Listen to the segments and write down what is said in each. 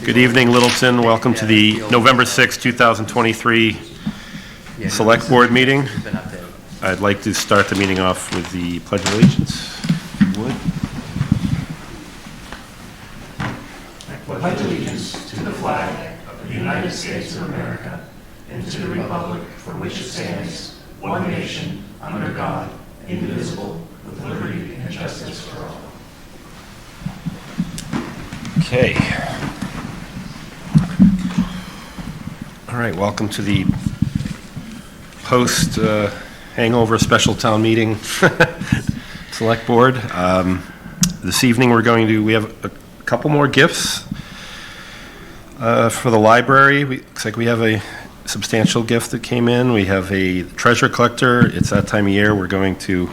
Good evening, Littleton. Welcome to the November 6, 2023 Select Board meeting. I'd like to start the meeting off with the Pledge of Allegiance. If you would. I pledge allegiance to the flag of the United States of America and to the republic for which it stands, one nation, under God, indivisible, with liberty and justice for all. Okay. All right, welcome to the post hangover special town meeting select board. This evening we have a couple more gifts for the library. Looks like we have a substantial gift that came in. We have a treasure collector. It's that time of year. We're going to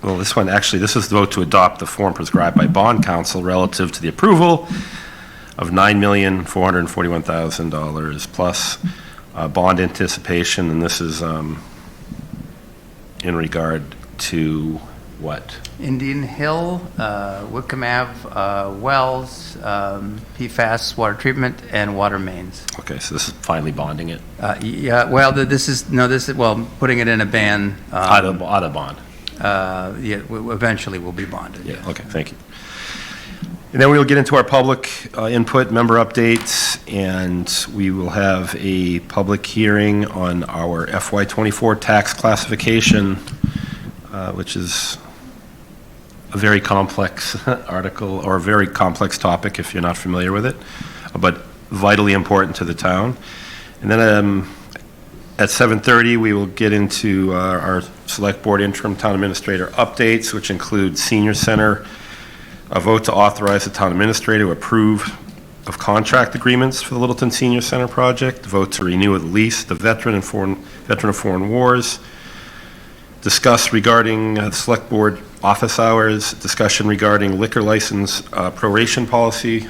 well, this is the vote to adopt the form prescribed by bond counsel relative to the approval of $9,441,000 plus bond anticipation, and this is in regard to what? Indian Hill, Wickham Ave, Wells, PFAS water treatment, and water mains. Okay, so this is finally bonding it? Yeah, well, this is putting it in a ban. Out of bond? Eventually will be bonded. Yeah, okay, thank you. And then we'll get into our public input, member updates, and we will have a public hearing on our FY24 tax classification, which is a very complex article, or a very complex topic if you're not familiar with it, but vitally important to the town. And then at 7:30, we will get into our Select Board Interim Town Administrator updates, which include Senior Center, a vote to authorize the Town Administrator to approve of contract agreements for the Littleton Senior Center project, vote to renew the lease, the Veteran of Foreign Wars, discuss regarding Select Board office hours, discussion regarding liquor license proration policy,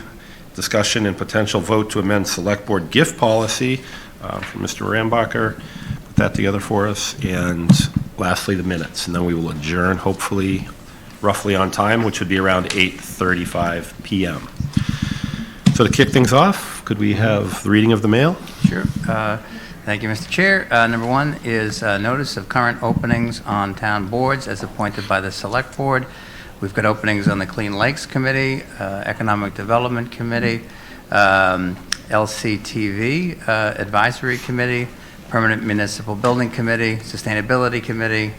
discussion and potential vote to amend Select Board gift policy from Mr. Rambacher. Put that together for us. And lastly, the minutes. And then we will adjourn, hopefully, roughly on time, which would be around 8:35 p.m. So to kick things off, could we have the reading of the mail? Sure. Thank you, Mr. Chair. Number one is notice of current openings on town boards as appointed by the Select Board. We've got openings on the Clean Lakes Committee, Economic Development Committee, LCTV Advisory Committee, Permanent Municipal Building Committee, Sustainability Committee,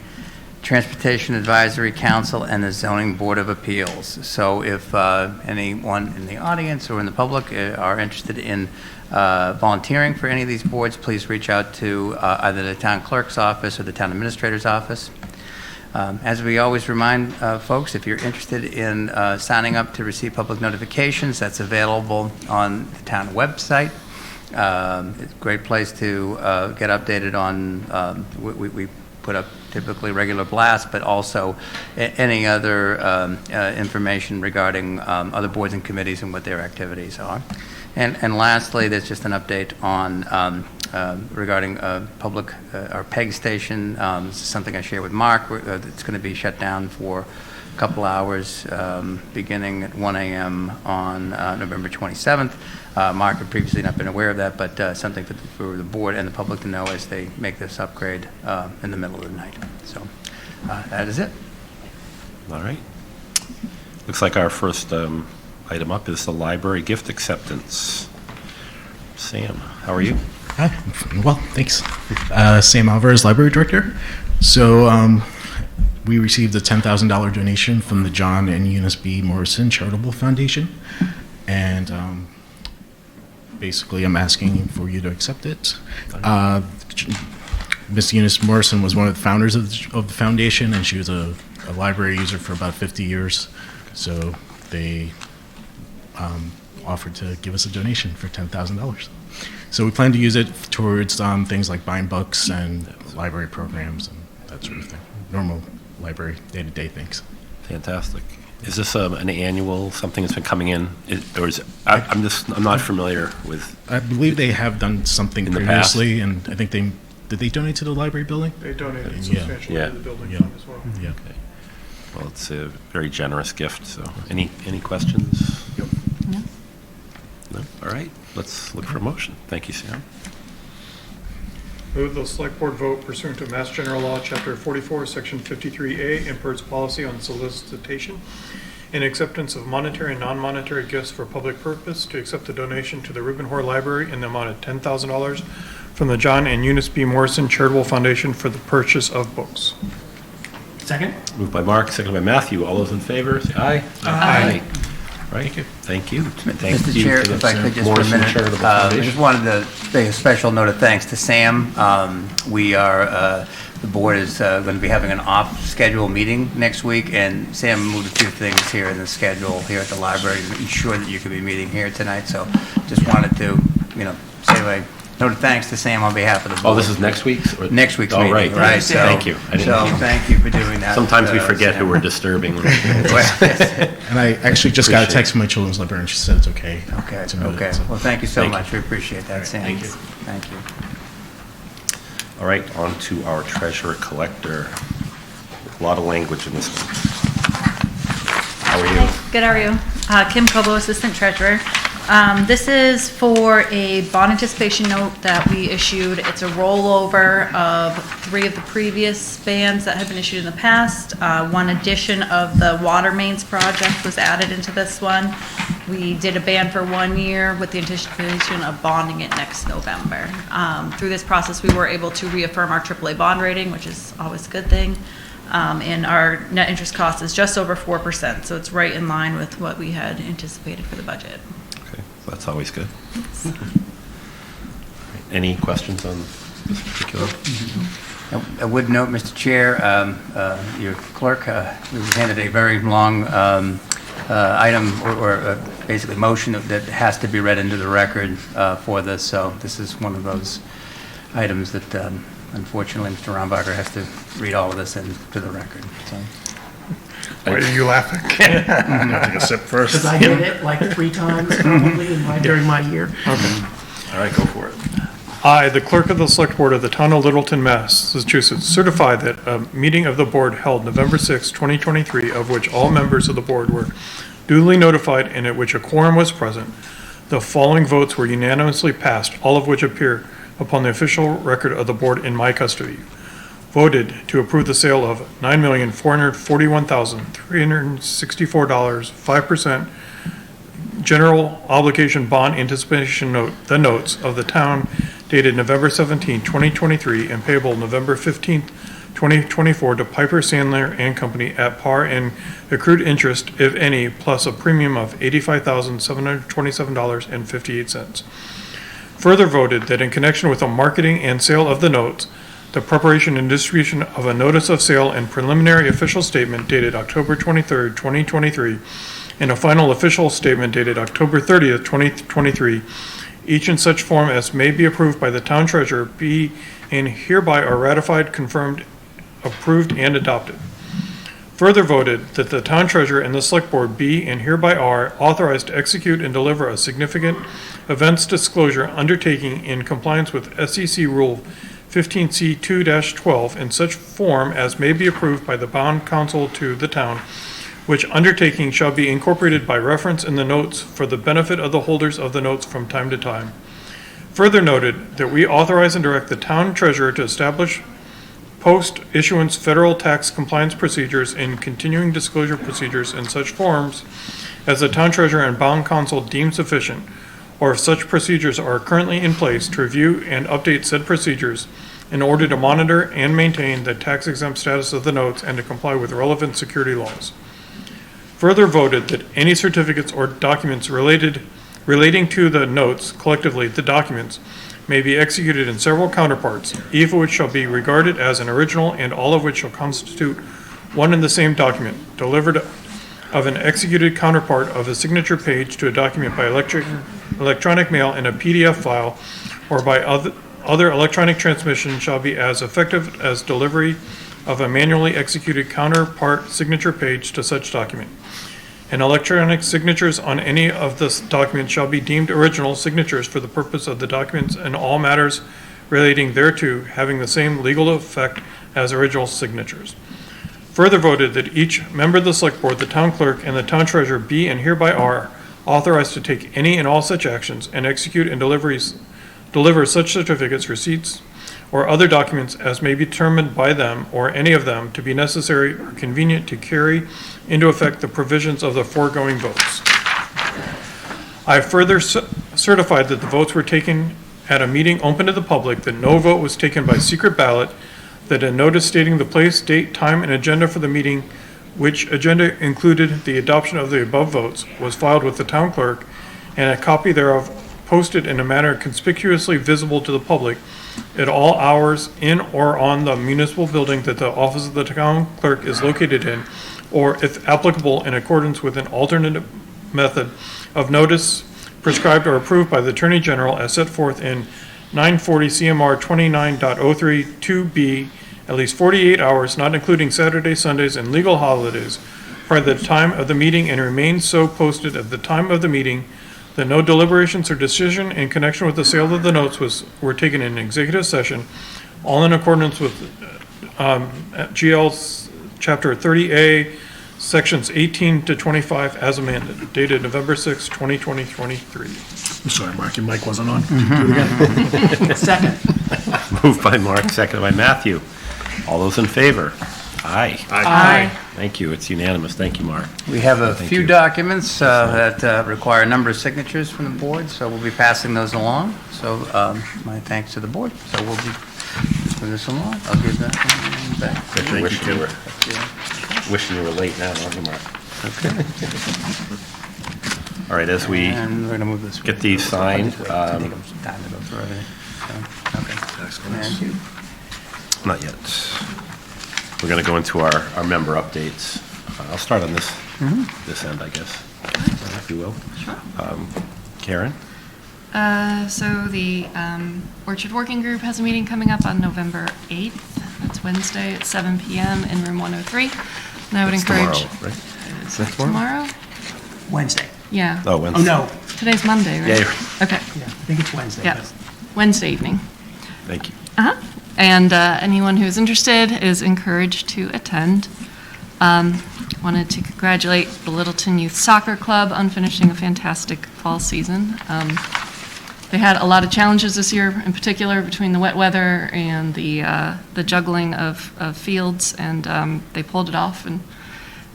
Transportation Advisory Council, and the Zoning Board of Appeals. So if anyone in the audience or in the public are interested in volunteering for any of these boards, please reach out to either the town clerk's office or the town administrator's office. As we always remind folks, if you're interested in signing up to receive public notifications, that's available on the town website. It's a great place to get updated on, we put up typically regular blasts, but also any other information regarding other boards and committees and what their activities are. And lastly, there's just an update on regarding public, our PEG station. This is something I share with Mark. It's going to be shut down for a couple hours beginning at 1 a.m. on November 27th. Mark had previously not been aware of that, but something for the board and the public to know as they make this upgrade in the middle of the night. So that is it. All right. Looks like our first item up is the library gift acceptance. Sam, how are you? Hi, well, thanks. Sam Alvarez, Library Director. So we received a $10,000 donation from the John and Eunice B. Morrison Charitable Foundation. And basically, I'm asking for you to accept it. Miss Eunice Morrison was one of the founders of the foundation, and she was a library user for about 50 years. So they offered to give us a donation for $10,000. So we plan to use it towards things like buying books and library programs and that sort of thing. Normal library day-to-day things. Fantastic. Is this an annual, something that's been coming in? I'm not familiar with. I believe they have done something previously, and I think did they donate to the library building? They donated Yeah. substantially Yeah. to the building Yeah. fund as well. Yeah. Okay. Well, it's a very generous gift, so any questions? No? All right, let's look for a motion. Thank you, Sam. Move the select board vote pursuant to Mass General Law, Chapter 44, Section 53A, and per its policy on solicitation and acceptance of monetary and non-monetary gifts for public purpose, to accept the donation to the Reuben Hoare Library in the amount of $10,000 from the John and Eunice B. Morrison Charitable Foundation for the purchase of books. Second? Moved by Mark, seconded by Matthew. All those in favor, say aye. Aye. Right, thank you. Thank Mr. you Chair, to the if I could just for a Morrison minute, Charitable I Foundation. just wanted to say a special note of thanks to Sam. We are, the board is going to be having an off-schedule meeting next week, and Sam moved a few things here in the schedule here at the library to ensure that you could be meeting here tonight. So just wanted to, say a note of thanks to Sam on behalf of the board. Oh, this is next week's? or- Next week's Oh, meeting, right. right? So- Thank you. I didn't So know. thank you for doing that. Sometimes we forget who Sam. we're disturbing. And I actually just got a Appreciate text from my children's librarian, and she said it's okay. Okay, to move it, okay. so. Well, thank you so Thank you. much. We appreciate that, Sam. thank you. Thank you. All right, on to our treasurer collector. A lot of language in this one. How are you? Good, how are you? Kim Cobo, Assistant Treasurer. This is for a bond anticipation note that we issued. It's a rollover of 3 of the previous bans that had been issued in the past. One addition of the water mains project was added into this one. We did a ban for 1 year with the anticipation of bonding it next November. Through this process, we were able to reaffirm our AAA bond rating, which is always a good thing. And our net interest cost is just over 4%, so it's right in line with what we had anticipated for the budget. Okay, that's always good. Any questions on this particular? I would note, Mr. Chair, your clerk was handed a very long item or basically motion that has to be read into the record for this. So this is one of those items that unfortunately Mr. Rombacher has to read all of this into the record. So. Why are you laughing? Take a sip first. Because I did it like 3 times probably during my year. All right, go for it. I, the clerk of the select board of the town of Littleton, Massachusetts, certify that a meeting of the board held November 6, 2023, of which all members of the board were duly notified and at which a quorum was present, the following votes were unanimously passed, all of which appear upon the official record of the board in my custody. Voted to approve the sale of $9,441,364, 5% general obligation bond anticipation note, the notes of the town dated November 17, 2023, and payable November 15, 2024 to Piper Sandler and Company at par and accrued interest, if any, plus a premium of $85,727.58. Further voted that in connection with the marketing and sale of the notes, the preparation and distribution of a notice of sale and preliminary official statement dated October 23, 2023, and a final official statement dated October 30, 2023, each in such form as may be approved by the town treasurer, be and hereby are ratified, confirmed, approved, and adopted. Further voted that the town treasurer and the select board be and hereby are authorized to execute and deliver a significant events disclosure undertaking in compliance with SEC Rule 15C2-12 in such form as may be approved by the bond counsel to the town, which undertaking shall be incorporated by reference in the notes for the benefit of the holders of the notes from time to time. Further noted that we authorize and direct the town treasurer to establish post-issuance federal tax compliance procedures and continuing disclosure procedures in such forms as the town treasurer and bond counsel deem sufficient, or if such procedures are currently in place, to review and update said procedures in order to monitor and maintain the tax exempt status of the notes and to comply with relevant security laws. Further voted that any certificates or documents relating to the notes, collectively the documents, may be executed in several counterparts, each of which shall be regarded as an original and all of which shall constitute one and the same document, delivered of an executed counterpart of a signature page to a document by electronic mail in a PDF file or by other electronic transmission shall be as effective as delivery of a manually executed counterpart signature page to such document. And electronic signatures on any of the documents shall be deemed original signatures for the purpose of the documents and all matters relating thereto having the same legal effect as original signatures. further voted that each member of the select board, the town clerk, and the town treasurer be and hereby are authorized to take any and all such actions and execute and deliver such certificates, receipts, or other documents as may be determined by them or any of them to be necessary or convenient to carry into effect the provisions of the foregoing votes. I further certified that the votes were taken at a meeting open to the public, that no vote was taken by secret ballot, that a notice stating the place, date, time, and agenda for the meeting, which agenda included the adoption of the above votes, was filed with the town clerk, and a copy thereof posted in a manner conspicuously visible to the public at all hours in or on the municipal building that the office of the town clerk is located in, or if applicable, in accordance with an alternate method of notice prescribed or approved by the Attorney General as set forth in 940 CMR 29.03 2B, at least 48 hours, not including Saturdays, Sundays, and legal holidays, prior to the time of the meeting, and remains so posted at the time of the meeting, that no deliberations or decision in connection with the sale of the notes were taken in executive session, all in accordance with GL Chapter 30A, Sections 18 to 25 as amended, dated November 6, 2023. I'm sorry, Mark, your mic wasn't on. Do it again. Second. Moved by Mark, seconded by Matthew. All those in favor? Aye. Aye. Thank you. It's unanimous. Thank you, Mark. We have a Thank few you. documents that require a number of signatures from the board, so we'll be passing those along. So my thanks to the board. So we'll be moving this along. I'll give that one back. Wishing you were late now, aren't you, Mark? Okay. All right, as we And we're going to move this. get these signed, I think I'm time to go through everything. So, okay. Thank you. not yet. We're going to go into our member updates. I'll start on this end, I guess, if you will. Sure. Karen? So the Orchard Working Group has a meeting coming up on November 8th. That's Wednesday at 7 PM in room 103. And I would It's encourage. tomorrow, right? Is it tomorrow? Wednesday. Yeah. Oh, Oh, Wednesday. no. Today's Monday, right? Yeah, you're- Okay. Yeah, I think it's Wednesday. Yeah. but- Wednesday evening. Thank you. Uh-huh. And anyone who's interested is encouraged to attend. Wanted to congratulate the Littleton Youth Soccer Club on finishing a fantastic fall season. They had a lot of challenges this year, in particular between the wet weather and the juggling of fields, and they pulled it off, and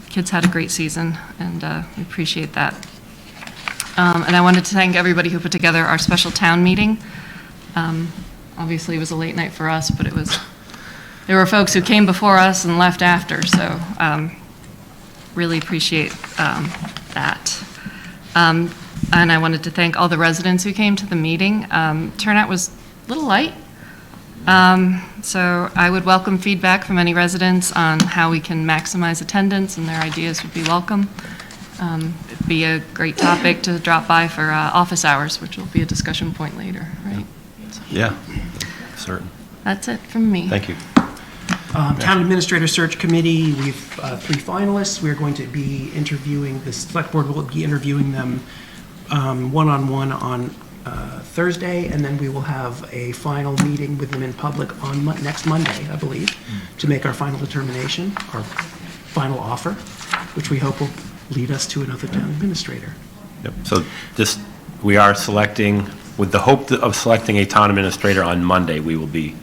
the kids had a great season, and we appreciate that. And I wanted to thank everybody who put together our special town meeting. Obviously, it was a late night for us, but there were folks who came before us and left after, so really appreciate that. And I wanted to thank all the residents who came to the meeting. Turnout was a little light, so I would welcome feedback from any residents on how we can maximize attendance, and their ideas would be welcome. It'd be a great topic to drop by for office hours, which will be a discussion point later, right? So Yeah, certain. that's it from me. Thank you. Town Administrator Search Committee, we've 3 finalists. We're going to be interviewing, the Select Board will be interviewing them one-on-one on Thursday, and then we will have a final meeting with them in public on next Monday, I believe, to make our final determination, our final offer, which we hope will lead us to another town administrator. Yep. So we are selecting, with the hope of selecting a town administrator on Monday, we will be,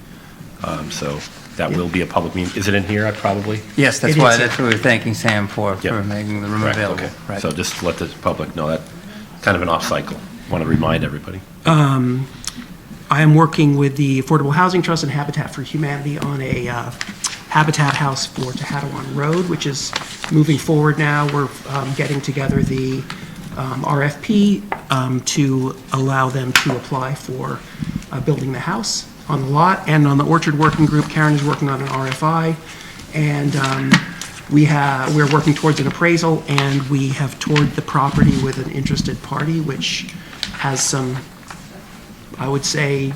so that will be a public meeting. Is it in here, probably? Yes, that's It why, is, that's what we're thanking Sam for Yep. making the room Correct, available. okay. Right. So just let the public know that, kind of an off-cycle. Want to remind everybody. I am working with the Affordable Housing Trust and Habitat for Humanity on a Habitat House for Tahatawan Road, which is moving forward now. We're getting together the RFP to allow them to apply for building the house on the lot. And on the Orchard Working Group, Karen is working on an RFI, and we're working towards an appraisal, and we have toured the property with an interested party, which has some, I would say,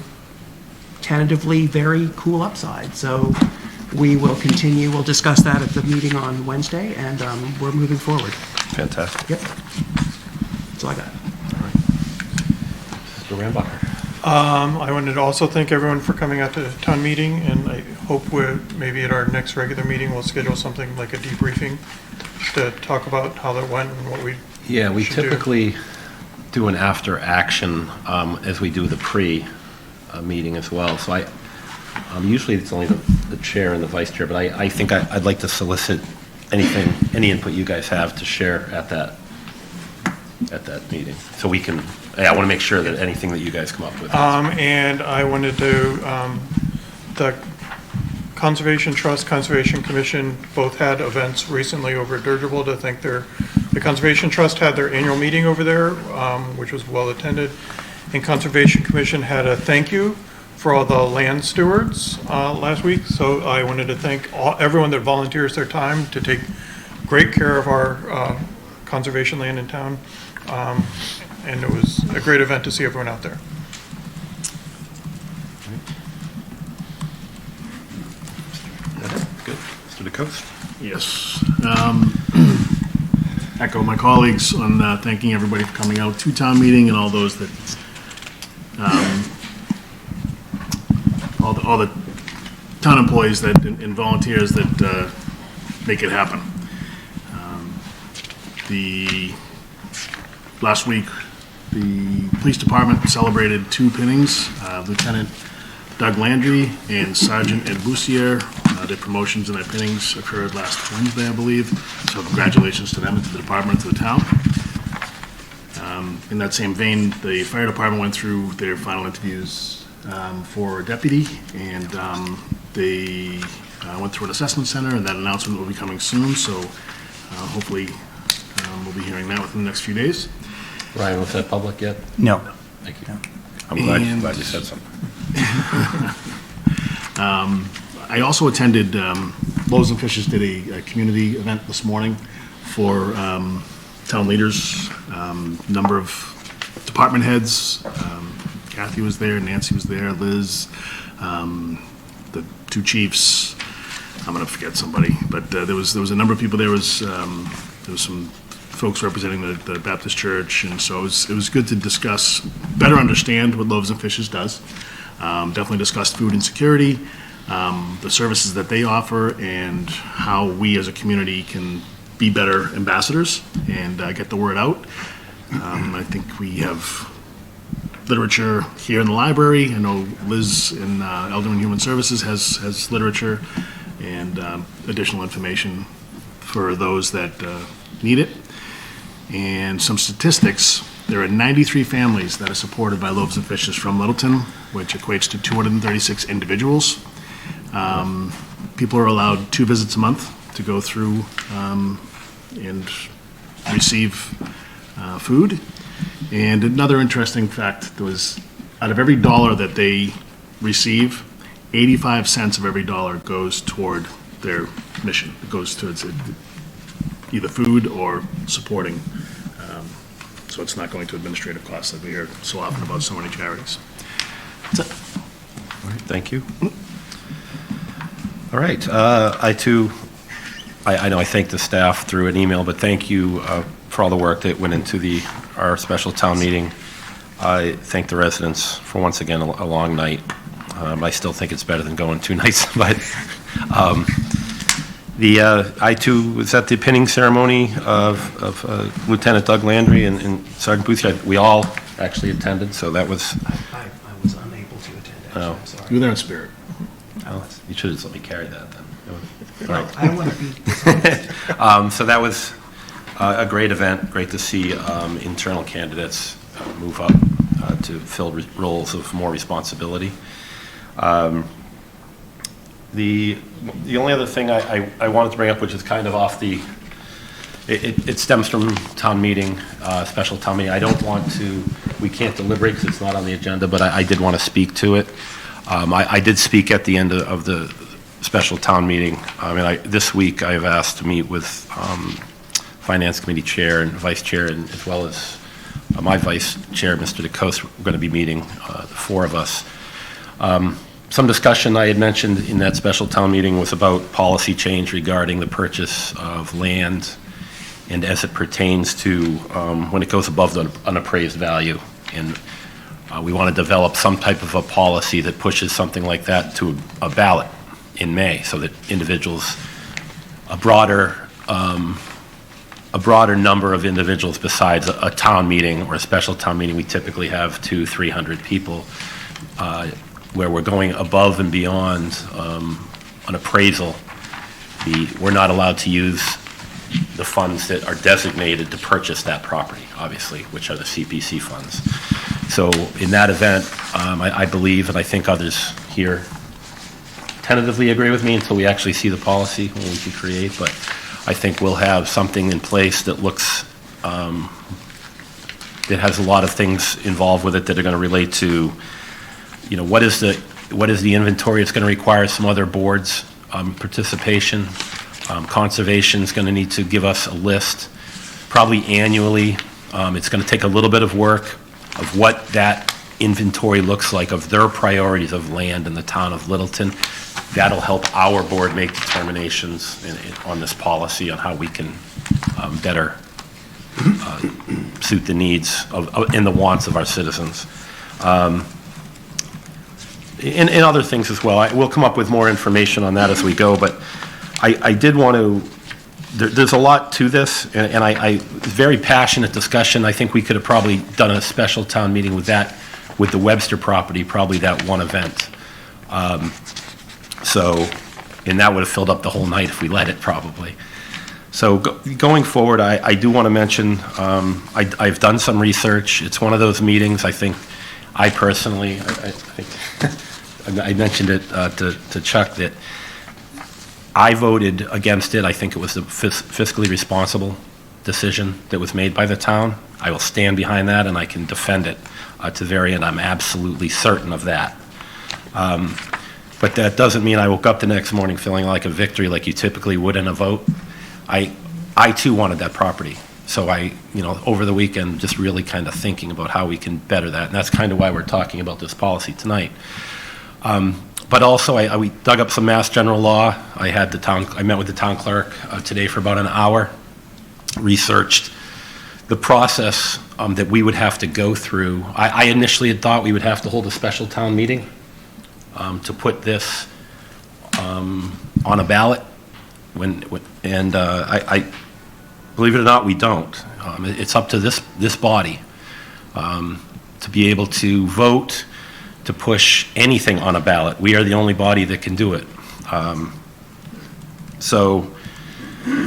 tentatively very cool upside. So we will continue, we'll discuss that at the meeting on Wednesday, and we're moving forward. Fantastic. Yep. That's all I got. Mr. Rambacher. I wanted to also thank everyone for coming out to the town meeting, and I hope maybe at our next regular meeting, we'll schedule something like a debriefing to talk about how that went and what we Yeah, we should do. typically do an after-action as we do the pre-meeting as well. So usually it's only the chair and the vice chair, but I think I'd like to solicit any input you guys have to share at that meeting. So we can, I want to make sure that anything that you guys come up with. And I wanted to, the Conservation Trust, Conservation Commission both had events recently over at Dirigible. I think the Conservation Trust had their annual meeting over there, which was well attended. And Conservation Commission had a thank you for all the land stewards last week. So I wanted to thank everyone that volunteers their time to take great care of our conservation land in town. And it was a great event to see everyone out there. Good. Mr. DeCoste? Yes. Echo my colleagues on thanking everybody for coming out to town meeting and all those that, all the town employees that and volunteers that make it happen. Last week, the police department celebrated 2 pinnings, Lieutenant Doug Landry and Sergeant Ed Boussier. Their promotions and their pinnings occurred last Wednesday, I believe. So congratulations to them and to the department and to the town. In that same vein, the fire department went through their final interviews for a deputy, and they went through an assessment center, and that announcement will be coming soon. So hopefully we'll be hearing that within the next few days. Ryan, was that public yet? No. Thank you. I'm glad you said something. I also attended, Loaves and Fishes did a community event this morning for town leaders, number of department heads. Kathy was there, Nancy was there, Liz, the 2 chiefs. I'm going to forget somebody, but there was a number of people. There was some folks representing the Baptist Church, and so it was good to discuss, better understand what Loaves and Fishes does. Definitely discussed food insecurity, the services that they offer, and how we as a community can be better ambassadors and get the word out. I think we have literature here in the library. I know Liz in Elder and Human Services has literature and additional information for those that need it. And some statistics. There are 93 families that are supported by Loaves and Fishes from Littleton, which equates to 236 individuals. People are allowed 2 visits a month to go through and receive food. And another interesting fact was, out of every dollar that they receive, 85 cents of every dollar goes toward their mission. It goes towards either food or supporting. So it's not going to administrative costs that we hear so often about so many charities. That's it. All right, thank you. All right, I know I thanked the staff through an email, but thank you for all the work that went into our special town meeting. I thank the residents for once again a long night. I still think it's better than going 2 nights, but I too was at the pinning ceremony of Lieutenant Doug Landry and Sergeant Booth. We all actually attended, so that was. I was unable to attend, actually, Oh. I'm sorry. You were there in spirit. Oh, you should have just let me carry that then. Well, I don't want to be dishonest. So that was a great event. Great to see internal candidates move up to fill roles of more responsibility. The only other thing I wanted to bring up, which is kind of off it stems from town meeting, special town meeting. I don't want to, we can't deliberate because it's not on the agenda, but I did want to speak to it. I did speak at the end of the special town meeting. This week I've asked to meet with Finance Committee Chair and Vice Chair, and as well as my Vice Chair, Mr. DeCoste. We're going to be meeting, the 4 of us. Some discussion I had mentioned in that special town meeting was about policy change regarding the purchase of land, and as it pertains to when it goes above the unappraised value. And we want to develop some type of a policy that pushes something like that to a ballot. in May, so that individuals, a broader number of individuals besides a town meeting or a special town meeting. We typically have 200-300 people, where we're going above and beyond an appraisal. We're not allowed to use the funds that are designated to purchase that property, obviously, which are the CPC funds. So in that event, I believe, and I think others here tentatively agree with me until we actually see the policy when we can create, but I think we'll have something in place that looks, that has a lot of things involved with it that are going to relate to, what is the inventory? It's going to require some other boards' participation. Conservation is going to need to give us a list, probably annually. It's going to take a little bit of work of what that inventory looks like, of their priorities of land in the town of Littleton. That'll help our board make determinations on this policy on how we can better suit the needs and the wants of our citizens. And other things as well. We'll come up with more information on that as we go, but I did want to, there's a lot to this, and I very passionate discussion. I think we could have probably done a special town meeting with that, with the Webster property, probably that one event. And that would have filled up the whole night if we let it, probably. So going forward, I do want to mention, I've done some research. It's one of those meetings, I think, I personally, I think I mentioned it to Chuck, that I voted against it. I think it was the fiscally responsible decision that was made by the town. I will stand behind that, and I can defend it to the very end. I'm absolutely certain of that. But that doesn't mean I woke up the next morning feeling like a victory like you typically would in a vote. I too wanted that property. So over the weekend, just really kind of thinking about how we can better that. And that's kind of why we're talking about this policy tonight. But also, we dug up some Mass General Law. I met with the town clerk today for about an hour, researched the process that we would have to go through. I initially had thought we would have to hold a special town meeting to put this on a ballot. I believe it or not, we don't. It's up to this body to be able to vote to push anything on a ballot. We are the only body that can do it. So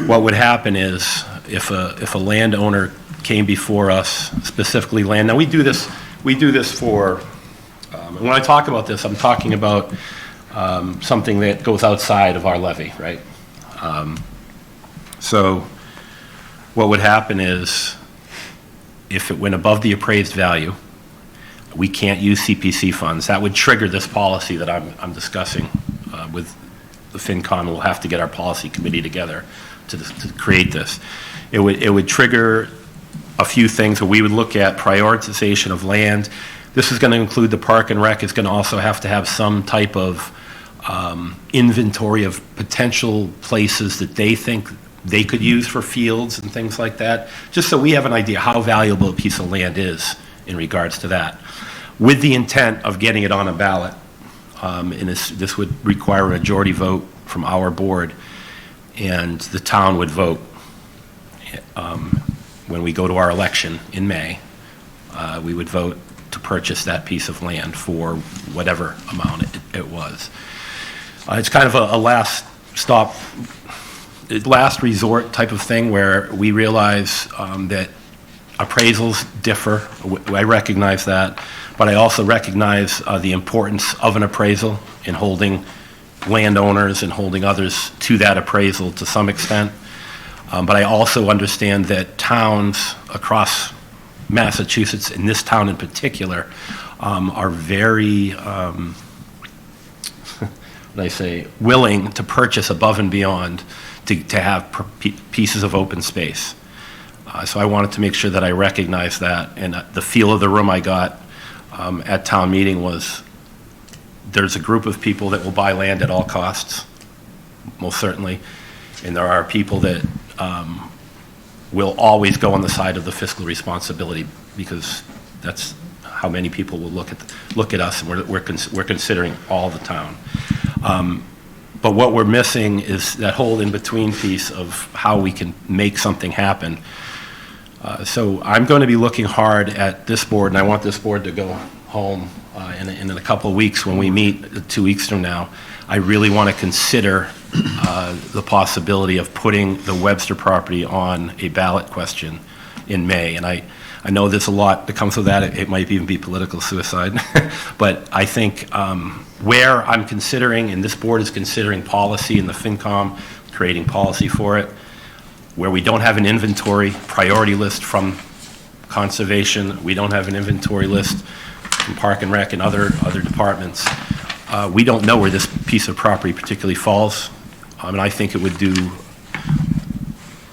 what would happen is if a landowner came before us, specifically land. Now we do this for. When I talk about this, I'm talking about something that goes outside of our levy, right? So what would happen is if it went above the appraised value, we can't use CPC funds. That would trigger this policy that I'm discussing with the FinCom. We'll have to get our policy committee together to create this. It would trigger a few things where we would look at prioritization of land. This is going to include the Park and Rec. It's going to also have to have some type of inventory of potential places that they think they could use for fields and things like that, just so we have an idea how valuable a piece of land is in regards to that, with the intent of getting it on a ballot. And this would require a majority vote from our board, and the town would vote when we go to our election in May. We would vote to purchase that piece of land for whatever amount it was. It's kind of a last resort type of thing where we realize that appraisals differ. I recognize that, but I also recognize the importance of an appraisal in holding landowners and holding others to that appraisal to some extent. But I also understand that towns across Massachusetts, and this town in particular, are very, willing to purchase above and beyond to have pieces of open space. So I wanted to make sure that I recognize that, and the feel of the room I got at town meeting was there's a group of people that will buy land at all costs, most certainly, and there are people that will always go on the side of the fiscal responsibility, because that's how many people will look at us, and we're considering all the town. But what we're missing is that whole in-between piece of how we can make something happen. So I'm going to be looking hard at this board, and I want this board to go home in a couple of weeks when we meet 2 weeks from now. I really want to consider the possibility of putting the Webster property on a ballot question in May. And I know there's a lot that comes with that. It might even be political suicide. But I think where I'm considering, and this board is considering policy, and the FinCom creating policy for it, where we don't have an inventory priority list from conservation, we don't have an inventory list from Park and Rec and other departments, we don't know where this piece of property particularly falls. And I think it would do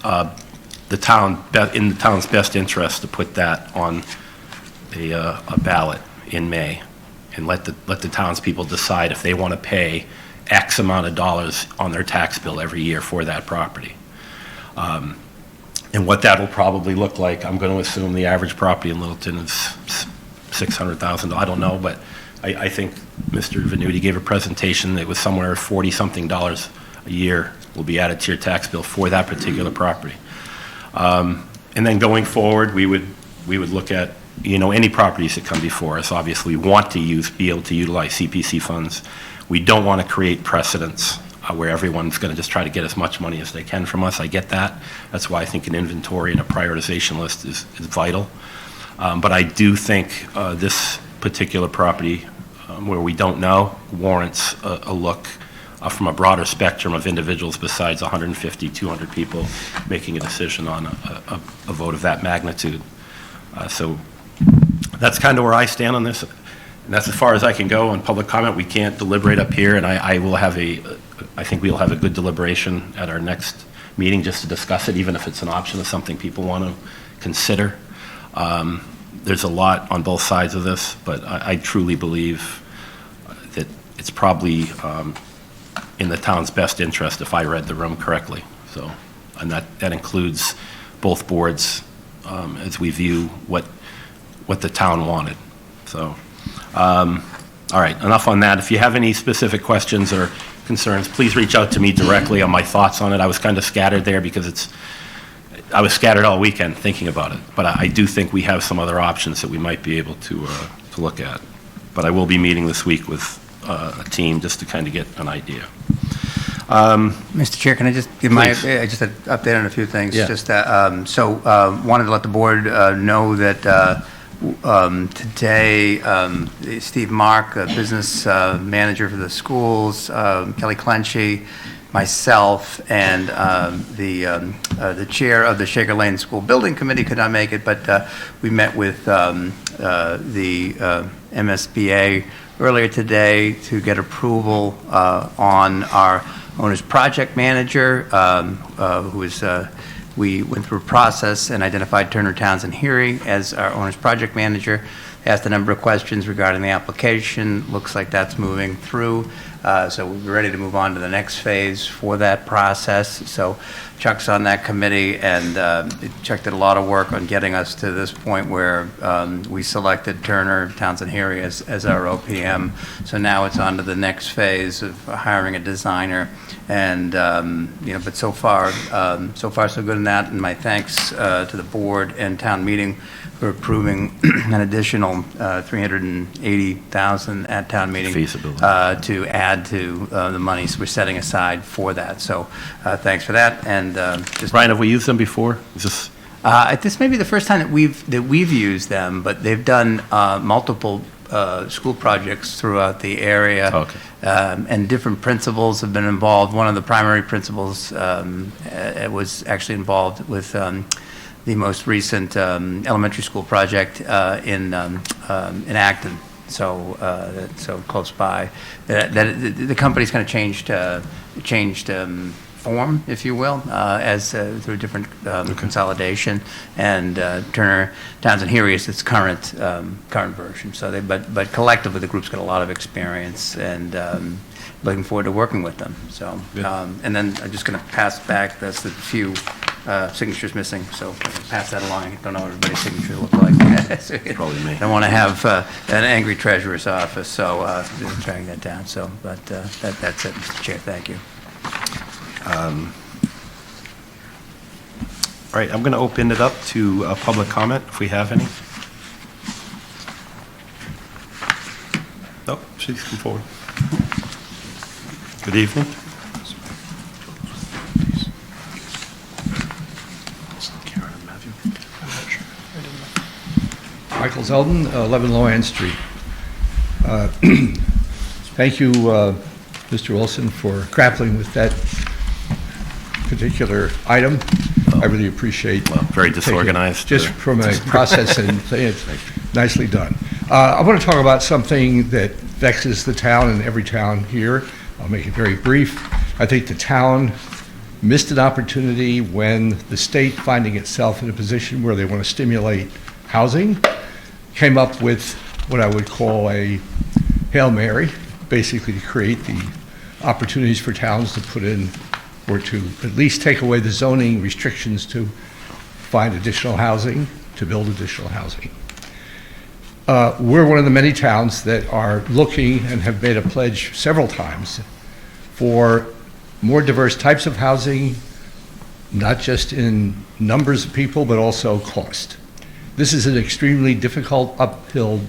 the town, in the town's best interest to put that on a ballot in May and let the townspeople decide if they want to pay X amount of dollars on their tax bill every year for that property. And what that will probably look like, I'm going to assume the average property in Littleton is $600,000. I don't know, but I think Mr. Venuti gave a presentation that was somewhere $40-something a year will be added to your tax bill for that particular property. And then going forward, we would look at, any properties that come before us. Obviously, we want to be able to utilize CPC funds. We don't want to create precedents where everyone's going to just try to get as much money as they can from us. I get that. That's why I think an inventory and a prioritization list is vital. But I do think this particular property, where we don't know, warrants a look from a broader spectrum of individuals besides 150, 200 people making a decision on a vote of that magnitude. So that's kind of where I stand on this. And that's as far as I can go on public comment. We can't deliberate up here, and I think we'll have a good deliberation at our next meeting just to discuss it, even if it's an option of something people want to consider. There's a lot on both sides of this, but I truly believe that it's probably in the town's best interest if I read the room correctly. So, and that includes both boards as we view what the town wanted. So, all right, enough on that. If you have any specific questions or concerns, please reach out to me directly on my thoughts on it. I was kind of scattered there because I was scattered all weekend thinking about it. But I do think we have some other options that we might be able to look at. But I will be meeting this week with a team just to kind of get an idea. Mr. Chair, can I just give just an update on a few things? Yeah. Just wanted to let the board know that today, Steve Mark, business manager for the schools, Kelly Clenchy, myself, and the chair of the Shaker Lane School Building Committee could not make it, but we met with the MSBA earlier today to get approval on our owner's project manager, who is we went through a process and identified Turner Townsend Heary as our owner's project manager. Asked a number of questions regarding the application. Looks like that's moving through. So we're ready to move on to the next phase for that process. So Chuck's on that committee, and Chuck did a lot of work on getting us to this point where we selected Turner Townsend Heary as our OPM. So now it's on to the next phase of hiring a designer. And, but so far so good in that. And my thanks to the board and town meeting for approving an additional $380,000 at town meeting to add to the monies we're setting aside for that. So thanks for that. And Brian, have we used them before? Is this? This may be the first time that we've used them, but they've done multiple school projects throughout the area. Okay. And different principals have been involved. One of the primary principals was actually involved with the most recent elementary school project in Acton, so close by. The company's kind of changed form, if you will, as through different consolidation, and Turner Townsend Heary is its current version. So but collectively the group's got a lot of experience, and looking forward to working with them. So and then I'm just going to pass back. That's the few signatures missing. So pass that along. I don't know what everybody's signatures look like. like that. So, Probably me. I don't want to have an angry treasurer's office, so tracking that down. So, but that's it, Mr. Chair. Thank you. All right, I'm going to open it up to public comment, if we have any. Nope, please come forward. Good evening. Michael Zeldin, 11 Loan Street. Thank you, Mr. Wilson, for grappling with that particular item. I really appreciate. Well, very taking- disorganized. Just from a process and thing, it's nicely done. I want to talk about something that vexes the town and every town here. I'll make it very brief. I think the town missed an opportunity when the state, finding itself in a position where they want to stimulate housing, came up with what I would call a Hail Mary, basically to create the opportunities for towns to put in, or to at least take away the zoning restrictions to find additional housing, to build additional housing. We're one of the many towns that are looking and have made a pledge several times for more diverse types of housing, not just in numbers of people, but also cost. This is an extremely difficult uphill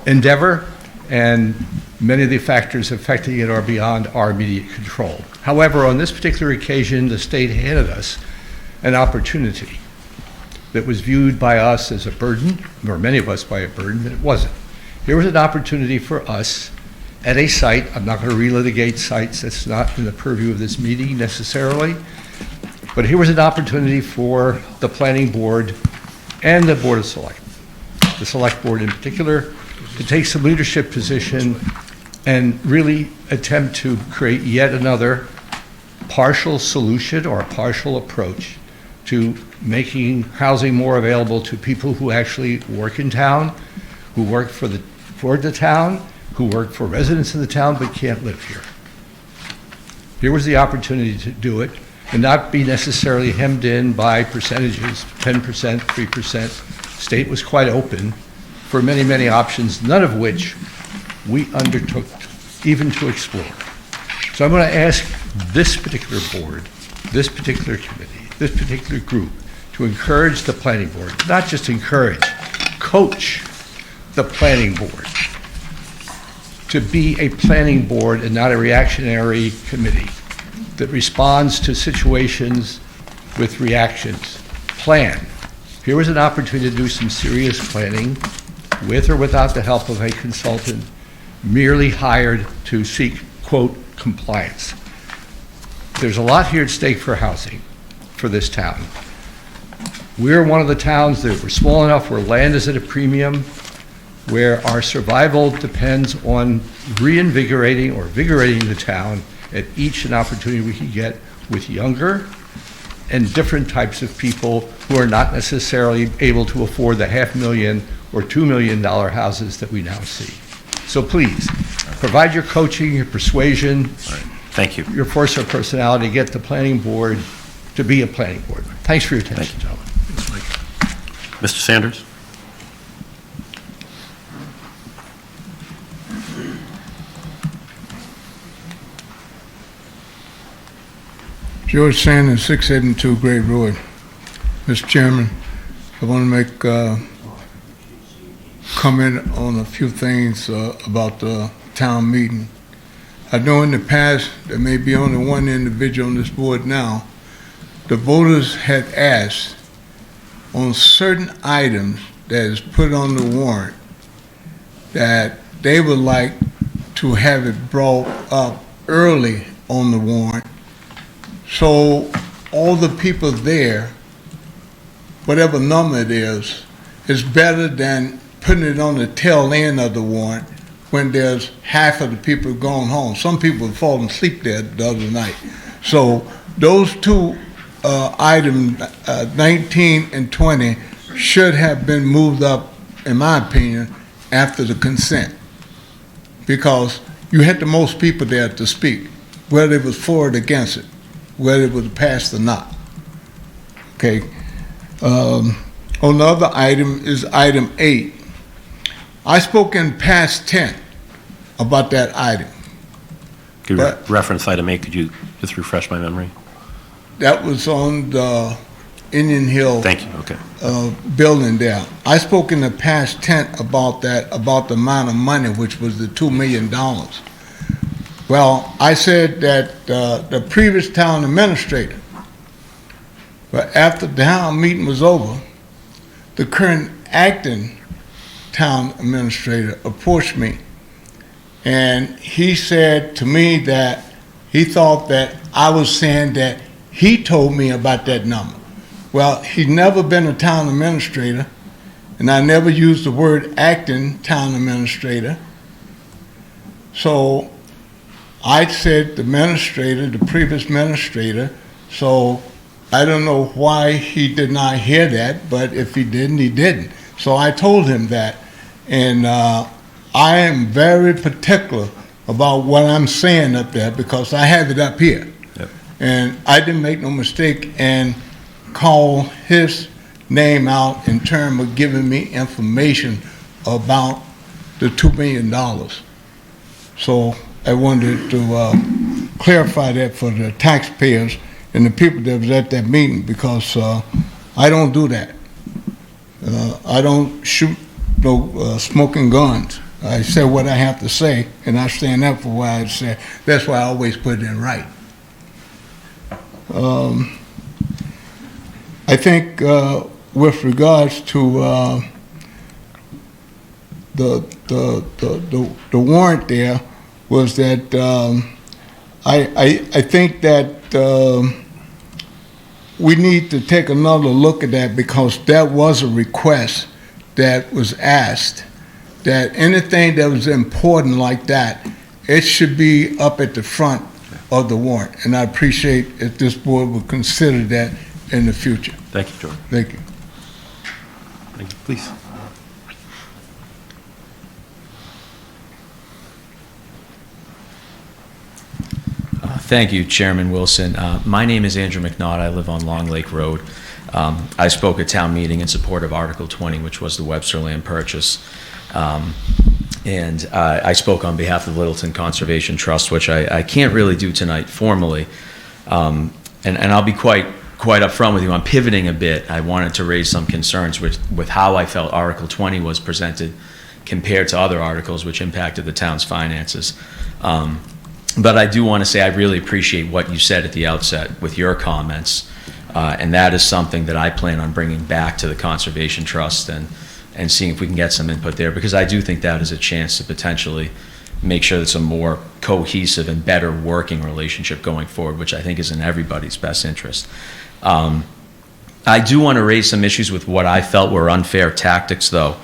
endeavor, and many of the factors affecting it are beyond our immediate control. However, on this particular occasion, the state handed us an opportunity that was viewed by us as a burden, or many of us by a burden, but it wasn't. Here was an opportunity for us at a site. I'm not going to relitigate sites. That's not in the purview of this meeting necessarily. But here was an opportunity for the planning board and the board of selectmen, the select board in particular, to take some leadership position and really attempt to create yet another partial solution or a partial approach to making housing more available to people who actually work in town, who work for the town, who work for residents of the town but can't live here. Here was the opportunity to do it and not be necessarily hemmed in by percentages, 10%, 3%. State was quite open for many, many options, none of which we undertook even to explore. So I'm going to ask this particular board, this particular committee, this particular group to encourage the planning board, not just encourage, coach the planning board to be a planning board and not a reactionary committee that responds to situations with reactions. Plan. Here was an opportunity to do some serious planning with or without the help of a consultant merely hired to seek, quote, compliance. There's a lot here at stake for housing for this town. We're one of the towns that we're small enough where land is at a premium, where our survival depends on reinvigorating or vigorating the town at each an opportunity we can get with younger and different types of people who are not necessarily able to afford the $500,000 or $2 million houses that we now see. So please, provide your coaching, your persuasion, Thank you. your force of personality, get the planning board to be a planning board. Thanks for your attention, gentlemen. Mr. Sanders? George Sanders, 682 Great Road. Mr. Chairman, I want to make comment on a few things about the town meeting. I know in the past, there may be only one individual on this board now, the voters had asked on certain items that is put on the warrant that they would like to have it brought up early on the warrant, so all the people there, whatever number it is better than putting it on the tail end of the warrant when there's half of the people gone home. Some people have fallen asleep there the other night. So those two items, 19 and 20, should have been moved up, in my opinion, after the consent, because you had the most people there to speak, whether it was for or against it, whether it was passed or not. Okay. on the other item is item 8. I spoke in past tense about that item. Could But- reference item 8, could you just refresh my memory? That was on the Indian Hill Thank you, okay. building there. I spoke in the past tense about that, about the amount of money, which was the $2 million. Well, I said that the previous town administrator, but after the town meeting was over, the current acting town administrator approached me, and he said to me that he thought that I was saying that he told me about that number. Well, he'd never been a town administrator, and I never used the word acting town administrator. So I said the administrator, the previous administrator, so I don't know why he did not hear that, but if he didn't, he didn't. So I told him that, and I am very particular about what I'm saying up there because I have it up here. Yep. And I didn't make no mistake and call his name out in terms of giving me information about the $2 million. So I wanted to clarify that for the taxpayers and the people that was at that meeting because I don't do that. I don't shoot no smoking guns. I say what I have to say, and I stand up for what I say. That's why I always put it in writing. I think with regards to the warrant there was that I think that we need to take another look at that because that was a request that was asked, that anything that was important like that, it should be up at the front of the warrant. And I appreciate if this board would consider that in the future. Thank you, George. Thank you. Thank you, please. Thank you, Chairman Wilson. My name is Andrew McNaught. I live on Long Lake Road. I spoke at town meeting in support of Article 20, which was the Webster land purchase. And I spoke on behalf of the Littleton Conservation Trust, which I can't really do tonight formally. And I'll be quite upfront with you. I'm pivoting a bit. I wanted to raise some concerns with how I felt Article 20 was presented compared to other articles which impacted the town's finances. But I do want to say I really appreciate what you said at the outset with your comments, and that is something that I plan on bringing back to the Conservation Trust and seeing if we can get some input there, because I do think that is a chance to potentially make sure it's a more cohesive and better working relationship going forward, which I think is in everybody's best interest. I do want to raise some issues with what I felt were unfair tactics, though.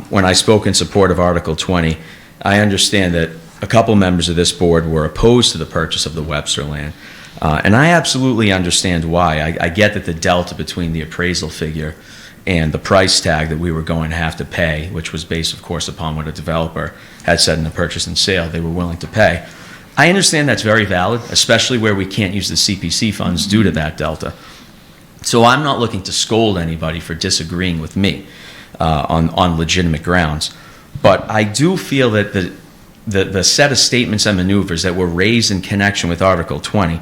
When I spoke in support of Article 20, I understand that a couple members of this board were opposed to the purchase of the Webster land. And I absolutely understand why. I get that the delta between the appraisal figure and the price tag that we were going to have to pay, which was based, of course, upon what a developer had said in the purchase and sale they were willing to pay. I understand that's very valid, especially where we can't use the CPC funds due to that delta. So I'm not looking to scold anybody for disagreeing with me on legitimate grounds. But I do feel that the set of statements and maneuvers that were raised in connection with Article 20,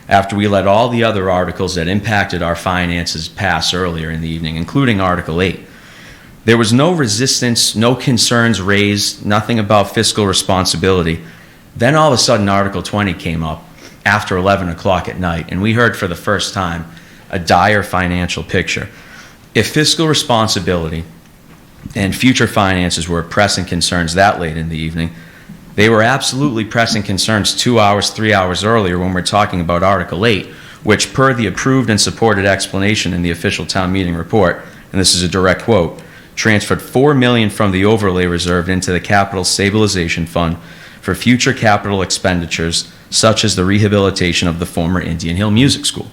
after we let all the other articles that impacted our finances pass earlier in the evening, including Article 8, there was no resistance, no concerns raised, nothing about fiscal responsibility. Then all of a sudden Article 20 came up after 11 o'clock at night, and we heard for the first time a dire financial picture. If fiscal responsibility and future finances were pressing concerns that late in the evening, they were absolutely pressing concerns 2 hours, 3 hours earlier when we're talking about Article 8, which, per the approved and supported explanation in the official town meeting report, and this is a direct quote, transferred $4 million from the overlay reserve into the capital stabilization fund for future capital expenditures, such as the rehabilitation of the former Indian Hill Music School.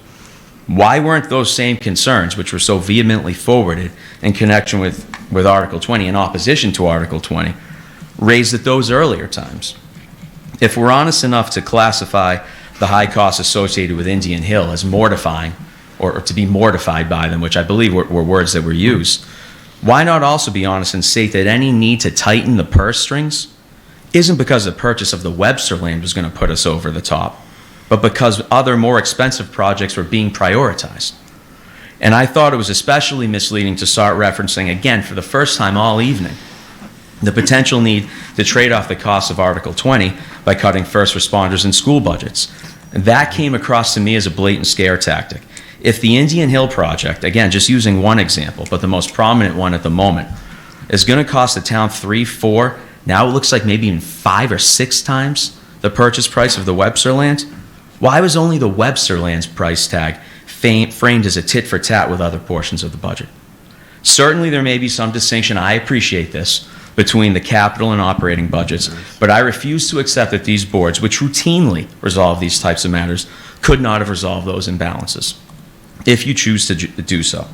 Why weren't those same concerns, which were so vehemently forwarded in connection with Article 20, in opposition to Article 20, raised at those earlier times? If we're honest enough to classify the high costs associated with Indian Hill as mortifying or to be mortified by them, which I believe were words that were used. Why not also be honest and state that any need to tighten the purse strings isn't because the purchase of the Webster land was going to put us over the top, but because other more expensive projects were being prioritized. And I thought it was especially misleading to start referencing, again, for the first time all evening, the potential need to trade off the cost of Article 20 by cutting first responders and school budgets. And that came across to me as a blatant scare tactic. If the Indian Hill project, again, just using one example, but the most prominent one at the moment, is going to cost the town 3, 4, now it looks like maybe even 5 or 6 times the purchase price of the Webster land, why was only the Webster land's price tag framed as a tit for tat with other portions of the budget? Certainly there may be some distinction, I appreciate this, between the capital and operating budgets, but I refuse to accept that these boards, which routinely resolve these types of matters, could not have resolved those imbalances, if you choose to do so.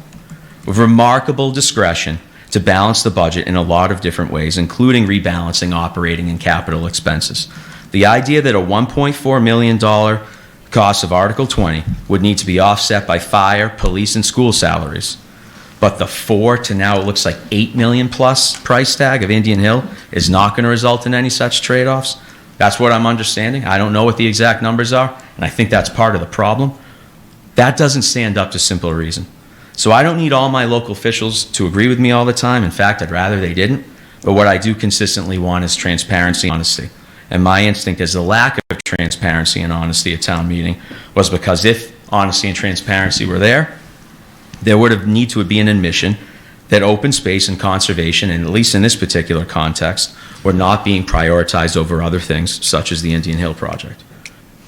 With remarkable discretion to balance the budget in a lot of different ways, including rebalancing operating and capital expenses. The idea that a $1.4 million cost of Article 20 would need to be offset by fire, police, and school salaries, but the 4 to now it looks like $8 million plus price tag of Indian Hill is not going to result in any such trade-offs. That's what I'm understanding. I don't know what the exact numbers are, and I think that's part of the problem. That doesn't stand up to simple reason. So I don't need all my local officials to agree with me all the time. In fact, I'd rather they didn't. But what I do consistently want is transparency and honesty. And my instinct is the lack of transparency and honesty at town meeting was because if honesty and transparency were there, there would have need to be an admission that open space and conservation, and at least in this particular context, were not being prioritized over other things, such as the Indian Hill project.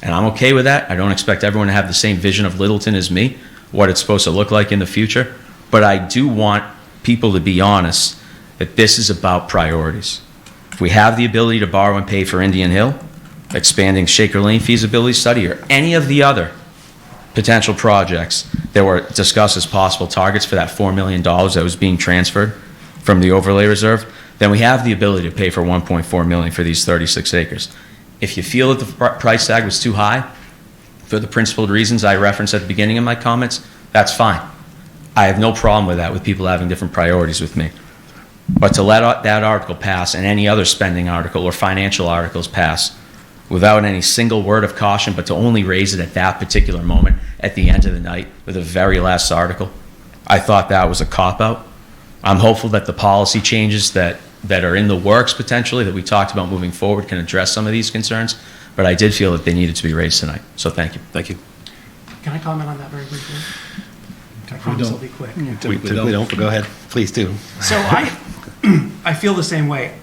And I'm okay with that. I don't expect everyone to have the same vision of Littleton as me, what it's supposed to look like in the future, but I do want people to be honest that this is about priorities. If we have the ability to borrow and pay for Indian Hill, expanding Shaker Lane feasibility study, or any of the other potential projects that were discussed as possible targets for that $4 million that was being transferred from the overlay reserve, then we have the ability to pay for $1.4 million for these 36 acres. If you feel that the price tag was too high, for the principled reasons I referenced at the beginning of my comments, that's fine. I have no problem with that, with people having different priorities with me. But to let that article pass and any other spending article or financial articles pass without any single word of caution, but to only raise it at that particular moment, at the end of the night, with the very last article, I thought that was a cop-out. I'm hopeful that the policy changes that are in the works potentially, that we talked about moving forward, can address some of these concerns. But I did feel that they needed to be raised tonight. So thank you. Thank you. Can I comment on that very briefly? I promise I'll be quick. We don't, but go ahead. Please do. So I feel the same way,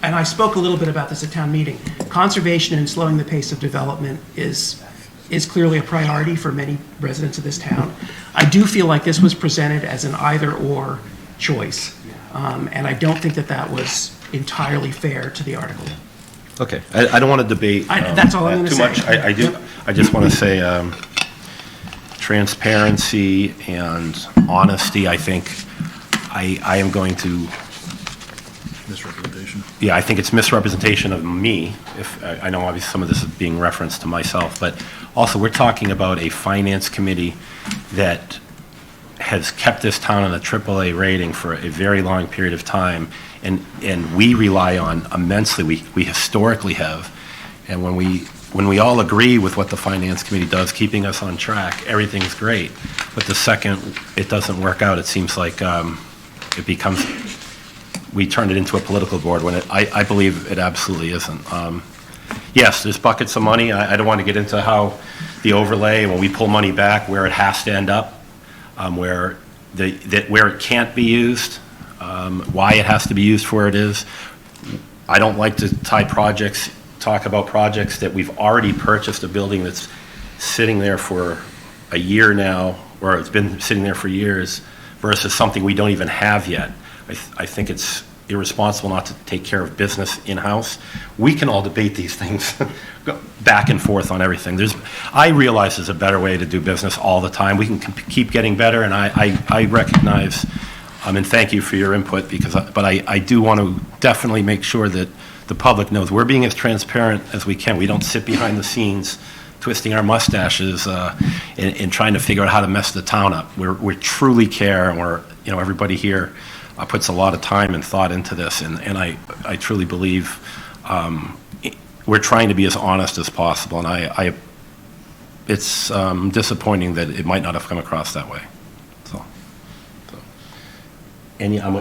and I spoke a little bit about this at town meeting. Conservation and slowing the pace of development is clearly a priority for many residents of this town. I do feel like this was presented as an either-or choice, and I don't think that was entirely fair to the article. Okay, I don't want to debate that's all I'm going to too say. much. I just want to say transparency and honesty, I think I am going to... Misrepresentation. Yeah, I think it's misrepresentation of me. If I know obviously some of this is being referenced to myself, but also we're talking about a finance committee that has kept this town on a AAA rating for a very long period of time, and we rely on immensely. We historically have, and when we all agree with what the finance committee does, keeping us on track, everything's great. But the second it doesn't work out, it seems like it becomes, we turn it into a political board when I believe it absolutely isn't. Yes, there's buckets of money. I don't want to get into how the overlay, when we pull money back, where it has to end up, where it can't be used, why it has to be used for it is. I don't like to talk about projects that we've already purchased, a building that's sitting there for a year now, or it's been sitting there for years, versus something we don't even have yet. I think it's irresponsible not to take care of business in-house. We can all debate these things go back and forth on everything. I realize there's a better way to do business all the time. We can keep getting better, and I recognize, and thank you for your input, but I do want to definitely make sure that the public knows we're being as transparent as we can. We don't sit behind the scenes twisting our mustaches in trying to figure out how to mess the town up. We truly care, and everybody here puts a lot of time and thought into this, and I truly believe we're trying to be as honest as possible, and it's disappointing that it might not have come across that way.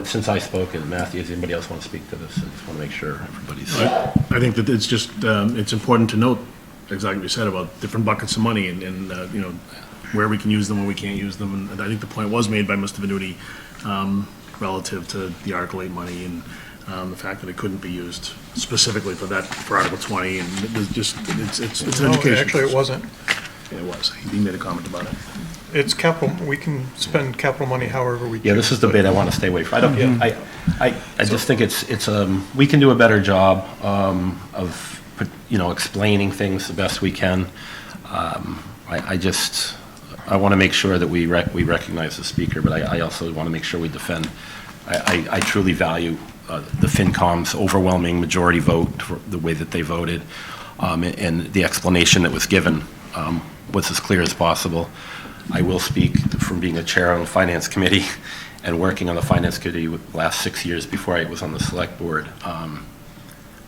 Since I spoke, and Matthew, does anybody else want to speak to this? I just want to make sure everybody's... I think that it's just, it's important to note exactly what you said about different buckets of money and where we can use them, where we can't use them. And I think the point was made by Mr. Venuti relative to the Article 8 money and the fact that it couldn't be used specifically for Article 20. And it was just, it's an No, education. actually, it wasn't. Yeah, it was. He made a comment about it. It's capital, we can spend capital money however we choose. Yeah, this is the bit I want to stay away from. I just think it's we can do a better job of explaining things the best we can. I want to make sure that we recognize the speaker, but I also want to make sure we defend. I truly value the FinCom's overwhelming majority vote for the way that they voted, and the explanation that was given was as clear as possible. I will speak from being a chair on the Finance Committee and working on the Finance Committee the last 6 years before I was on the Select Board.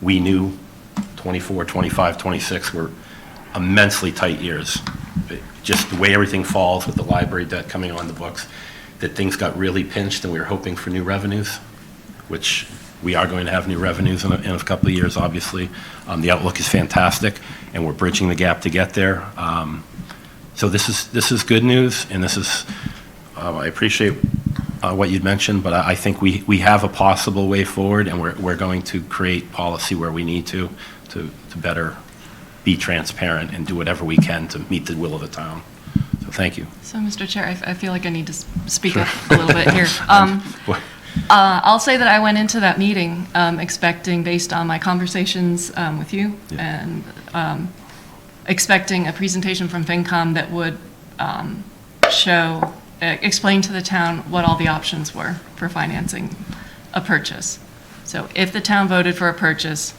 We knew 24, 25, 26 were immensely tight years. Just the way everything falls with the library debt coming on the books, that things got really pinched and we were hoping for new revenues, which we are going to have new revenues in a couple of years, obviously. The outlook is fantastic, and we're bridging the gap to get there. So this is good news, and this is, I appreciate what you'd mentioned, but I think we have a possible way forward, and we're going to create policy where we need to better be transparent and do whatever we can to meet the will of the town. So thank you. So, Mr. Chair, I feel like I need to speak up a little bit here. I'll say that I went into that meeting expecting, based on my conversations with you, and expecting a presentation from FinCom that would explain to the town what all the options were for financing a purchase. So if the town voted for a purchase,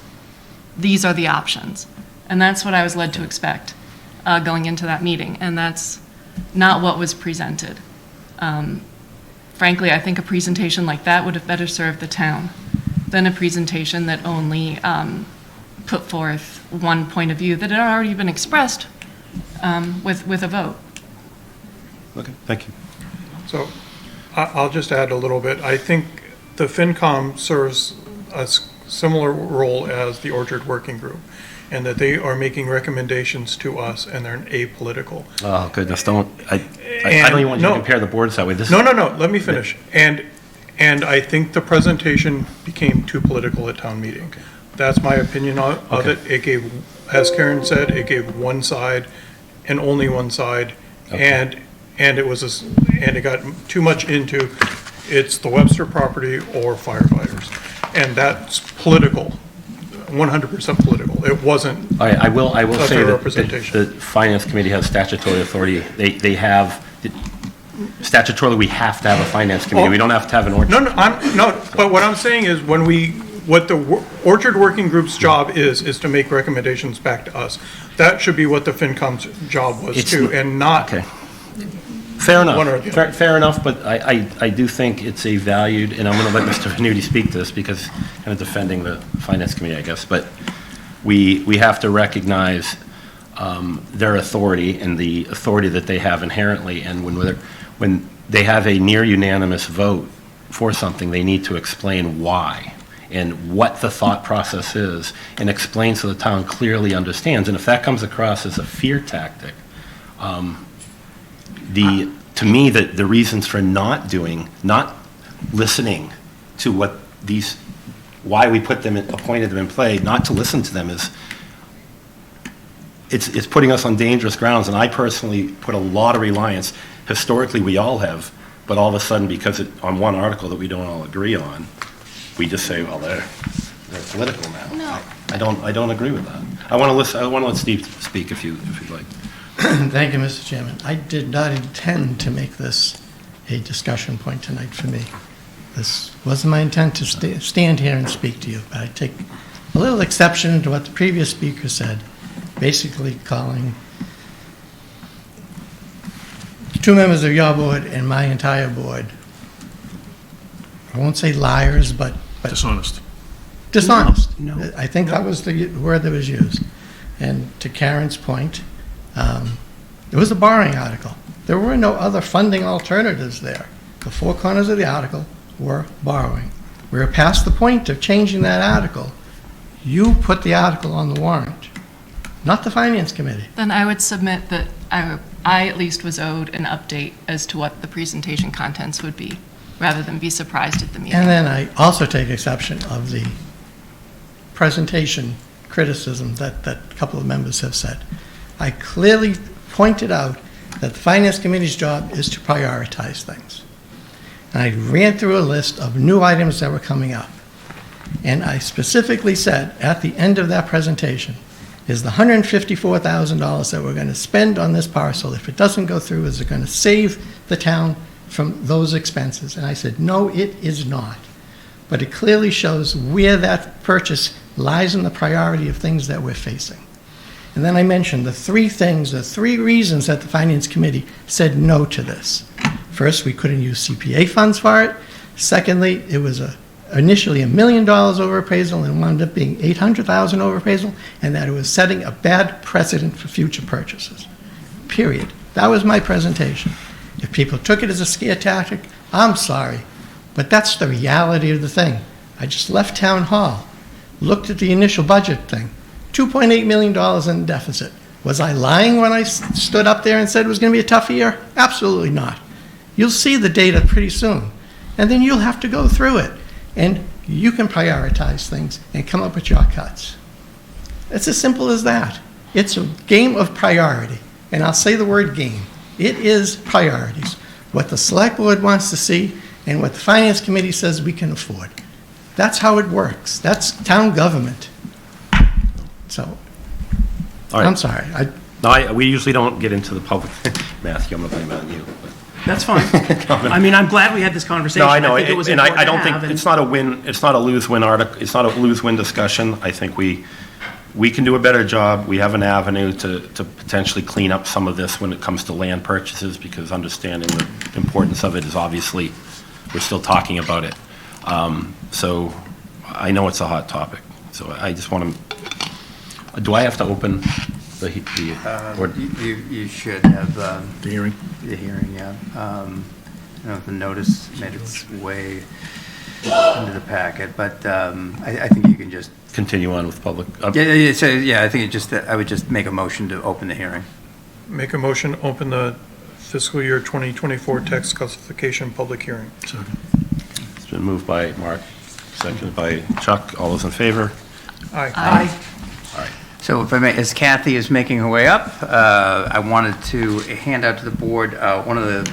these are the options. And that's what I was led to expect going into that meeting, and that's not what was presented. Frankly, I think a presentation like that would have better served the town than a presentation that only put forth one point of view that had already been expressed with a vote. Okay, thank you. So I'll just add a little bit. I think the FinCom serves a similar role as the Orchard Working Group, and that they are making recommendations to us, and they're apolitical. Oh, goodness, I don't even want you to compare the boards that way. No, let me finish. And I think the presentation became too political at town meeting. Okay. That's my opinion of it. It gave, as Karen said, it gave one side and only one side. Okay. And it got too much into, it's the Webster property or firefighters. And that's political. 100% political. It wasn't. I will say that representation. the Finance Committee has statutory authority. They have, statutorily, we have to have a Finance Committee. We don't have to have an ordinance. But what I'm saying is what the Orchard Working Group's job is to make recommendations back to us. That should be what the FinCom's job was too, and not. Okay. Fair enough. One or the other. Fair enough, but I do think it's a valued, and I'm going to let Mr. Venuti speak to this because kind of defending the Finance Committee, I guess, but we have to recognize their authority and the authority that they have inherently, and when they have a near unanimous vote for something, they need to explain why and what the thought process is, and explain so the town clearly understands. And if that comes across as a fear tactic, to me, the reasons for not listening to why we appointed them in play, not to listen to them it's putting us on dangerous grounds. And I personally put a lot of reliance, historically we all have, but all of a sudden, because on one article that we don't all agree on, we just say, well, they're political now. No. I don't agree with that. I want to let Steve speak if you'd like. Thank you, Mr. Chairman. I did not intend to make this a discussion point tonight for me. This wasn't my intent to stand here and speak to you, but I take a little exception to what the previous speaker said, basically calling two members of your board and my entire board, I won't say liars, but Dishonest. dishonest. No. I think that was the word that was used. And to Karen's point, it was a borrowing article. There were no other funding alternatives there. The four corners of the article were borrowing. We were past the point of changing that article. You put the article on the warrant, not the Finance Committee. Then I would submit that I at least was owed an update as to what the presentation contents would be, rather than be surprised at the meeting. And then I also take exception of the presentation criticism that a couple of members have said. I clearly pointed out that the Finance Committee's job is to prioritize things. And I ran through a list of new items that were coming up. And I specifically said at the end of that presentation, is the $154,000 that we're going to spend on this parcel, if it doesn't go through, is it going to save the town from those expenses? And I said, no, it is not. But it clearly shows where that purchase lies in the priority of things that we're facing. And then I mentioned the three reasons that the Finance Committee said no to this. First, we couldn't use CPA funds for it. Secondly, it was initially $1 million over appraisal and wound up being $800,000 over appraisal, and that it was setting a bad precedent for future purchases. Period. That was my presentation. If people took it as a scare tactic, I'm sorry, but that's the reality of the thing. I just left town hall, looked at the initial budget thing, $2.8 million in deficit. Was I lying when I stood up there and said it was going to be a tough year? Absolutely not. You'll see the data pretty soon, and then you'll have to go through it, and you can prioritize things and come up with your cuts. It's as simple as that. It's a game of priority, and I'll say the word game. It is priorities. What the Select Board wants to see and what the Finance Committee says we can afford. That's how it works. That's town government. So, All right. I'm sorry. No, we usually don't get into the public. Matthew, I'm going to blame it on you. but- That's fine. I mean, I'm glad we had this conversation. No, I know, think it was and I important don't to think, have, and- it's not a win, it's not a lose-win article, it's not a lose-win discussion. I think we can do a better job. We have an avenue to potentially clean up some of this when it comes to land purchases, because understanding the importance of it is obviously, we're still talking about it. So I know it's a hot topic. So I just want to, do I have to open or You should have The hearing. the hearing, yeah. I don't know if the notice made its way into the packet, but I think you can just, continue on with public? I think I would just make a motion to open the hearing. Make a motion, open the fiscal year 2024 tax classification public hearing. Second. It's been moved by Mark, seconded by Chuck. All those in favor? Aye. Aye. So if I may, as Kathy is making her way up, I wanted to hand out to the board one of the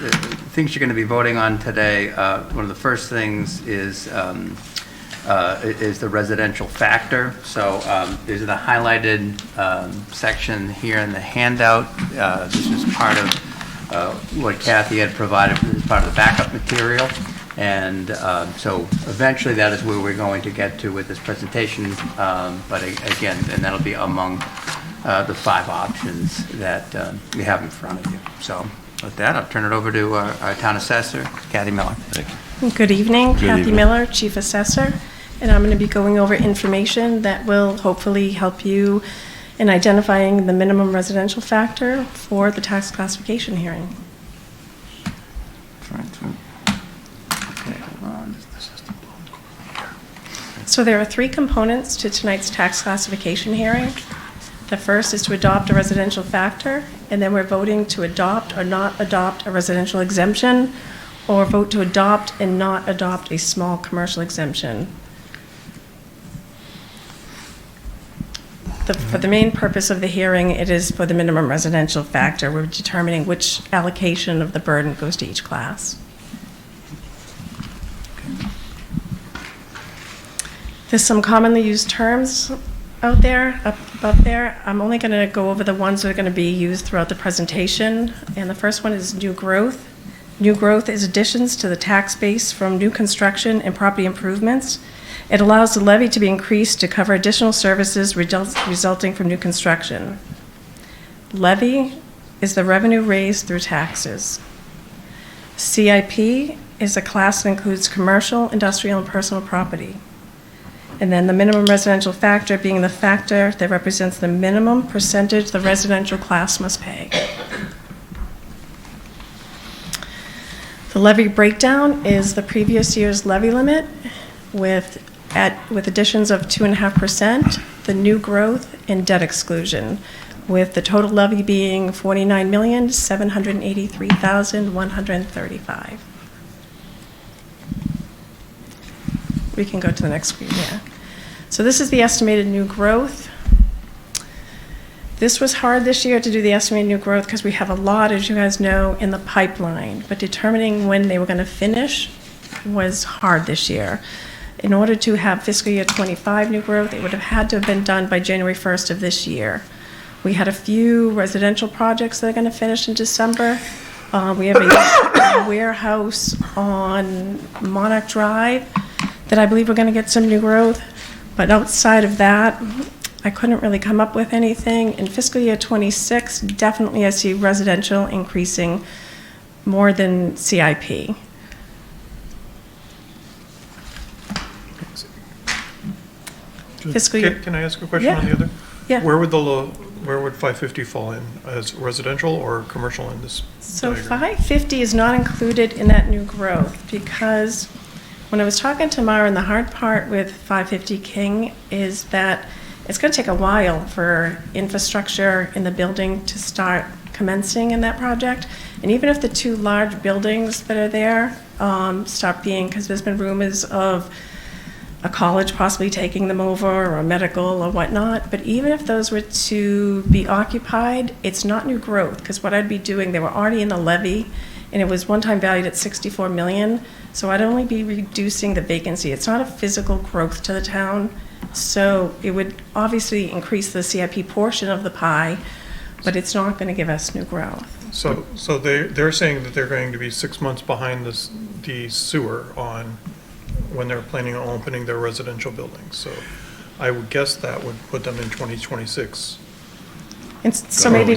things you're going to be voting on today. One of the first things is the residential factor. So there's the highlighted section here in the handout. This is part of what Kathy had provided as part of the backup material. And so eventually that is where we're going to get to with this presentation. But again, and that'll be among the 5 options that we have in front of you. So with that, I'll turn it over to our town assessor, Kathy Miller. Thank you. Good evening, Kathy evening. Miller, Chief Assessor, and I'm going to be going over information that will hopefully help you in identifying the minimum residential factor for the tax classification hearing. So there are 3 components to tonight's tax classification hearing. The first is to adopt a residential factor, and then we're voting to adopt or not adopt a residential exemption, or vote to adopt and not adopt a small commercial exemption. For the main purpose of the hearing, it is for the minimum residential factor. We're determining which allocation of the burden goes to each class. There's some commonly used terms out there, up there. I'm only going to go over the ones that are going to be used throughout the presentation. And the first one is new growth. New growth is additions to the tax base from new construction and property improvements. It allows the levy to be increased to cover additional services resulting from new construction. Levy is the revenue raised through taxes. CIP is a class that includes commercial, industrial, and personal property. And then the minimum residential factor being the factor that represents the minimum percentage the residential class must pay. The levy breakdown is the previous year's levy limit with additions of 2.5%, the new growth, and debt exclusion, with the total levy being $49,783,135. We can go to the next screen, yeah. So this is the estimated new growth. This was hard this year to do the estimated new growth because we have a lot, as you guys know, in the pipeline, but determining when they were going to finish was hard this year. In order to have fiscal year 25 new growth, it would have had to have been done by January 1st of this year. We had a few residential projects that are going to finish in December. We have a warehouse on Monarch Drive that I believe we're going to get some new growth. But outside of that, I couldn't really come up with anything. In fiscal year 26, definitely I see residential increasing more than CIP. Fiscal year. Can I ask a question Yeah. on the other? Yeah. Where would 550 fall in, as residential or commercial in this So diagram? 550 is not included in that new growth because when I was talking to Mara, and the hard part with 550 King is that it's going to take a while for infrastructure in the building to start commencing in that project. And even if the two large buildings that are there start being, because there's been rumors of a college possibly taking them over or a medical or whatnot, but even if those were to be occupied, it's not new growth because what I'd be doing, they were already in the levy and it was one time valued at 64 million. So I'd only be reducing the vacancy. It's not a physical growth to the town. So it would obviously increase the CIP portion of the pie, but it's not going to give us new growth. So they're saying that they're going to be 6 months behind the sewer on when they're planning on opening their residential buildings. So I would guess that would put them in 2026. And so maybe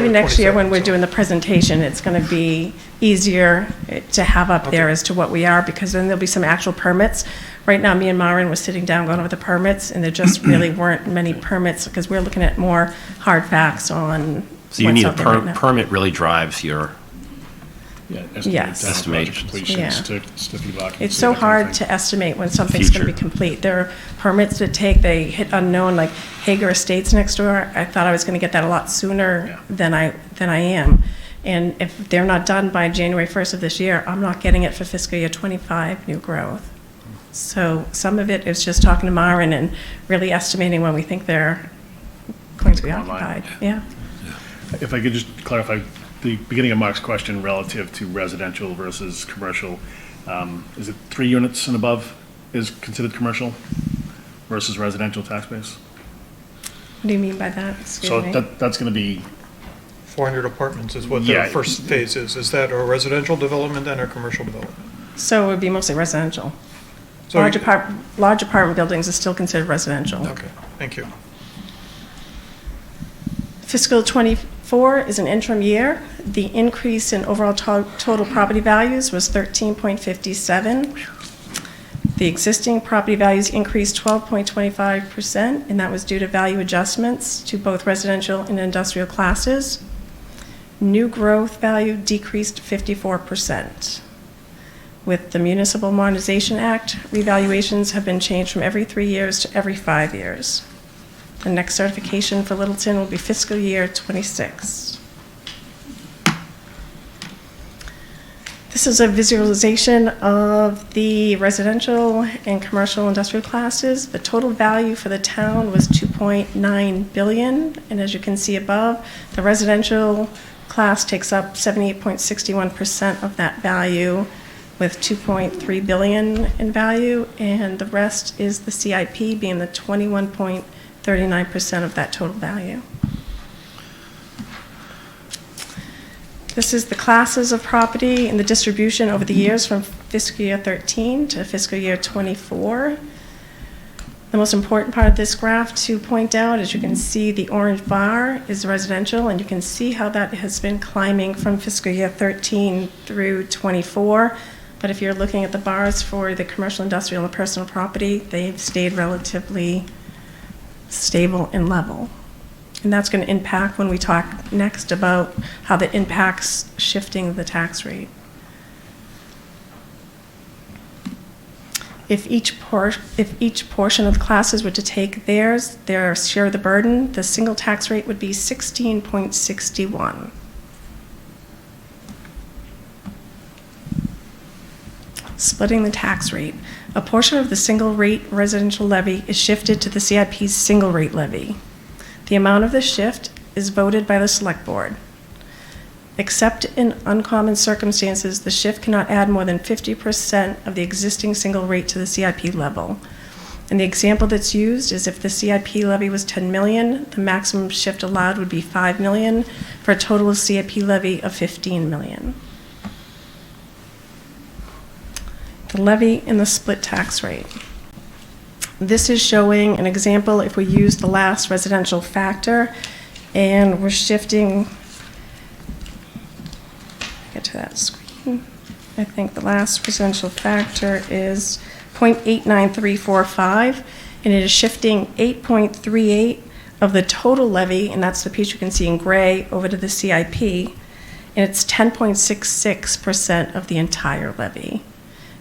next year when we're doing the presentation, it's going to be easier to have up there as to what we are, because then there'll be some actual permits. Right now, me and Maureen was sitting down going over the permits, and there just really weren't many permits because we're looking at more hard facts on So you need a permit really drives your, Yes. Estimate completions, Yeah. certificate of occupancy. It's so that kind of hard thing. to estimate when something's going to be complete. There are permits that they hit unknown, like Hager Estates next door. I thought I was going to get that a lot sooner than I am. And if they're not done by January 1st of this year, I'm not getting it for fiscal year 25 new growth. So some of it is just talking to Marin and really estimating when we think they're going to be occupied. Yeah. If I could just clarify the beginning of Mark's question relative to residential versus commercial, is it 3 units and above is considered commercial versus residential tax base? What do you mean by that? Excuse So me. that's going to be, 400 apartments is what their Yeah. first phase is. Is that a residential development and a commercial development? So it would be mostly residential. So Large apartment buildings are still considered residential. Okay, thank you. Fiscal '24 is an interim year. The increase in overall total property values was 13.57. The existing property values increased 12.25%, and that was due to value adjustments to both residential and industrial classes. New growth value decreased 54%. With the Municipal Modernization Act, revaluations have been changed from every 3 years to every 5 years. The next certification for Littleton will be fiscal year '26. This is a visualization of the residential and commercial industrial classes. The total value for the town was $2.9 billion, and as you can see above, the residential class takes up 78.61% of that value, with $2.3 billion in value, and the rest is the CIP being the 21.39% of that total value. This is the classes of property and the distribution over the years from fiscal year 13 to fiscal year 24. The most important part of this graph to point out, as you can see, the orange bar is residential, and you can see how that has been climbing from fiscal year 13 through 24. But if you're looking at the bars for the commercial, industrial, and personal property, they've stayed relatively stable and level. And that's going to impact when we talk next about how that impacts shifting the tax rate. If each portion of the classes were to take their share of the burden, the single tax rate would be 16.61. Splitting the tax rate. A portion of the single rate residential levy is shifted to the CIP's single rate levy. The amount of the shift is voted by the Select Board. Except in uncommon circumstances, the shift cannot add more than 50% of the existing single rate to the CIP level. And the example that's used is if the CIP levy was 10 million, the maximum shift allowed would be 5 million for a total of CIP levy of 15 million. The levy and the split tax rate. This is showing an example if we use the last residential factor and we're shifting, get to that screen. I think the last residential factor is 0.89345, and it is shifting 8.38 of the total levy, and that's the piece you can see in gray, over to the CIP, and it's 10.66% of the entire levy.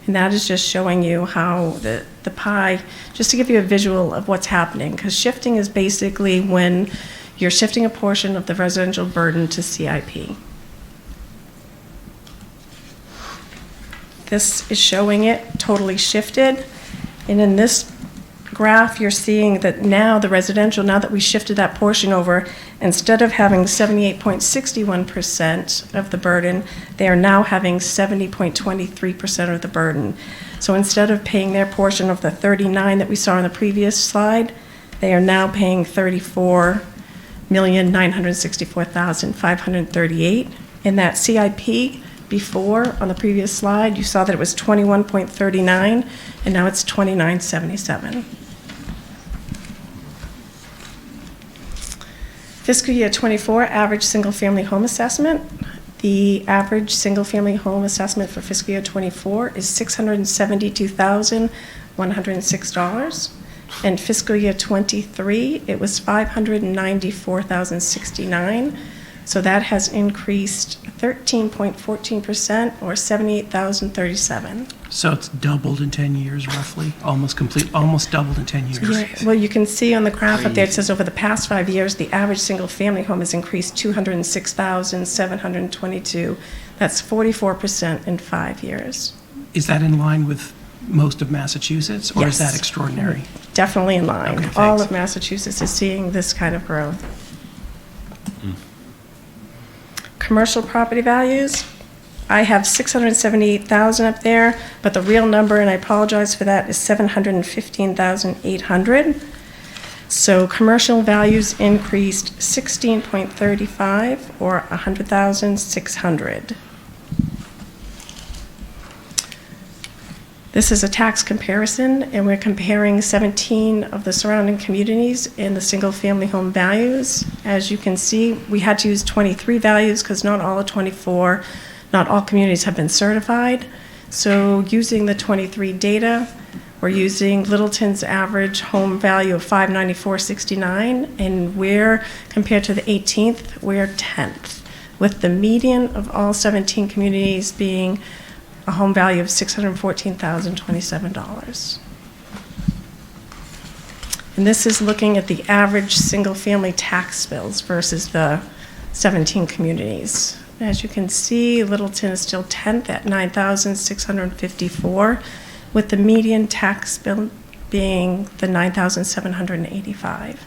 And that is just showing you how the pie, just to give you a visual of what's happening, because shifting is basically when you're shifting a portion of the residential burden to CIP. This is showing it totally shifted. And in this graph, you're seeing that now the residential, now that we shifted that portion over, instead of having 78.61% of the burden, they are now having 70.23% of the burden. So instead of paying their portion of the 39 that we saw in the previous slide, they are now paying 34,964,538. In that CIP, before, on the previous slide, you saw that it was 21.39, and now it's 29.77. Fiscal year 24 average single-family home assessment. The average single-family home assessment for fiscal year 24 is $672,106. And fiscal year 23, it was $594,069. So that has increased 13.14%, or $78,037. So it's doubled in 10 years, roughly, almost doubled in 10 years. Yeah, well, you can see on the graph up there, it says over the past 5 years, the average single-family home has increased 206,722. That's 44% in 5 years. Is that in line with most of Massachusetts, or is Yes. that extraordinary? Definitely in line. Okay, All thanks. of Massachusetts is seeing this kind of growth. Commercial property values, I have 678,000 up there, but the real number, and I apologize for that, is 715,800. So commercial values increased 16.35, or 100,600. This is a tax comparison, and we're comparing 17 of the surrounding communities in the single-family home values. As you can see, we had to use 23 values because not all of 24, not all communities have been certified. So using the 23 data, we're using Littleton's average home value of $594.69, and we're, compared to the 18th, we're 10th, with the median of all 17 communities being a home value of $614,027. And this is looking at the average single-family tax bills versus the 17 communities. As you can see, Littleton is still 10th at $9,654, with the median tax bill being the $9,785.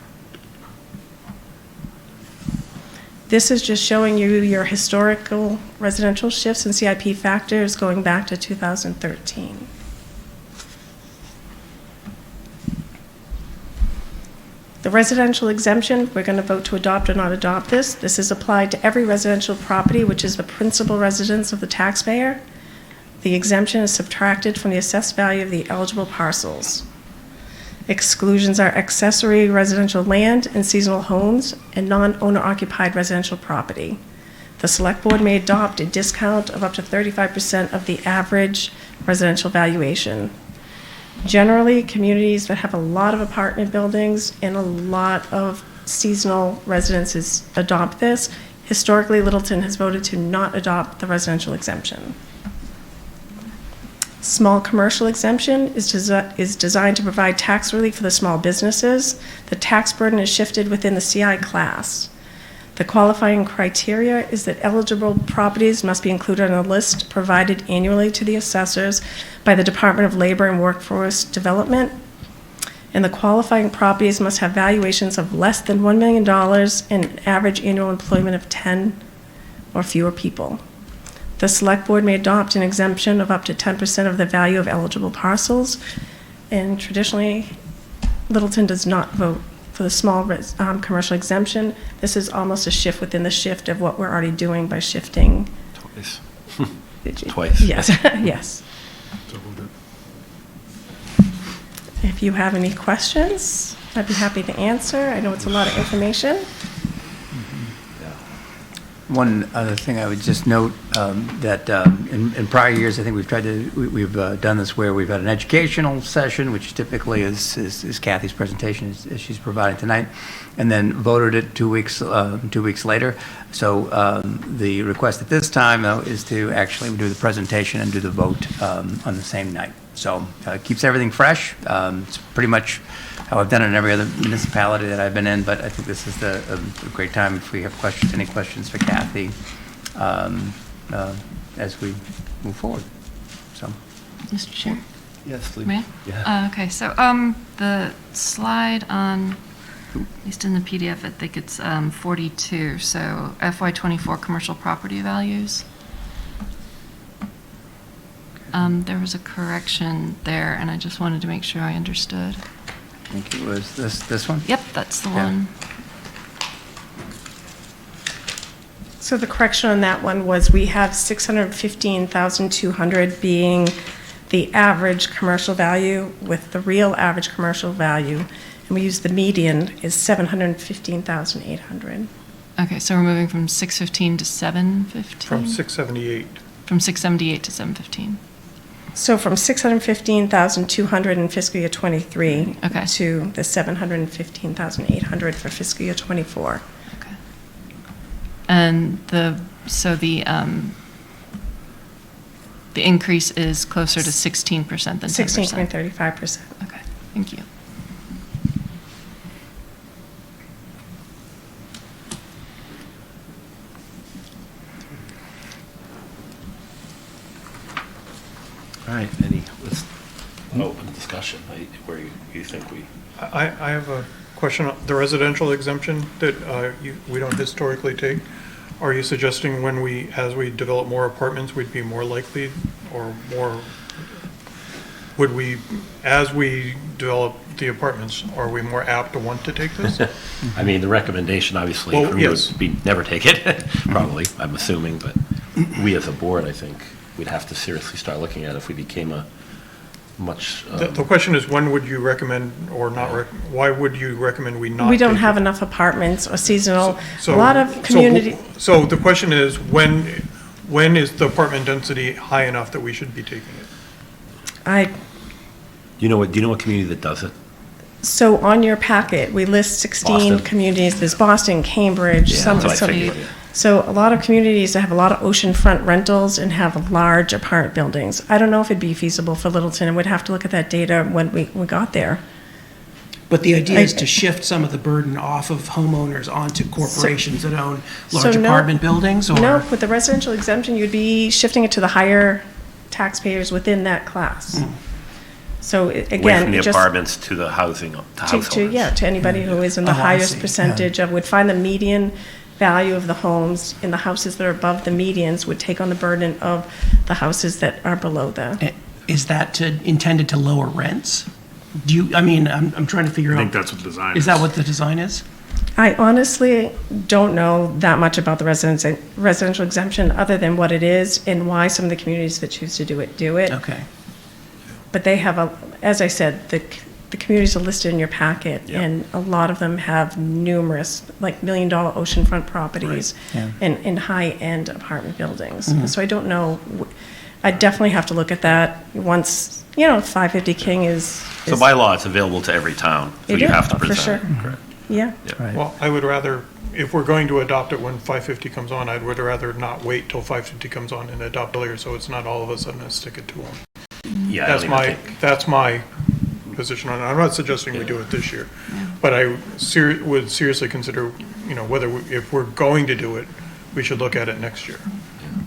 This is just showing you your historical residential shifts and CIP factors going back to 2013. The residential exemption, we're going to vote to adopt or not adopt this. This is applied to every residential property, which is the principal residence of the taxpayer. The exemption is subtracted from the assessed value of the eligible parcels. Exclusions are accessory residential land and seasonal homes and non-owner occupied residential property. The Select Board may adopt a discount of up to 35% of the average residential valuation. Generally, communities that have a lot of apartment buildings and a lot of seasonal residences adopt this. Historically, Littleton has voted to not adopt the residential exemption. Small commercial exemption is designed to provide tax relief for the small businesses. The tax burden is shifted within the CI class. The qualifying criteria is that eligible properties must be included on a list provided annually to the assessors by the Department of Labor and Workforce Development. And the qualifying properties must have valuations of less than $1 million and average annual employment of 10 or fewer people. The Select Board may adopt an exemption of up to 10% of the value of eligible parcels. And traditionally, Littleton does not vote for the small commercial exemption. This is almost a shift within the shift of what we're already doing by shifting. Twice. Twice. Yes, yes. If you have any questions, I'd be happy to answer. I know it's a lot of information. One other thing I would just note that in prior years, I think we've done this where we've had an educational session, which typically is Kathy's presentation as she's providing tonight, and then voted it 2 weeks later. So the request at this time, though, is to actually do the presentation and do the vote on the same night. So it keeps everything fresh. It's pretty much how I've done it in every other municipality that I've been in, but I think this is a great time if we have questions, any questions for Kathy as we move forward. So, Mr. Chair? Yes, please. May I? Yeah. Okay, so the slide on, at least in the PDF, I think it's 42, so FY24 commercial property values. There was a correction there, and I just wanted to make sure I understood. I think it was this one? Yep, that's the Yeah. one. So the correction on that one was we have 615,200 being the average commercial value with the real average commercial value. And we use the median is 715,800. Okay, so we're moving from 615 to 715? From 678. From 678 to 715. So from 615,200 in fiscal year '23 Okay. to the 715,800 for fiscal year '24. Okay. And the increase is closer to 16% than 10%? 16.35%. Okay, thank you. All right, let's open discussion, where you think we. I have a question. The residential exemption that we don't historically take, are you suggesting as we develop more apartments, we'd be more likely as we develop the apartments, are we more apt to want to take this? I mean, the recommendation obviously Well, from you yes. would be never take it, probably, I'm assuming, but we as a board, I think, we'd have to seriously start looking at if we became a much. The question is, when would you recommend or not, why would you recommend we not? We don't take have it? enough apartments or seasonal. So- A lot of community. So the question is, when is the apartment density high enough that we should be taking it? Do Do you know what community that does it? So on your packet, we list 16 Boston. communities. There's Boston, Cambridge, Yeah, some. that's what I some- figured, yeah. So a lot of communities that have a lot of oceanfront rentals and have large apartment buildings. I don't know if it'd be feasible for Littleton, and we'd have to look at that data when we got there. But the idea is to shift some of the burden off of homeowners onto corporations that own large So no- apartment buildings, or? No, with the residential exemption, you'd be shifting it to the higher taxpayers within that class. So Away again, from the just apartments to the housing, to householders. yeah, to anybody who is in the Oh, I highest see, percentage of, would find the median value of the homes in the houses that are above the medians would take on the burden of the houses that are below the. Is that intended to lower rents? I'm trying to figure out. I think that's what the design is. Is that what the design is? I honestly don't know that much about the residential exemption, other than what it is and why some of the communities that choose to do it, do it. Okay. But they have as I said, the communities are listed in your packet, Yeah. and a lot of them have numerous, like million-dollar oceanfront properties Yeah. and high-end apartment buildings. So I don't know, I definitely have to look at that once, 550 King is. So by law, it's available to every town, so It you is, have to for present sure. it. Correct. Yeah. Well, I would rather, if we're going to adopt it when 550 comes on, I would rather not wait till 550 comes on and adopt earlier, so it's not all of a sudden a stick it to them. Yeah, I don't even think. That's my position on it. I'm not suggesting we do it this year, but I would seriously consider, whether, if we're going to do it, we should look at it next year.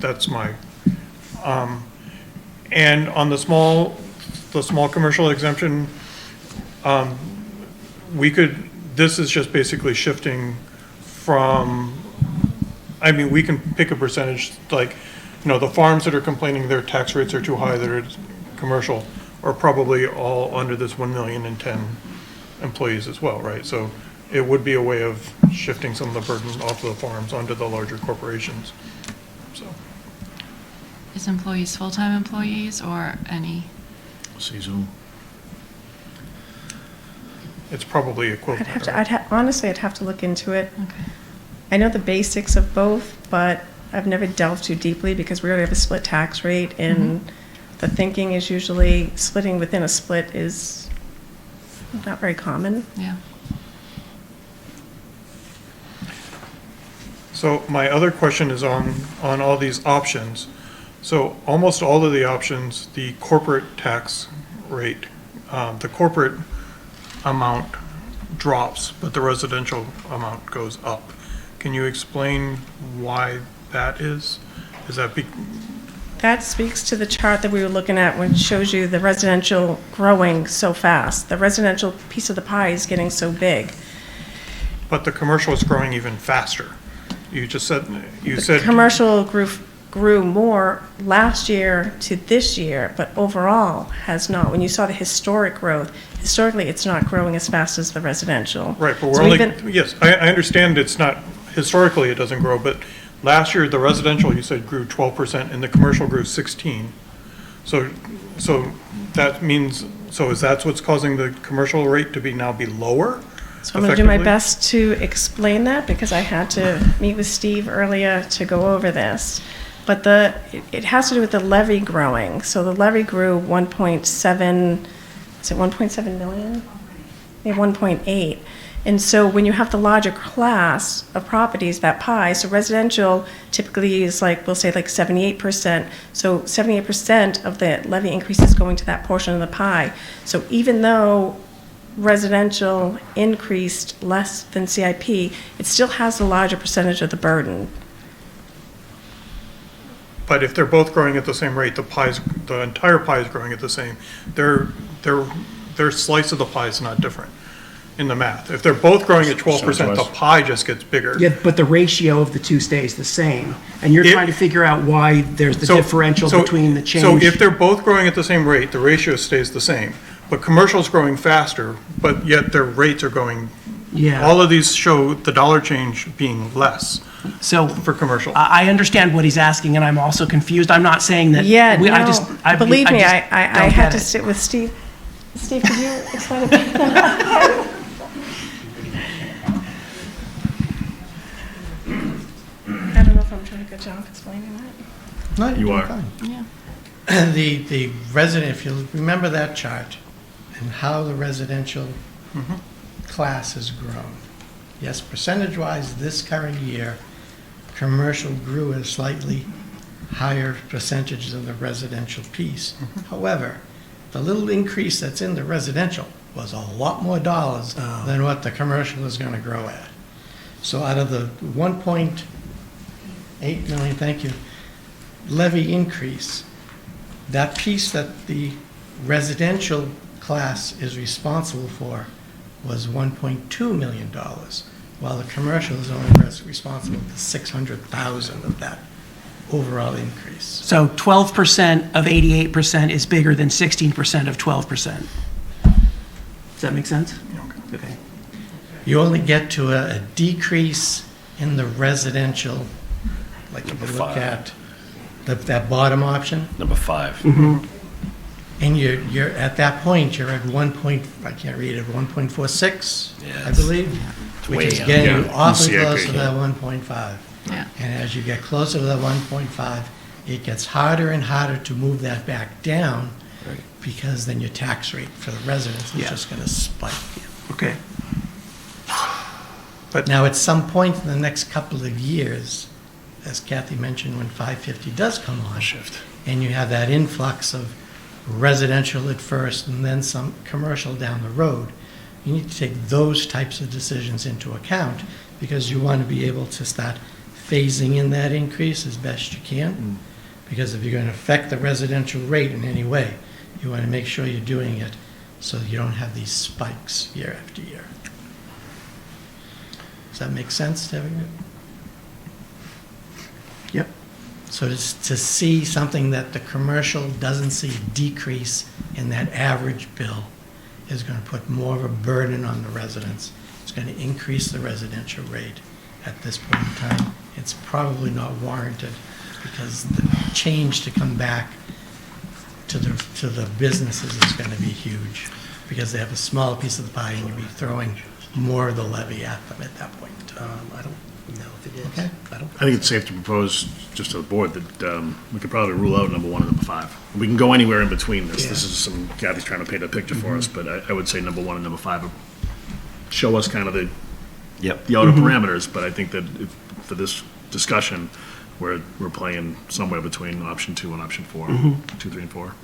That's my, and on the small commercial exemption, this is just basically shifting from, we can pick a percentage, like, the farms that are complaining their tax rates are too high, that are commercial, are probably all under this 1,010,000 employees as well, right? So it would be a way of shifting some of the burden off of the farms onto the larger corporations, so. Is employees full-time employees or any? Seasonal. It's probably equivalent. Honestly, I'd have to look into it. Okay. I know the basics of both, but I've never delved too deeply because we already have a split tax rate, and the thinking is usually splitting within a split is not very common. Yeah. So my other question is on all these options. So almost all of the options, the corporate tax rate, the corporate amount drops, but the residential amount goes up. Can you explain why that is? Is that That speaks to the chart that we were looking at, which shows you the residential growing so fast. The residential piece of the pie is getting so big. but the commercial is growing even faster? You said. Commercial grew more last year to this year, but overall has not. When you saw the historic growth, historically, it's not growing as fast as the residential. Right, but So we're only, even- yes, I understand it's not, historically, it doesn't grow, but last year, the residential, you said, grew 12%, and the commercial grew 16. So that means, is that what's causing the commercial rate to now be lower? So I'm going to do my effectively? best to explain that because I had to meet with Steve earlier to go over this. But it has to do with the levy growing. So the levy grew 1.7, is it 1.7 million? Yeah, 1.8. And so when you have the larger class of properties, that pie, so residential typically is we'll say 78%. So 78% of the levy increase is going to that portion of the pie. So even though residential increased less than CIP, it still has a larger percentage of the burden. But if they're both growing at the same rate, the entire pie is growing at the same, their slice of the pie is not different in the math. If they're both growing at 12%, the pie just gets bigger. Yeah, but the ratio of the two stays the same. And you're If- trying to figure out why there's the differential between the change. So if they're both growing at the same rate, the ratio stays the same. But commercial's growing faster, but yet their rates are going, Yeah. all of these show the dollar change being less So for commercial. I understand what he's asking, and I'm also confused. I'm not saying that. Yeah, I believe me, just I don't had get to it. sit with Steve. Steve, could you explain it? I don't know if I'm doing a good job explaining that. No, You doing are. fine. Yeah. The resident, if you remember that chart and how the residential class has grown. Yes, percentage-wise, this current year, commercial grew at a slightly higher percentage than the residential piece. However, the little increase that's in the residential was a lot more dollars than what the commercial is going to grow at. So out of the 1.8 million, thank you, levy increase, that piece that the residential class is responsible for was $1.2 million, while the commercial is only responsible for $600,000 of that overall increase. So 12% of 88% is bigger than 16% of 12%. Does that make sense? Okay. You only get to a decrease in the residential, like if you look at that bottom option, Number 5. And you're, at that point, you're at I can't read it, 1.46, I Yes. believe, which way is up. getting you Yeah, awfully CIP, close to yeah. that 1.5. Yeah. And as you get closer to that 1.5, it gets harder and harder to move that back down, Right. because then your tax rate for the residents is Yeah. just going to spike. Okay. Now, at some point in the next couple of years, as Kathy mentioned, when 550 does come on, and you have that influx of residential at first and then some commercial down the road, you need to take those types of decisions into account, because you want to be able to start phasing in that increase as best you can. Because if you're going to affect the residential rate in any way, you want to make sure you're doing it so you don't have these spikes year after year. Does that make sense to everyone? Yep. So to see something that the commercial doesn't see a decrease in that average bill is going to put more of a burden on the residents. It's going to increase the residential rate at this point in time. It's probably not warranted, because the change to come back to the businesses is going to be huge, because they have a smaller piece of the pie and you'll be throwing more of the levy at them at that point in time. I don't know if it is. Okay. I don't. I think it's safe to propose, just to the board, that we could probably rule out number 1 and number 5. We can go anywhere in between this. This is Kathy's trying to paint a picture for us, but I would say number 1 and number 5 show us kind of the outer parameters, but I think that for this discussion, we're playing somewhere between option 2 and option 4, 2, 3, and 4.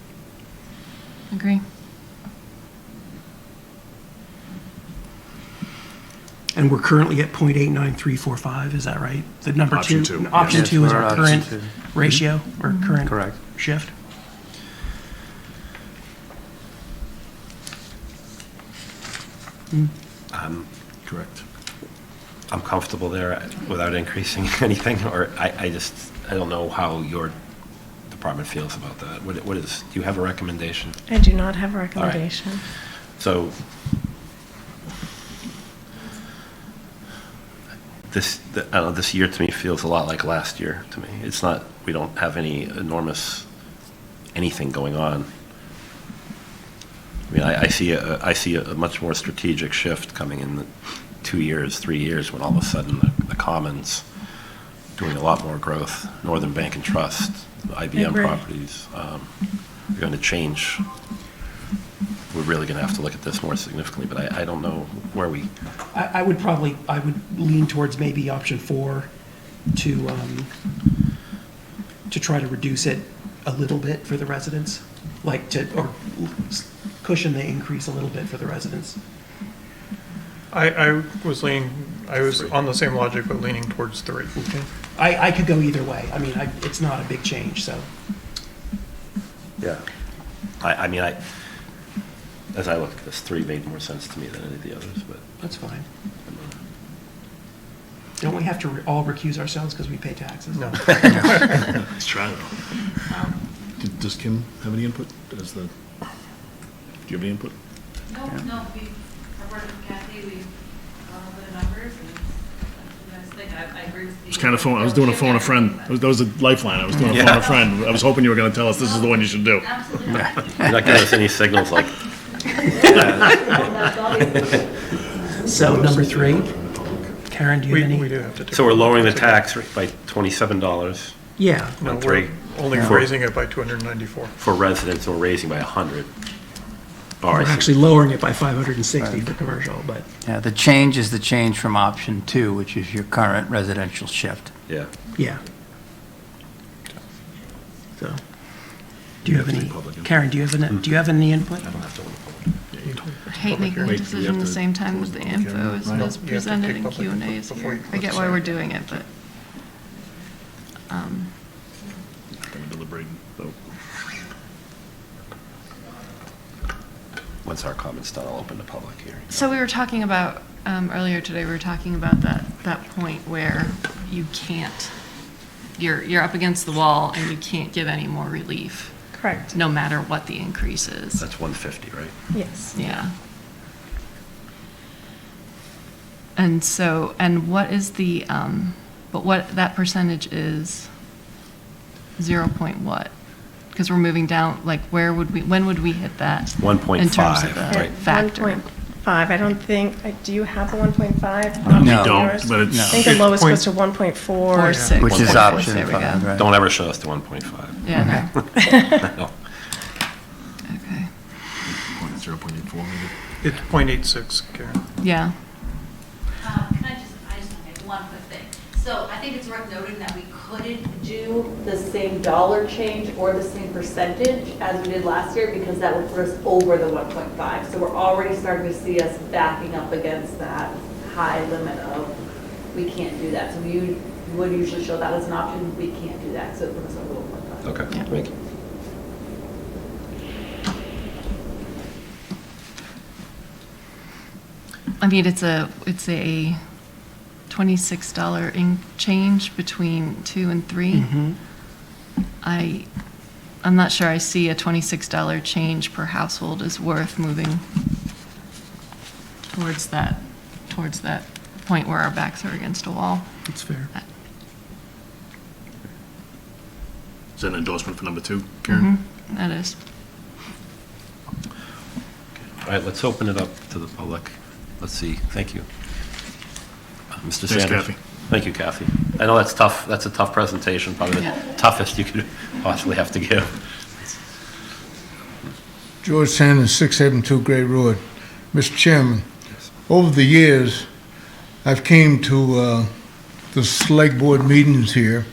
Agree. And we're currently at .89345, is that right? The number Option two? two, Option yes. 2 is We're our at option current 2. ratio, or current Correct. shift? Correct. I'm comfortable there without increasing anything, or I don't know how your department feels about that. What is, do you have a recommendation? I do not have a recommendation. So this year to me feels a lot like last year to me. It's not, we don't have any enormous anything going on. I mean, I see a much more strategic shift coming in the 2 years, 3 years, when all of a sudden the Commons doing a lot more growth. Northern Bank and Trust, IBM Agree. properties, are going to change. We're really going to have to look at this more significantly, but I don't know where we. I would lean towards maybe option 4 to try to reduce it a little bit for the residents, or cushion the increase a little bit for the residents. I was on the same logic, but leaning towards 3. Okay. I could go either way. I mean, it's not a big change, so. Yeah. As I look at this, 3 made more sense to me than any of the others, but. That's fine. Don't we have to all recuse ourselves because we pay taxes? No. Let's try though. Does Kim have any input? Do you have any input? No, I've worked with Kathy, we've gone over the numbers, and you guys think, I agree with the. It's kind of phone. I was doing a phone a friend. That was a lifeline. I was doing a phone a friend. I was hoping you were going to tell us this is the one you should do. Absolutely. You're not giving us any signals like. So number 3, Karen, do you have any? We do have to. So we're lowering the tax rate by $27 Yeah. No, on we're 3 only For- raising it by 294. for residents, and we're raising by 100. Oh, We're I see. actually lowering it by 560 for commercial, but. Yeah, the change is the change from option 2, which is your current residential shift. Yeah. Yeah. So, do you have any, Karen, do you have any input? I don't have to. I hate making the Wait, we decision have at the to same time close as the the public info hearing. is Right. is You have to presented take in public Q and As before here. you I get close why the we're hearing. doing it, but Kind of deliberating vote. Once our comments done, I'll open the public hearing. so we were talking about, earlier today, we were talking about that point where you can't, you're up against the wall and you can't give any more relief, Correct. no matter what the increase is. That's 150, right? Yes. Yeah. And so, and what is the, but what, that percentage is 0 point what? because we're moving down, like, when would we hit that? 1.5, In terms of the right. factor? 1.5, I don't think, do you have the 1.5? We No. don't, but it's. I think the lowest goes to 1.4. Or six. Which is 1.6, option there we go. 5, right? Don't ever show us the 1.5. Yeah, no. No. Okay. 0.84 maybe. It's .86, Karen. Yeah. Can I just make one quick thing? So I think it's worth noting that we couldn't do the same dollar change or the same percentage as we did last year because that would put us over the 1.5. So we're already starting to see us backing up against that high limit of, we can't do that. So we would usually show that as an option, we can't do that, so it puts us over 1.5. Okay, Yeah. thank you. I mean, it's a $26 change between 2 and 3. I'm not sure I see a $26 change per household is worth moving towards that point where our backs are against a wall. That's fair. Is that an endorsement for number 2, Karen? That is. All right, let's open it up to the public. Let's see, thank you. Mr. Thanks, Sanders. Kathy. Thank you, Kathy. I know that's tough, that's a tough presentation, probably the toughest you could possibly have to give. George Sanders, 672 Great Road. Mr. Chairman, over the years, I've came to the select board meetings here,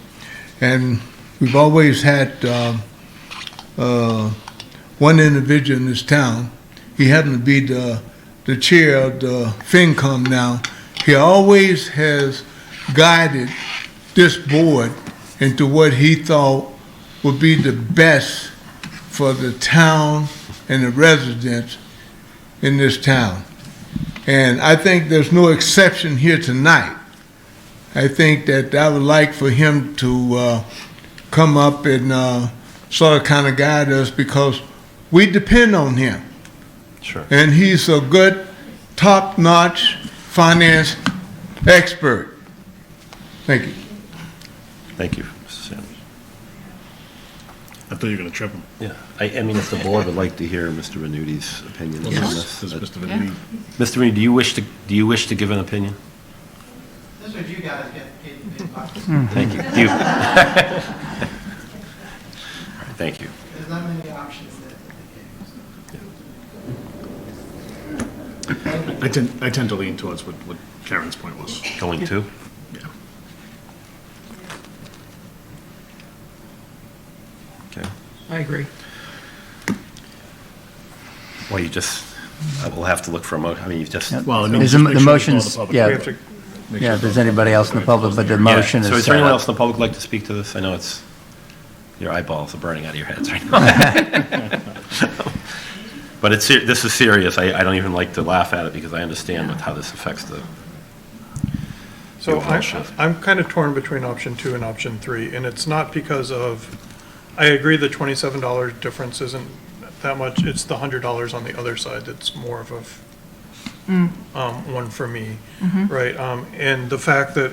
and we've always had one individual in this town. He happened to be the chair of the FinCom now. He always has guided this board into what he thought would be the best for the town and the residents in this town. And I think there's no exception here tonight. I think that I would like for him to come up and sort of kind of guide us because we depend on him. Sure. And he's a good, top-notch finance expert. Thank you. Thank you, Mr. Sanders. I thought you were going to trip him. Yeah, I mean, if the board would like to hear Mr. Venuti's opinion on this. Does Mr. Yeah. Venuti? Mr. Venuti, do you wish to give an opinion? This is what you guys get paid the big bucks. Thank you. Do you? Thank you. There's not many options there. I tend to lean towards what Karen's point was. Going to? Yeah. Okay. I agree. Well, you just, I will have to look for a motion. I mean, you just. Well, I mean, Is just the make sure we follow motion's, the public. yeah, We have to, yeah, if there's anybody else in the public, but the motion is. So is there anyone else in the public like to speak to this? I know it's, your eyeballs are burning out of your heads right now. But it's, this is serious. I don't even like to laugh at it because I understand how this affects the. So overall shift. I'm kind of torn between option 2 and option 3, and it's not because of, I agree the $27 difference isn't that much, it's the $100 on the other side that's more of a one for me, right? And the fact that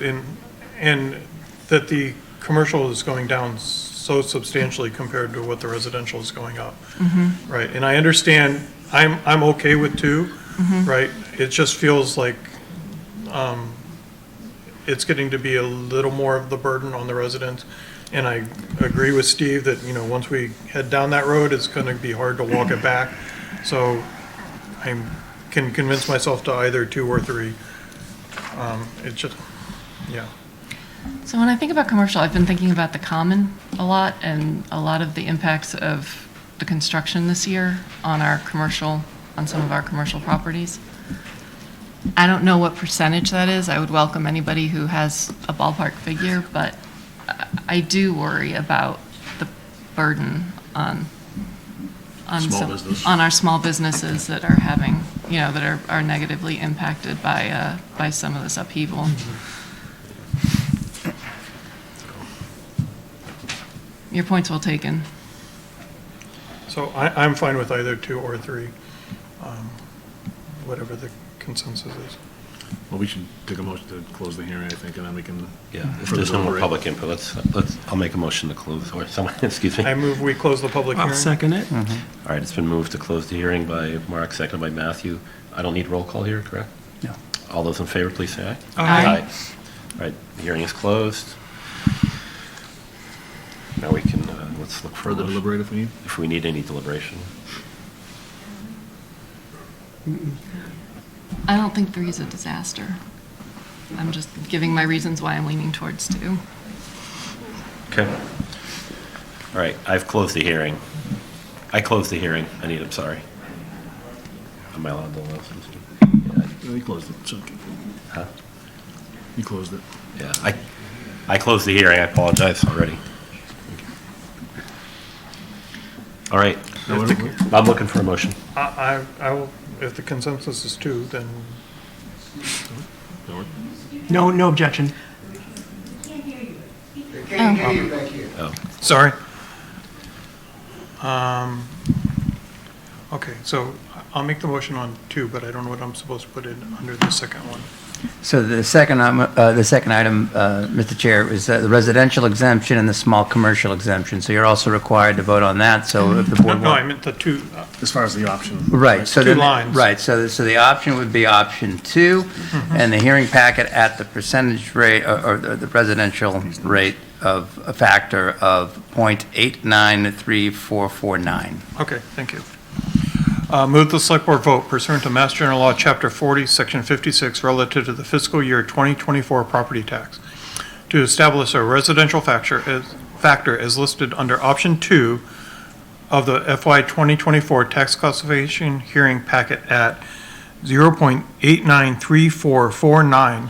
that the commercial is going down so substantially compared to what the residential is going up, right? And I understand, I'm okay with 2, right? It just feels like it's getting to be a little more of the burden on the residents. And I agree with Steve that, once we head down that road, it's going to be hard to walk it back. So I can convince myself to either 2 or 3. It's just, yeah. So when I think about commercial, I've been thinking about the common a lot and a lot of the impacts of the construction this year on some of our commercial properties. I don't know what percentage that is. I would welcome anybody who has a ballpark figure, but I do worry about the burden on Small business. on our small businesses that are having, that are negatively impacted by some of this upheaval. Your point's well taken. So I'm fine with either 2 or 3, whatever the consensus is. Well, we should take a motion to close the hearing, I think, and then we can. Yeah, if further there's no more deliberate. public input, I'll make a motion to close, or someone, excuse me. I move we close the public I'll hearing. second it. All right, it's been moved to close the hearing by Mark, seconded by Matthew. I don't need roll call here, correct? No. All those in favor, please say aye. Aye. All right, the hearing is closed. Now we can, let's look for Further deliberate if we need. if we need any deliberation. I don't think 3 is a disaster. I'm just giving my reasons why I'm leaning towards 2. Okay. All right, I've closed the hearing. I closed the hearing. I'm sorry. Am I allowed to allow something? No, you closed it, it's okay. Huh? You closed it. Yeah, I closed the hearing. I apologize already. All right, I'm looking for a motion. I will, if the consensus is 2, then No objection. Oh, sorry. Okay, so I'll make the motion on 2, but I don't know what I'm supposed to put in under the second one. So the second item, Mr. Chair, is the residential exemption and the small commercial exemption. So you're also required to vote on that, so if the board... No, I meant the 2, As far as the option. Right, so Two then, lines. right, so the option would be option 2, and the hearing packet at the percentage rate, or the residential rate of a factor of 0.893449. okay, thank you. Move the select board vote pursuant to Mass General Law, Chapter 40, Section 56, relative to the fiscal year 2024 property tax, to establish a residential factor as listed under option 2 of the FY 2024 tax classification hearing packet at 0.893449.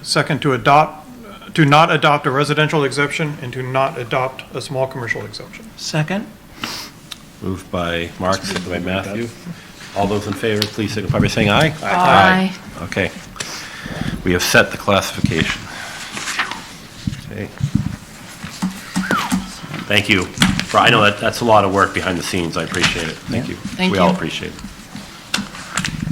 Second, to not adopt a residential exemption and to not adopt a small commercial exemption. Second? moved by Mark, seconded by Matthew. All those in favor, please signify by saying aye. Aye. Okay. We have set the classification. Okay. Thank you. I know that's a lot of work behind the scenes. I appreciate it. Thank you. Thank We all you. appreciate it.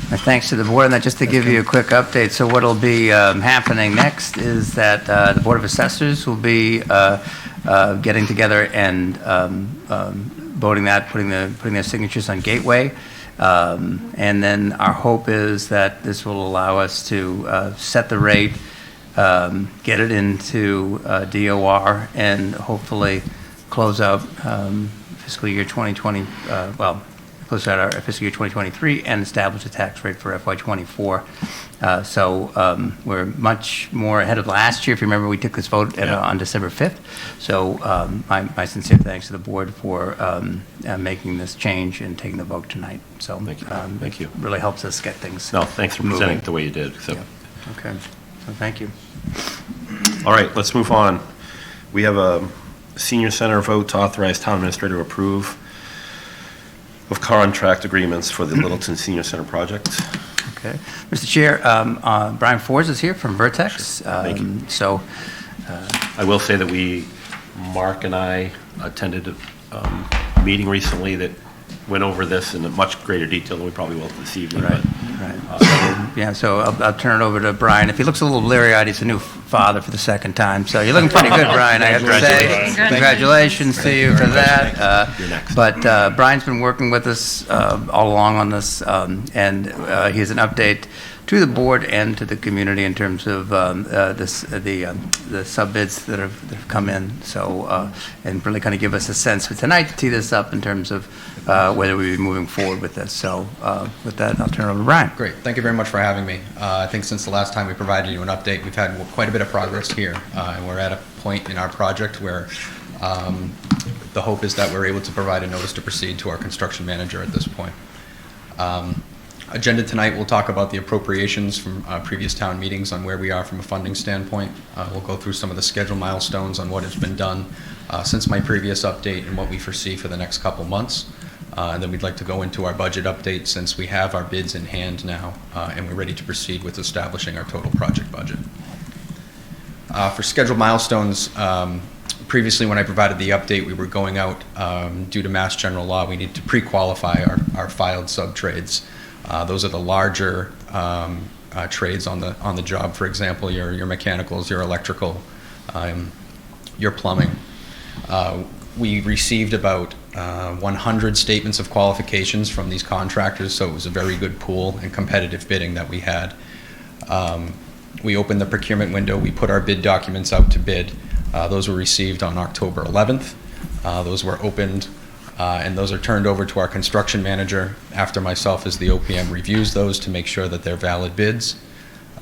My thanks to the board, and that just to give you a quick update, so what'll be happening next is that the Board of Assessors will be getting together and voting that, putting their signatures on Gateway. And then our hope is that this will allow us to set the rate, get it into DOR, and hopefully close out fiscal year 2020, close out our fiscal year 2023 and establish a tax rate for FY24. So we're much more ahead of last year. If you remember, we took this vote on December 5th. So my sincere thanks to the board for making this change and taking the vote tonight. So Thank you. Thank you. Really helps us get things No, thanks for moving. presenting it the way you did. So. Yeah. Okay, so thank you. All right, let's move on. We have a senior center vote to authorize town administrator to approve of contract agreements for the Littleton Senior Center project. Okay. Mr. Chair, Brian Fords is here from Vertex. Thank you. So, I will say that Mark and I attended a meeting recently that went over this in a much greater detail than we probably will this evening. right. Yeah, so I'll turn it over to Brian. If he looks a little bleary-eyed, he's a new father for the second time. So you're looking pretty good, Brian, I have to say. Congratulations to you for that. You're next. But Brian's been working with us all along on this, and he has an update to the board and to the community in terms of the sub-bids that have come in. So, and really kind of give us a sense for tonight to tee this up in terms of whether we be moving forward with this. So with that, I'll turn it over to Brian. Great. Thank you very much for having me. I think since the last time we provided you an update, we've had quite a bit of progress here. And we're at a point in our project where the hope is that we're able to provide a notice to proceed to our construction manager at this point. Agenda tonight, we'll talk about the appropriations from previous town meetings on where we are from a funding standpoint. We'll go through some of the schedule milestones on what has been done since my previous update and what we foresee for the next couple months. And then we'd like to go into our budget update since we have our bids in hand now and we're ready to proceed with establishing our total project budget. For scheduled milestones, previously when I provided the update, we were going out due to Mass General Law. We need to pre-qualify our filed sub-trades. Those are the larger trades on the job. For example, your mechanicals, your electrical, your plumbing. We received about 100 statements of qualifications from these contractors, so it was a very good pool and competitive bidding that we had. We opened the procurement window. We put our bid documents out to bid. Those were received on October 11th. Those were opened, and those are turned over to our construction manager after myself as the OPM reviews those to make sure that they're valid bids.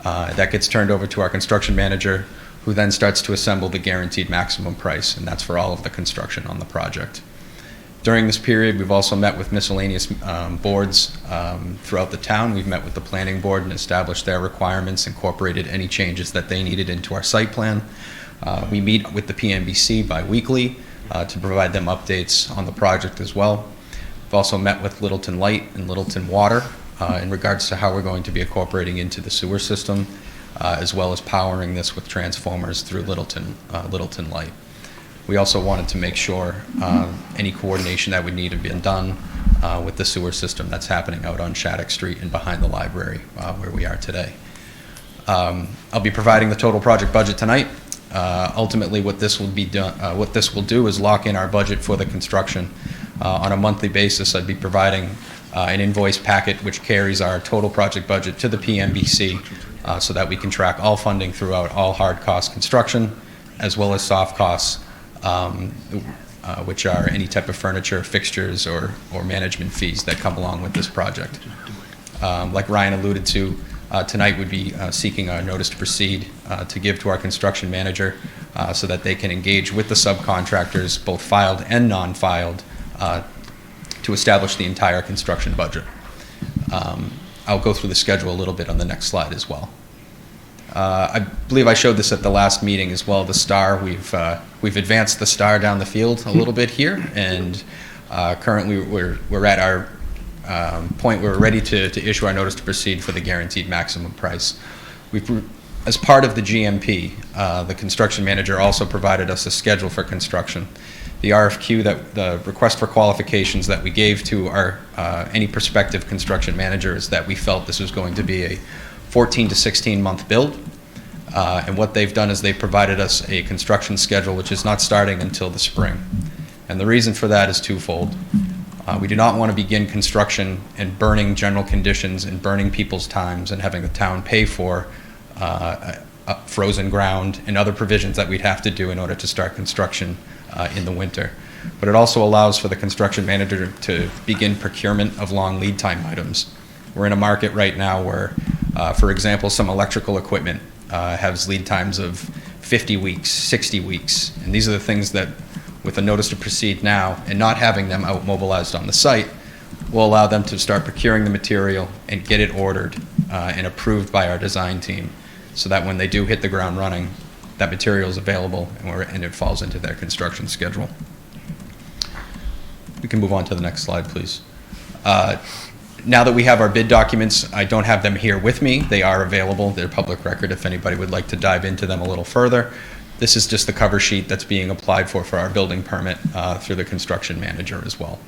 That gets turned over to our construction manager, who then starts to assemble the guaranteed maximum price, and that's for all of the construction on the project. During this period, we've also met with miscellaneous boards throughout the town. We've met with the planning board and established their requirements, incorporated any changes that they needed into our site plan. We meet with the PMBC bi-weekly to provide them updates on the project as well. We've also met with Littleton Light and Littleton Water in regards to how we're going to be incorporating into the sewer system, as well as powering this with transformers through Littleton Light. We also wanted to make sure any coordination that would need to be done with the sewer system that's happening out on Shattuck Street and behind the library where we are today. I'll be providing the total project budget tonight. Ultimately, what this will do is lock in our budget for the construction. On a monthly basis, I'd be providing an invoice packet which carries our total project budget to the PMBC so that we can track all funding throughout all hard cost construction, as well as soft costs, which are any type of furniture, fixtures, or management fees that come along with this project. Like Ryan alluded to, tonight would be seeking a notice to proceed to give to our construction manager so that they can engage with the subcontractors, both filed and non-filed, to establish the entire construction budget. I'll go through the schedule a little bit on the next slide as well. I believe I showed this at the last meeting as well. The star, we've advanced the star down the field a little bit here, and currently we're at our point where we're ready to issue our notice to proceed for the guaranteed maximum price. As part of the GMP, the construction manager also provided us a schedule for construction. The RFQ, the request for qualifications that we gave to our any prospective construction managers, that we felt this was going to be a 14 to 16 month build. And what they've done is they've provided us a construction schedule which is not starting until the spring. And the reason for that is twofold. We do not want to begin construction and burning general conditions and burning people's times and having the town pay for frozen ground and other provisions that we'd have to do in order to start construction in the winter. But it also allows for the construction manager to begin procurement of long lead time items. We're in a market right now where, for example, some electrical equipment has lead times of 50 weeks, 60 weeks, and these are the things that, with a notice to proceed now and not having them out mobilized on the site, will allow them to start procuring the material and get it ordered and approved by our design team, so that when they do hit the ground running, that material is available and it falls into their construction schedule. We can move on to the next slide, please. Now that we have our bid documents, I don't have them here with me. They are available. They're public record if anybody would like to dive into them a little further. This is just the cover sheet that's being applied for our building permit through the construction manager as well.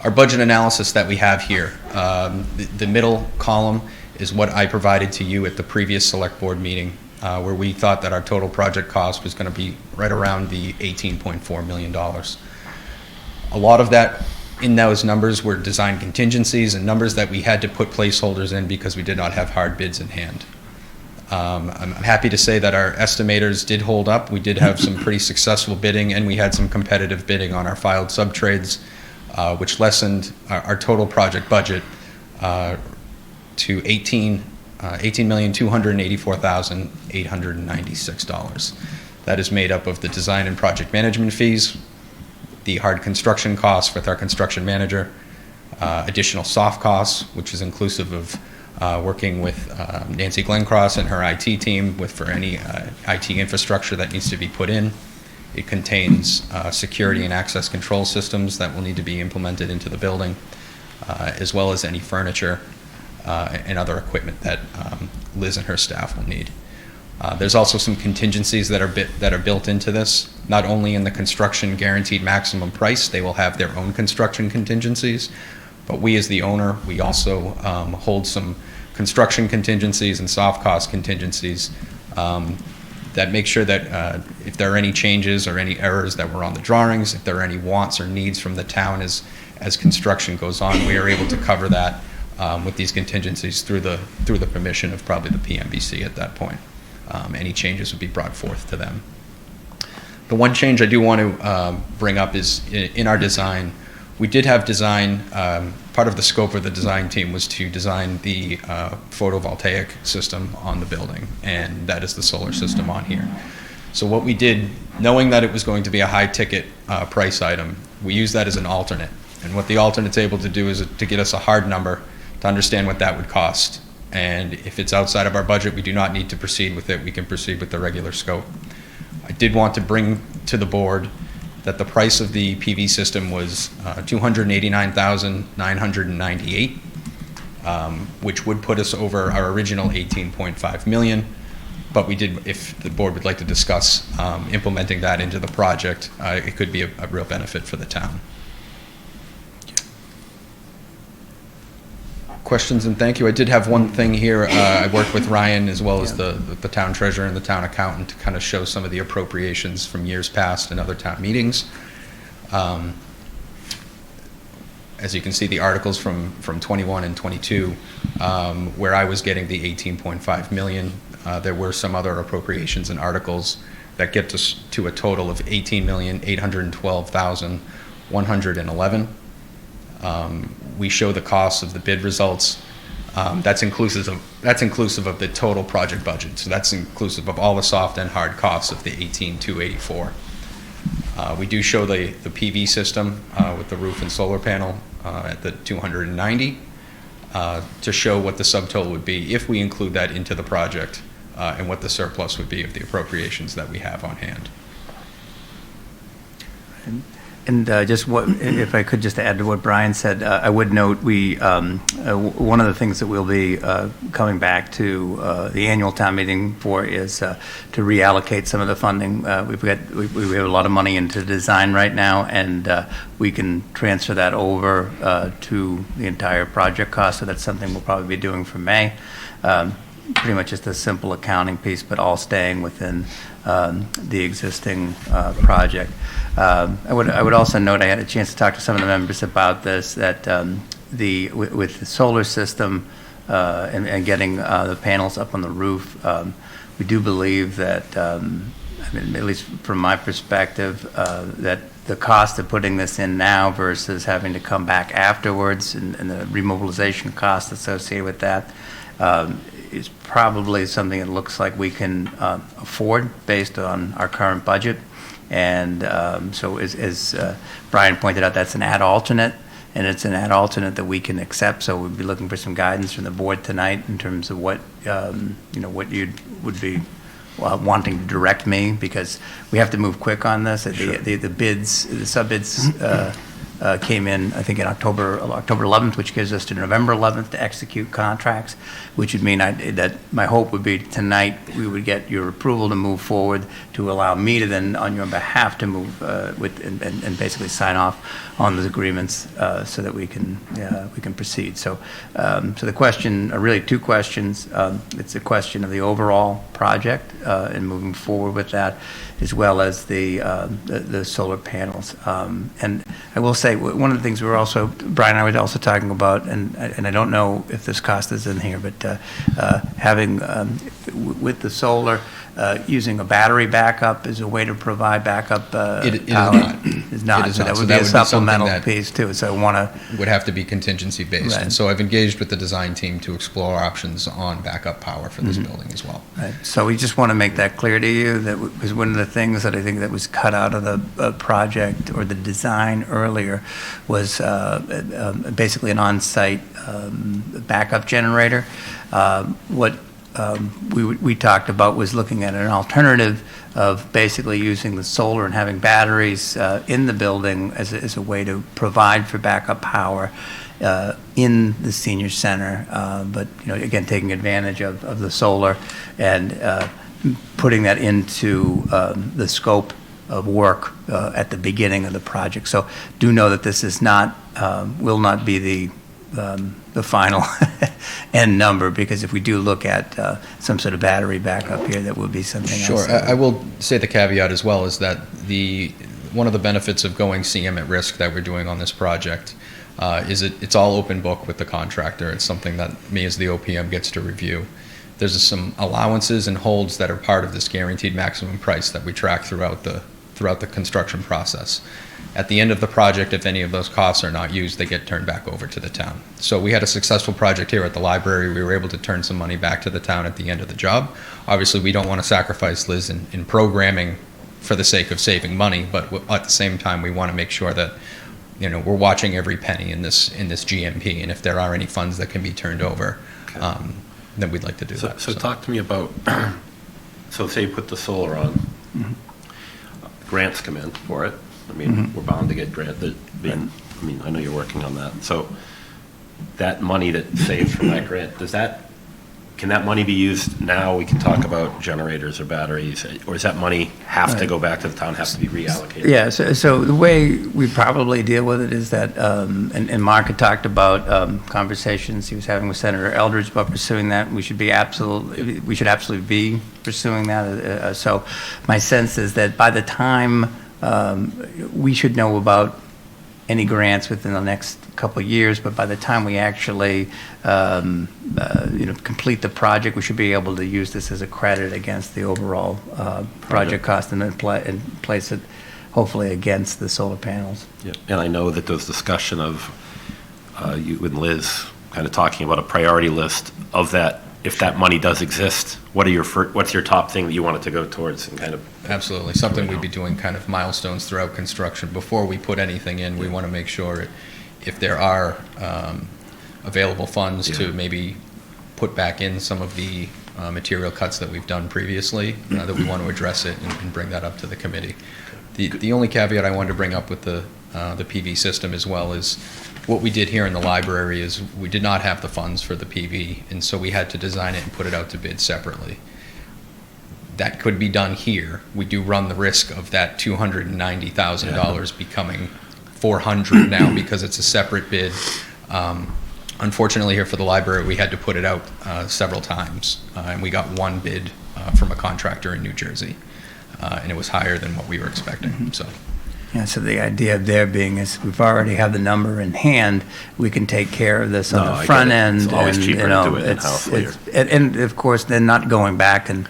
Our budget analysis that we have here, the middle column is what I provided to you at the previous select board meeting, where we thought that our total project cost was going to be right around the $18.4 million. A lot of that in those numbers were design contingencies and numbers that we had to put placeholders in because we did not have hard bids in hand. I'm happy to say that our estimators did hold up. We did have some pretty successful bidding, and we had some competitive bidding on our filed sub-trades, which lessened our total project budget to $18,284,896. That is made up of the design and project management fees, the hard construction costs with our construction manager, additional soft costs, which is inclusive of working with Nancy Glencross and her IT team for any IT infrastructure that needs to be put in. It contains security and access control systems that will need to be implemented into the building, as well as any furniture and other equipment that Liz and her staff will need. There's also some contingencies that are built into this. Not only in the construction guaranteed maximum price, they will have their own construction contingencies, But we, as the owner, we also hold some construction contingencies and soft cost contingencies that make sure that if there are any changes or any errors that were on the drawings, if there are any wants or needs from the town as construction goes on, we are able to cover that with these contingencies through the permission of probably the PMBC at that point. Any changes would be brought forth to them. The one change I do want to bring up is in our design. We did have design, part of the scope of the design team was to design the photovoltaic system on the building, and that is the solar system on here. So what we did, knowing that it was going to be a high ticket price item, we used that as an alternate. And what the alternate's able to do is to get us a hard number to understand what that would cost. And if it's outside of our budget, we do not need to proceed with it. We can proceed with the regular scope. I did want to bring to the board that the price of the PV system was $289,998, which would put us over our original $18.5 million. But we did, if the board would like to discuss implementing that into the project, it could be a real benefit for the town. Questions, and thank you. I did have one thing here. I worked with Ryan as well as the town treasurer and the town accountant to kind of show some of the appropriations from years past and other town meetings. As you can see, the articles from 21 and 22, where I was getting the 18.5 million, there were some other appropriations and articles that get us to a total of 18,812,111. We show the costs of the bid results. That's inclusive of the total project budget. So that's inclusive of all the soft and hard costs of the 18,284. We do show the PV system with the roof and solar panel at the 290 to show what the subtotal would be if we include that into the project and what the surplus would be of the appropriations that we have on hand. And just what, if I could just add to what Brian said, I would note we, one of the things that we'll be coming back to the annual town meeting for is to reallocate some of the funding. We have a lot of money into design right now, and we can transfer that over to the entire project cost. So that's something we'll probably be doing for May. Pretty much just a simple accounting piece, but all staying within the existing project. I would also note, I had a chance to talk to some of the members about this, that with the solar system and getting the panels up on the roof, we do believe that, I mean, at least from my perspective, that the cost of putting this in now versus having to come back afterwards and the remobilization cost associated with that is probably something that looks like we can afford based on our current budget. And so as Brian pointed out, that's an ad alternate, and it's an ad alternate that we can accept. So we'd be looking for some guidance from the board tonight in terms of what, what you would be wanting to direct me, because we have to move quick on this. Sure. The bids, the sub-bids came in, I think, in October 11th, which gives us to November 11th to execute contracts, which would mean that my hope would be tonight we would get your approval to move forward to allow me to then, on your behalf, to move with and basically sign off on those agreements so that we can proceed. So, so the question, or really two questions. It's a question of the overall project and moving forward with that, as well as the solar panels. And I will say, one of the things we were also, Brian and I were also talking about, and I don't know if this cost is in here, but having, with the solar, using a battery backup is a way to provide backup power. It is not. Is not. It is so not. that So would that be a would be something supplemental that piece too. So I want to. Would have to be contingency based. Right. And so I've engaged with the design team to explore options on backup power for this building as well. Right. So we just want to make that clear to you, that because one of the things that I think that was cut out of the project or the design earlier was basically an on-site backup generator. What we talked about was looking at an alternative of basically using the solar and having batteries in the building as a way to provide for backup power in the senior center, but again, taking advantage of the solar and putting that into the scope of work at the beginning of the project. So do know that this is not, will not be the the final end number, because if we do look at some sort of battery backup here, that would be something else. Sure. I will say the caveat as well is that one of the benefits of going CM at risk that we're doing on this project is it's all open book with the contractor. It's something that me as the OPM gets to review. There's some allowances and holds that are part of this guaranteed maximum price that we track throughout the construction process. At the end of the project, if any of those costs are not used, they get turned back over to the town. So we had a successful project here at the library. We were able to turn some money back to the town at the end of the job. Obviously, we don't want to sacrifice Liz in programming for the sake of saving money, but at the same time, we want to make sure that we're watching every penny in this GMP, and if there are any funds that can be turned over, then we'd like to do that. So talk to me about, so say you put the solar on, grants come in for it. I mean, we're bound to get I know you're working on that. So that money that saves from that grant, can that money be used now? We can talk about generators or batteries, or does that money have to go back to the town, has to be reallocated? Yeah, so the way we probably deal with it is that, and Mark had talked about conversations he was having with Senator Eldridge about pursuing that. We should absolutely be pursuing that. So my sense is that by the time we should know about any grants within the next couple of years, but by the time we actually complete the project, we should be able to use this as a credit against the overall project cost and then place it hopefully against the solar panels. Yeah. And I know that there was discussion of you and Liz kind of talking about a priority list of that. If that money does exist, what's your top thing that you want it to go towards, and kind of? Absolutely, something we'd be doing kind of milestones throughout construction. Before we put anything in, we want to make sure if there are available funds to maybe put back in some of the material cuts that we've done previously, that we want to address it and bring that up to the committee. The only caveat I wanted to bring up with the PV system as well is what we did here in the library is we did not have the funds for the PV, and so we had to design it and put it out to bid separately. That could be done here. We do run the risk of that $290,000 becoming $400 now because it's a separate bid. Unfortunately, here for the library, we had to put it out several times, and we got one bid from a contractor in New Jersey, and it was higher than what we were expecting. So. Yeah, so the idea of there being is we've already have the number in hand. We can take care of this on the front end. It's always cheaper to do it in-house later. And of course, then not going back and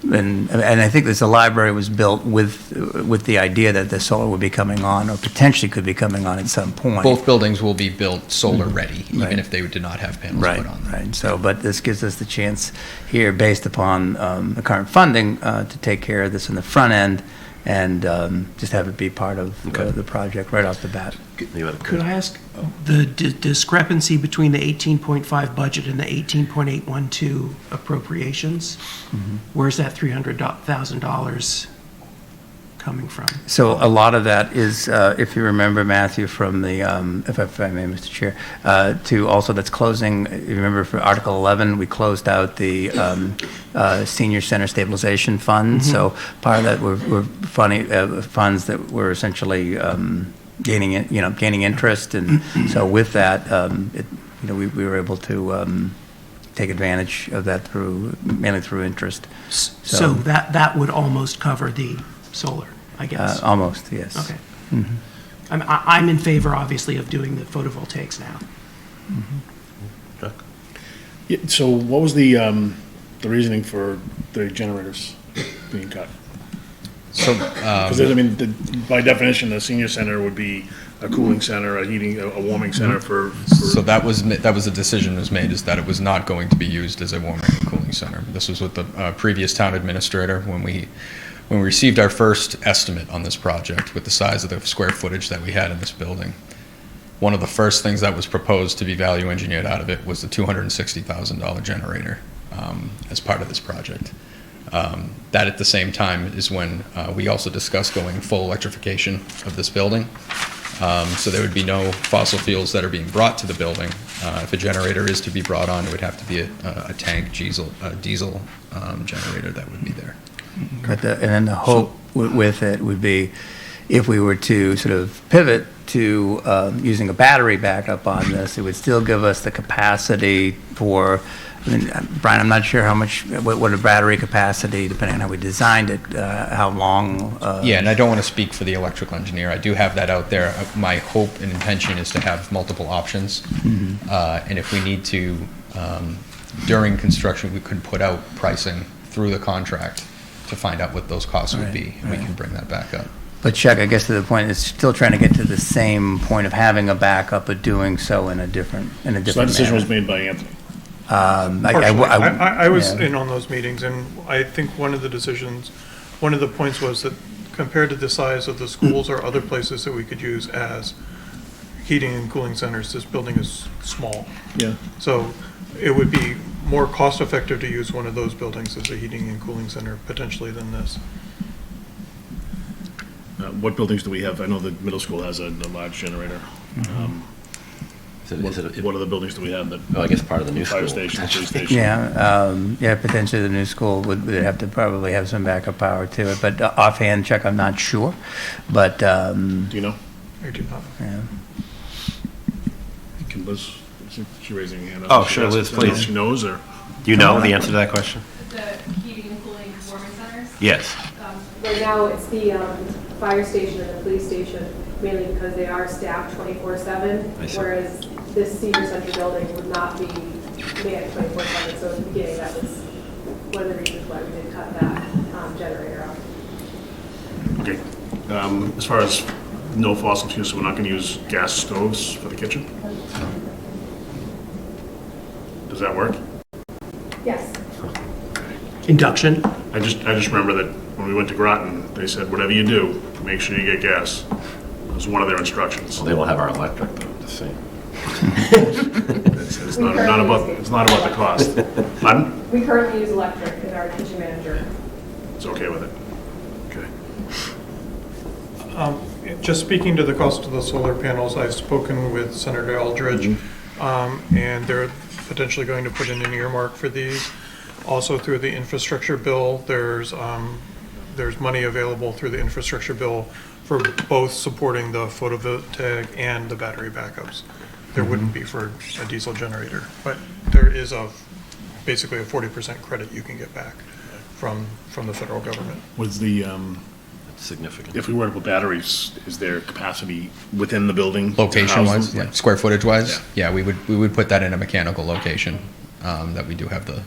I think this, the library was built with the idea that the solar would be coming on, or potentially could be coming on at some point. Both buildings will be built solar ready, even if they did not have panels put on them. Right. So, but this gives us the chance here, based upon the current funding, to take care of this in the front end and just have it be part of the project right off the bat. Could I ask the discrepancy between the 18.5 budget and the 18.812 appropriations? Where's that $300,000 coming from? So a lot of that is, if you remember, Matthew, from the, if I may, Mr. Chair, to also that's closing, you remember for Article 11, we closed out the Senior Center Stabilization Fund. So part of that were funds that were essentially gaining interest. And so with that, we were able to take advantage of that mainly through interest. So that would almost cover the solar, I guess. Almost, yes. Okay. I'm in favor, obviously, of doing the photovoltaics now. Yeah, so what was the reasoning for the generators being cut? So, because by definition, the senior center would be a cooling center, a warming center for. So that was a decision was made, is that it was not going to be used as a warming and cooling center. This was with the previous town administrator when we received our first estimate on this project with the size of the square footage that we had in this building. One of the first things that was proposed to be value engineered out of it was the $260,000 generator as part of this project. That at the same time is when we also discussed going full electrification of this building. So there would be no fossil fuels that are being brought to the building. If a generator is to be brought on, it would have to be a tank diesel generator that would be there. And then the hope with it would be, if we were to sort of pivot to using a battery backup on this, it would still give us the capacity for, I mean, Brian, I'm not sure how much, what a battery capacity, depending on how we designed it, how long. Yeah, and I don't want to speak for the electrical engineer. I do have that out there. My hope and intention is to have multiple options. And if we need to, during construction, we could put out pricing through the contract to find out what those costs would be, and we can bring that back up. But Chuck, I guess to the point, it's still trying to get to the same point of having a backup, but doing so in a different manner. So that decision was made by Anthony. I was yeah. in on those meetings, and I think one of the points was that compared to the size of the schools or other places that we could use as heating and cooling centers, this building is small. Yeah. So it would be more cost-effective to use one of those buildings as a heating and cooling center potentially than this. What buildings do we have? I know the middle school has a large generator. What other buildings do we have that? Oh, I guess part of the new Fire school. station, police station. Yeah, potentially the new school would have to probably have some backup power to it, but offhand, Chuck, I'm not sure, but. Do you know? I do not. Yeah. Can Liz, she raising her hand up? Oh, She sure, has- Liz, I don't know if please. She knows, or? Do you know the answer to that question? The heating and cooling performance centers? Yes. Right now, it's the fire station and the police station, mainly because they are staffed 24/7, I see. whereas this senior center building would not be manned 24/7. So in the beginning, that was one of the reasons why we did cut that generator out. Okay. As far as no fossil fuels, so we're not going to use gas stoves for the kitchen? Does that work? Yes. Induction. I just remember that when we went to Groton, they said, whatever you do, make sure you get gas. It was one of their instructions. Well, they will have our electric, though, the same. It's not about the cost. Pardon? We currently use electric in our kitchen manager. It's okay with it. Okay. Just speaking to the cost of the solar panels, I've spoken with Senator Eldridge, and they're potentially going to put in an earmark for these. Also through the infrastructure bill, there's money available through the infrastructure bill for both supporting the photovoltaic and the battery backups. There wouldn't be for a diesel generator, but there is basically a 40% credit you can get back from the federal government. Was the, Significant. if we were to put batteries, is there capacity within the building? to house Location-wise, them? like square footage-wise, yeah, we would put that in a mechanical location that we do have the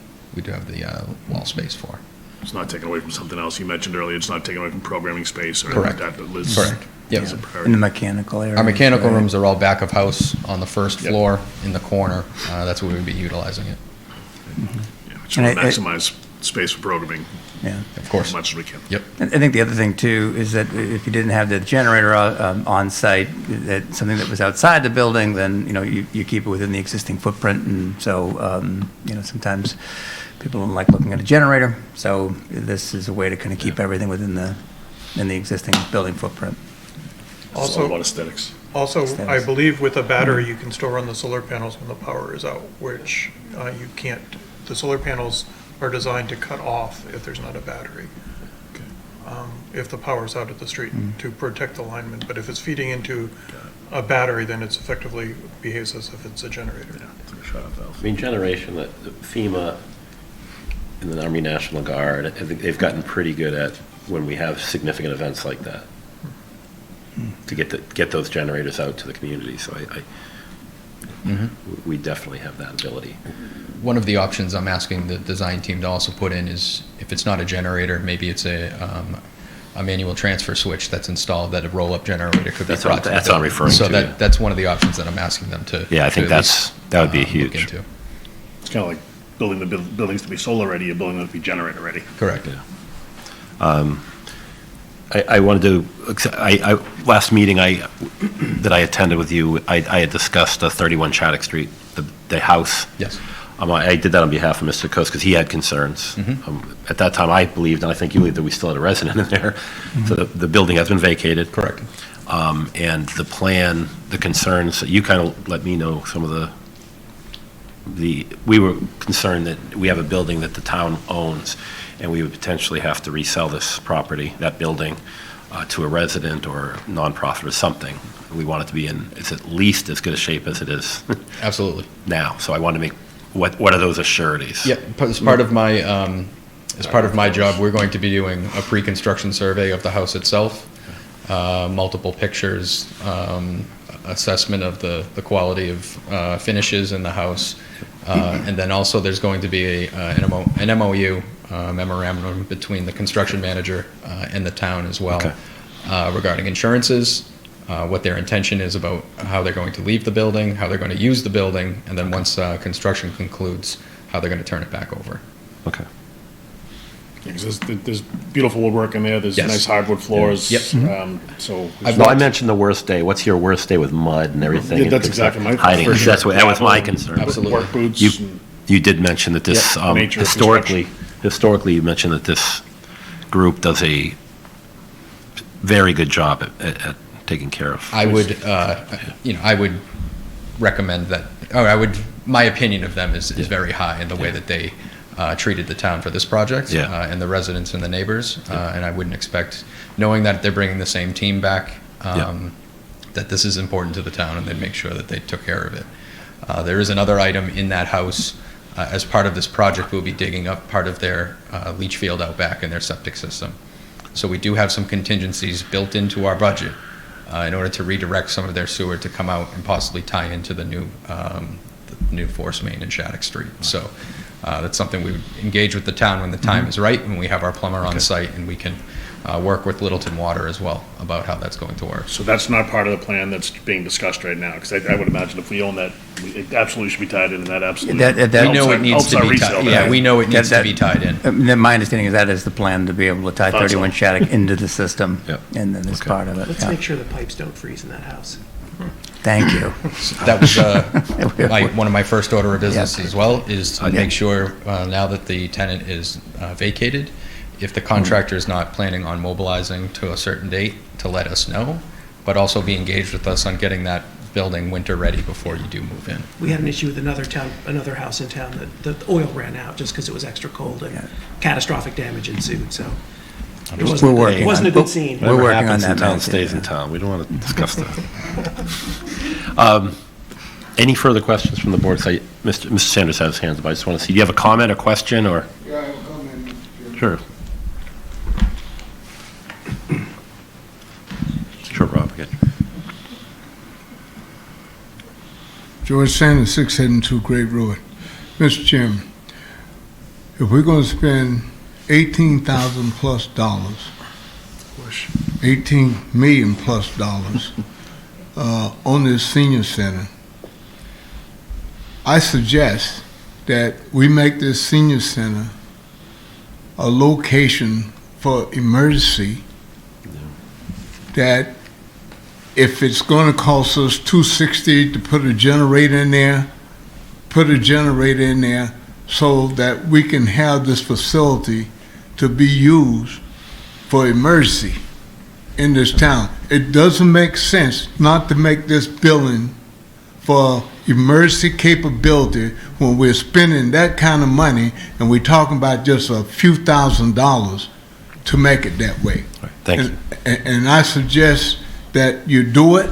wall space for. It's not taken away from something else you mentioned earlier. It's not taken away from programming space or anything like Correct. that. Liz Correct. Yep. is a In priority. the mechanical area. Our mechanical right? rooms are all back of house on the first Yep. floor in the corner. That's where we'd be utilizing it. Yeah, we just want And to maximize space for programming Yeah. Of course. as much as we can. Yep. I think the other thing too is that if you didn't have the generator on site, that something that was outside the building, then you keep it within the existing footprint, and so sometimes people don't like looking at a generator. So this is a way to kind of keep everything in the existing building footprint. It's all about aesthetics. Also, I Aesthetics. believe with a battery, you can still run the solar panels when the power is out, which you can't. The solar panels are designed to cut off if there's not a battery. If the power's out at the street to protect the lineman, but if it's feeding into a battery, then it's effectively behaves as if it's a generator. Yeah, it's a shut-off valve. I mean, generation, that FEMA and the Army National Guard, I think they've gotten pretty good at when we have significant events like that, to get those generators out to the community. So we definitely have that ability. One of the options I'm asking the design team to also put in is, if it's not a generator, maybe it's a manual transfer switch that's installed, that a roll-up generator could be That's brought what- to the that's what I'm building. referring So to, yeah. that's one of the options that I'm asking them to. Yeah, I think to at least, that would be look huge. into. It's kind of like building the buildings to be solar ready, or building them to be generator ready. Correct. I wanted to, last meeting that I attended with you, I had discussed 31 Shattuck Street, the house. Yes. I did that on behalf of Mr. Coase because he had concerns. At that time, I believed, and I think you believed, that we still had a resident in there. So the building has been vacated. Correct. And the plan, the concerns, you kind of let me know some of we were concerned that we have a building that the town owns, and we would potentially have to resell this property, that building, to a resident or nonprofit or something. We want it to be in, it's at least as good a shape as it is Absolutely. now. So I want to make, what are those assurities? Yeah, as part of my job, we're going to be doing a pre-construction survey of the house itself, multiple pictures, assessment of the quality of finishes in the house, and then also there's going to be an MOU, memorandum between the construction manager and the town as well, regarding insurances, what their intention is about how they're going to leave the building, how they're going to use the building, and then once construction concludes, how they're going to turn it back over. Okay. Yeah, 'cause there's beautiful woodwork in there, there's Yes. nice hardwood floors. Yep. So. Well, I mentioned the worst day. What's your worst day with mud and everything? Yeah, that's exactly my hiding. for sure. That was my concern. Absolutely. Work boots. You did mention that this, Yep, nature of historically, you mentioned that this group does a very good job at taking care of. I would, I would recommend that, my opinion of them is very high in the way that they treated the town for this project, and the residents and the neighbors, and I wouldn't expect, knowing that they're bringing the same team back, that this is important to the town, and they'd make sure that they took care of it. There is another item in that house. As part of this project, we'll be digging up part of their leach field out back in their septic system. So we do have some contingencies built into our budget in order to redirect some of their sewer to come out and possibly tie into the new force main in Shattuck Street. So that's something we would engage with the town when the time is right, when we have our plumber on site, and we can work with Littleton Water as well about how that's going to work. So that's not part of the plan that's being discussed right now, because I would imagine if we own that, it absolutely should be tied in, and that absolutely. We know it needs to be tied, yeah, we know it needs to be tied in. My understanding is that is the plan, to be able to tie Thought so. 31 Shattuck into the system, and then it's part of it. Let's yeah. make sure the pipes don't freeze in that house. Thank you. That was one of my first order of business as well, is to make sure, now that the tenant is vacated, if the contractor is not planning on mobilizing to a certain date, to let us know, but also be engaged with us on getting that building winter ready before you do move in. We had an issue with another house in town that the oil ran out just because it was extra cold, and catastrophic damage ensued, so. It wasn't a good scene. Whatever We're working happens on in that, town Matt, stays yeah. in town. We don't want to discuss that. Any further questions from the board? So Mr. Sanders has his hands up. I just want to see, do you have a comment or question, or? Yeah, I have a comment, Mr. Chairman. Sure. Sure, Rob. I got you. George Sanders, 672 Great Road. Mr. Chairman, if we're going to spend $18,000 plus dollars, $18 million plus dollars on this senior center, I suggest that we make this senior center a location for emergency, that if it's going to cost us $260 to put a generator in there, put a generator in there so that we can have this facility to be used for emergency in this town. It doesn't make sense not to make this building for emergency capability when we're spending that kind of money and we're talking about just a few $1,000s to make it that way. Right, thank you. And I suggest that you do it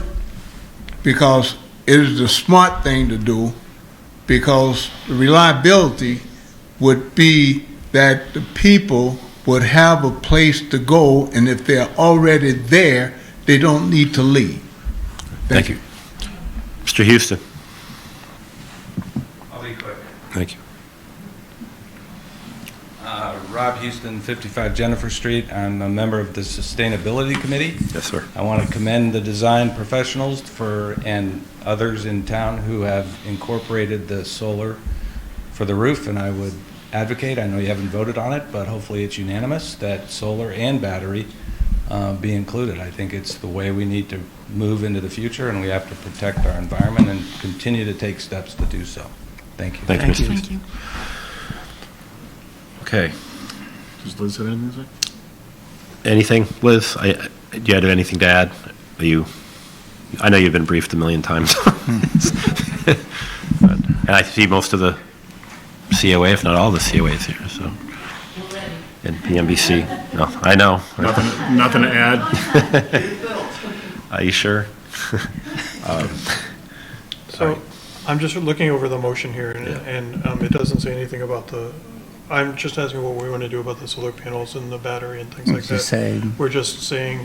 because it is the smart thing to do, because the reliability would be that the people would have a place to go, and if they're already there, they don't need to leave. Thank you. Mr. Houston. I'll be quick. Thank you. Rob Houston, 55 Jennifer Street. I'm a member of the Sustainability Committee. Yes, sir. I want to commend the design professionals and others in town who have incorporated the solar for the roof, and I would advocate, I know you haven't voted on it, but hopefully it's unanimous, that solar and battery be included. I think it's the way we need to move into the future, and we have to protect our environment and continue to take steps to do so. Thank you. Thank you. Thank you. Okay. Does Liz have anything to say? Anything, Liz? Do you have anything to add? I know you've been briefed a million times. And I see most of the COA, if not all the COAs here, so. And PMBC. No, I know. Nothing to add? Are you sure? So I'm just looking over the motion here, and it doesn't say anything about I'm just asking what we want to do about the solar panels and the battery and things like that. Just say- We're just saying,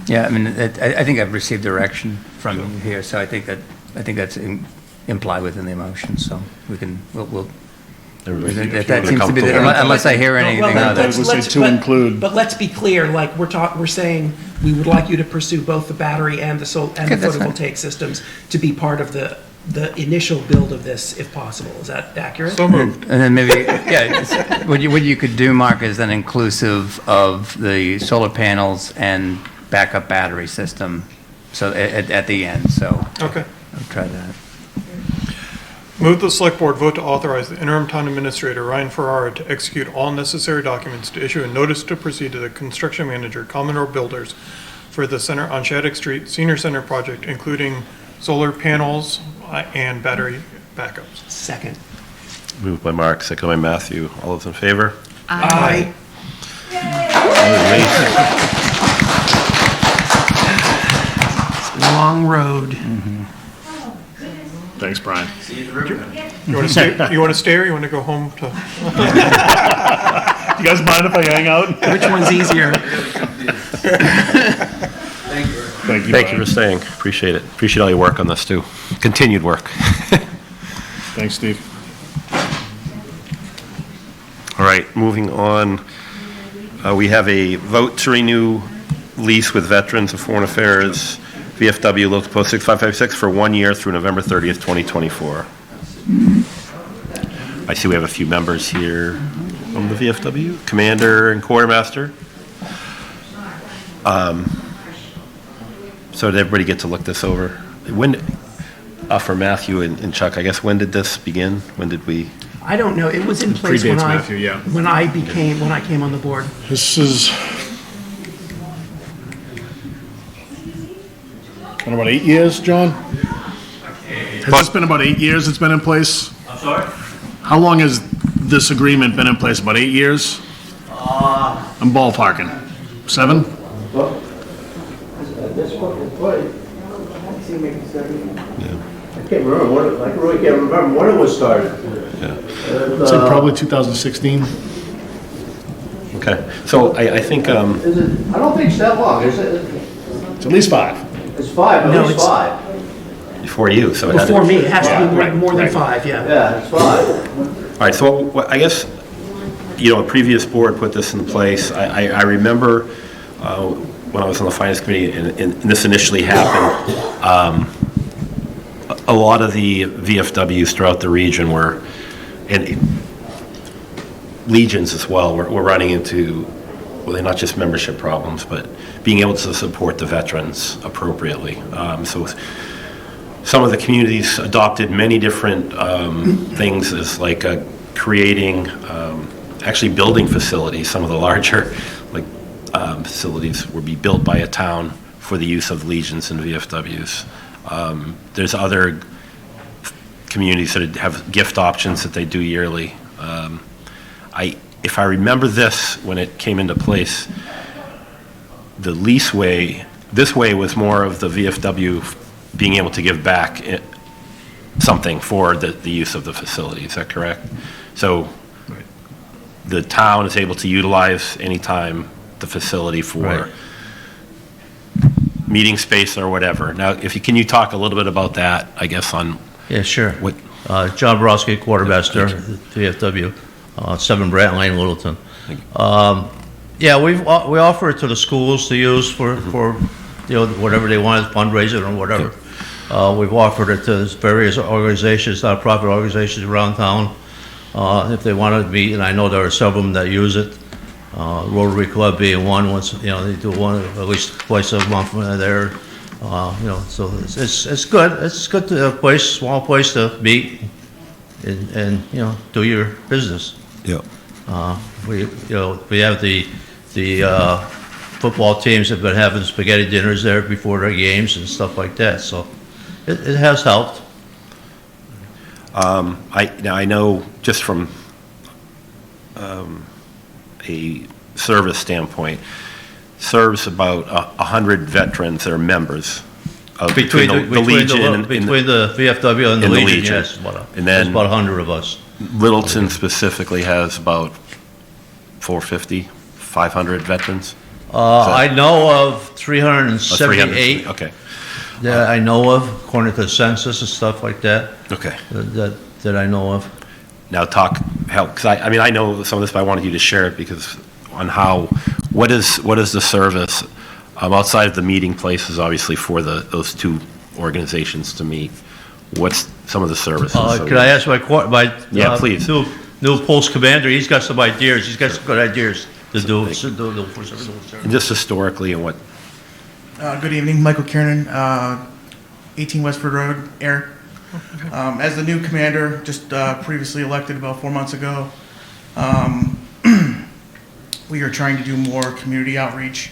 Yeah, I mean, I think I've received direction from you here, so I think that's implied within the motion, so we'll that seems to be, unless I hear anything other. But let's be clear, like, we're saying we would like you to pursue both the battery and the photovoltaic systems to be part of the initial build of this, if possible. Is that accurate? so moved. And then maybe, what you could do, Mark, is then inclusive of the solar panels and backup battery system, so at the end, so. Okay. I'll try that. Move the select board vote to authorize the interim town administrator, Ryan Ferrara, to execute all necessary documents to issue a notice to proceed to the construction manager, Commodore Builders, for the Center on Shattuck Street Senior Center project, including solar panels and battery backups. Second. Moved by Mark, second by Matthew. All those in favor? Aye. Long road. Thanks, Brian. You want to stay, or you want to go home to? You guys mind if I hang out? Which one's easier? Thank you, Thank you for staying. Appreciate it. Appreciate all your work on this, too. Continued work. Thanks, Steve. All right, moving on. We have a vote to renew lease with Veterans of Foreign Affairs, VFW Local Post 6556 for 1 year through November 30th, 2024. I see we have a few members here from the VFW, Commander and Quartermaster. So did everybody get to look this over? When, for Matthew and Chuck, I guess, when did this begin? When did we? I don't know. It was in place when Predates Matthew, yeah. when I came on the board. This is been about 8 years, John? Has this been about 8 years it's been in place? I'm sorry? How long has this agreement been in place? About 8 years? I'm ballparking. 7? At this point, I can't remember what, I really can't remember when it was started. I'd say probably 2016. Okay, so I think, Is it, I don't think it's that long, is it? It's at least 5. It's 5, No, at least it's- 5. before you, so. it had to- Before me, it has to be right, more than right. 5, yeah. Yeah, it's 5. All right, so I guess, a previous board put this in place. I remember when I was on the finance committee and this initially happened, a lot of the VFWs throughout the region were, and legions as well, were running into, well, they're not just membership problems, but being able to support the veterans appropriately. So some of the communities adopted many different things as like creating, actually building facilities. Some of the larger facilities would be built by a town for the use of legions and VFWs. There's other communities that have gift options that they do yearly. If I remember this, when it came into place, the lease way, this way was more of the VFW being able to give back something for the use of the facility. Is that correct? So the town is able to utilize anytime the facility for meeting space or whatever. Now, can you talk a little bit about that, I guess, on Yeah, sure. what? John Borowski, quartermaster, VFW, 7 Brant Lane, Littleton. Yeah, we offer it to the schools to use for whatever they want, fundraising or whatever. We've offered it to various organizations, nonprofit organizations around town, if they want to meet, and I know there are several of them that use it. Rotary Club being one, once they do one at least twice a month when they're there. So it's good. It's good to a small place to meet and do your business. Yeah. We have the football teams have been having spaghetti dinners there before their games and stuff like that. So it has helped. I know just from a service standpoint, serves about 100 veterans that are members of Between the Legion and between the VFW and the Legion, yes. And then about 100 of us. Littleton specifically has about 450, 500 veterans. I know of 378. Okay. That I know of, according to the census and stuff like that. Okay. That I know of. Now help, because I mean, I know some of this, but I wanted you to share it because on what is the service outside of the meeting places, obviously, for those two organizations to meet? What's some of the services? Could I ask my yeah, please. New post commander? He's got some ideas. He's got some good ideas to do. And just historically and what? Good evening, Michael Kiernan, 18 Westford Road, Air. As the new commander, just previously elected about 4 months ago, we are trying to do more community outreach.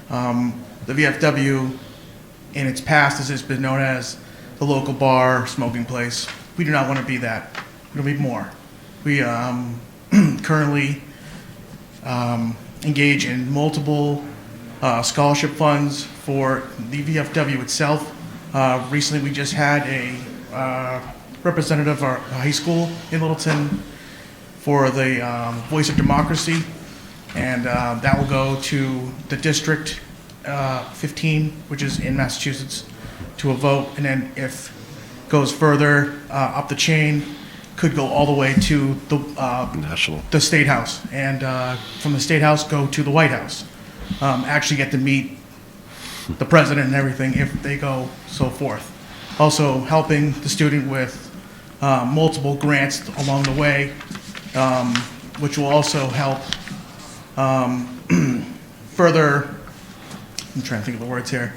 The VFW, in its past, has been known as the local bar, smoking place. We do not want to be that. We want to be more. We currently engage in multiple scholarship funds for the VFW itself. Recently, we just had a representative of our high school in Littleton for the Voice of Democracy, and that will go to the District 15, which is in Massachusetts, to a vote, and then if it goes further up the chain, could go all the way to the State House, and from the State House go to the White House. Actually get to meet the president and everything if they go so forth. Also helping the student with multiple grants along the way, which will also help further, I'm trying to think of the words here,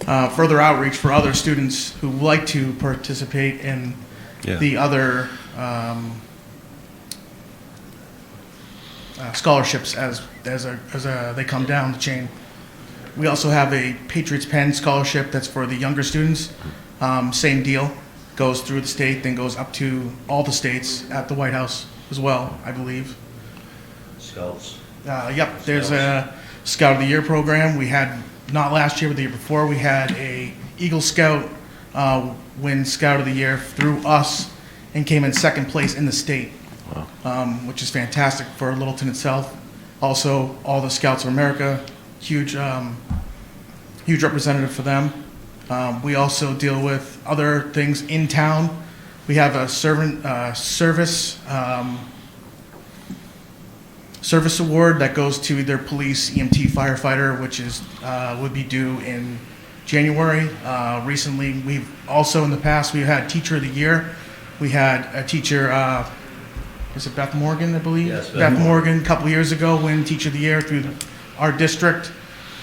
further outreach for other students who like to participate in the other scholarships as they come down the chain. We also have a Patriots Pen scholarship that's for the younger students. Same deal, goes through the state, then goes up to all the states at the White House as well, I believe. Scouts. Yep, there's a Scout of the Year program. We had, not last year, but the year before, we had a Eagle Scout win Scout of the Year through us and came in second place in the state. Wow. Which is fantastic for Littleton itself. Also, all the Scouts of America, huge representative for them. We also deal with other things in town. We have a service award that goes to either police, EMT, firefighter, which is would be due in January. Recently, we've also in the past we've had Teacher of the Year. We had a teacher. Is it Beth Morgan, I believe? Yes, Beth Morgan, a couple years ago, win Teacher of the Year through our district,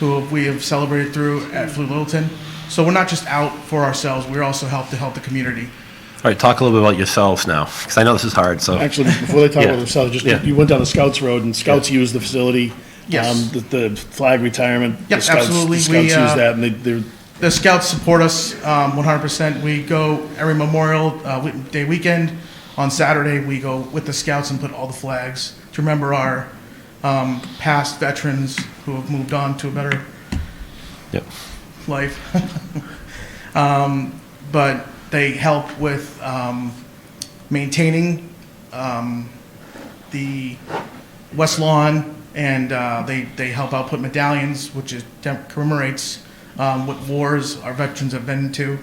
who we have celebrated through at Flew Littleton. So we're not just out for ourselves, we're also help the community. All right, talk a little bit about yourselves now, because I know this is hard, so. Actually, before they talk about themselves, you went down the Scouts Road, and Scouts use the facility. Yes. The flag retirement. Yep, the Scouts, absolutely. The Scouts use that, and the Scouts support us 100%. We go every Memorial Day weekend. On Saturday, we go with the Scouts and put all the flags to remember our past veterans who have moved on to a better life. But they help with maintaining the West Lawn, and they help out put medallions, which commemorates what wars our veterans have been to.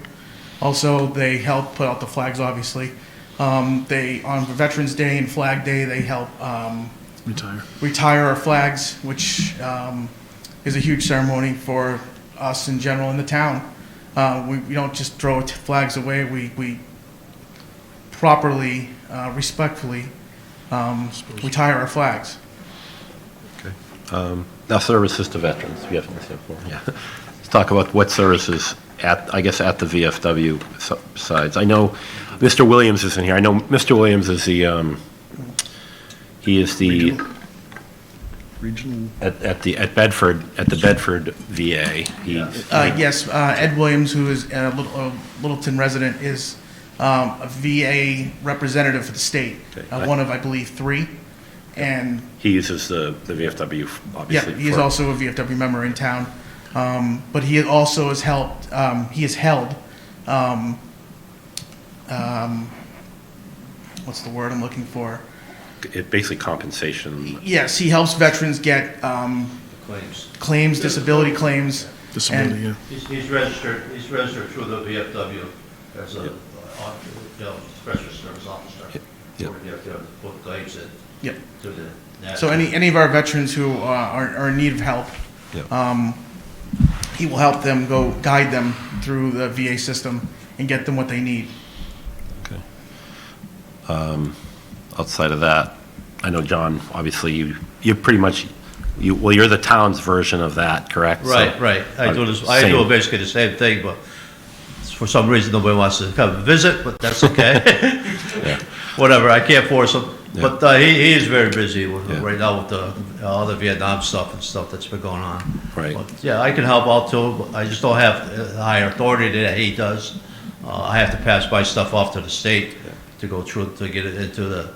Also, they help put out the flags, obviously. They, on Veterans Day and Flag Day, they help retire our flags, which is a huge ceremony for us in general in the town. We don't just throw flags away. We properly, respectfully retire our flags. Okay. Now, services to veterans. We have to say before. Yeah. Let's talk about what services at the VFW sides. I know Mr. Williams is in here. I know Mr. Williams is the regional at the Bedford VA. Yes, Ed Williams, who is a Littleton resident, is a VA representative for the state. One of, I believe, 3. And He uses the VFW, obviously. yeah, he is for- also a VFW member in town, but he also has helped. He has held. What's the word I'm looking for? It basically compensation. Yes, he helps veterans get claims, disability claims. Disability, yeah. He's registered through the VFW as a, special service officer. Yep. Or you have to put claims in. Yep. To the So national. any of our veterans who are in need of help, Yep. he will help them guide them through the VA system and get them what they need. Outside of that, I know, John, obviously, you pretty much, you're the town's version of that, correct? Right, So, right. I do same. basically the same thing, but for some reason, nobody wants to come visit, but that's okay. Whatever, I can't force him. Yeah. But he is very busy Yeah. right now with all the Vietnam stuff and stuff that's been going on. Right. But, yeah, I can help out too, but I just don't have the higher authority that he does. I have to pass my stuff off to the state to go through, to get it into the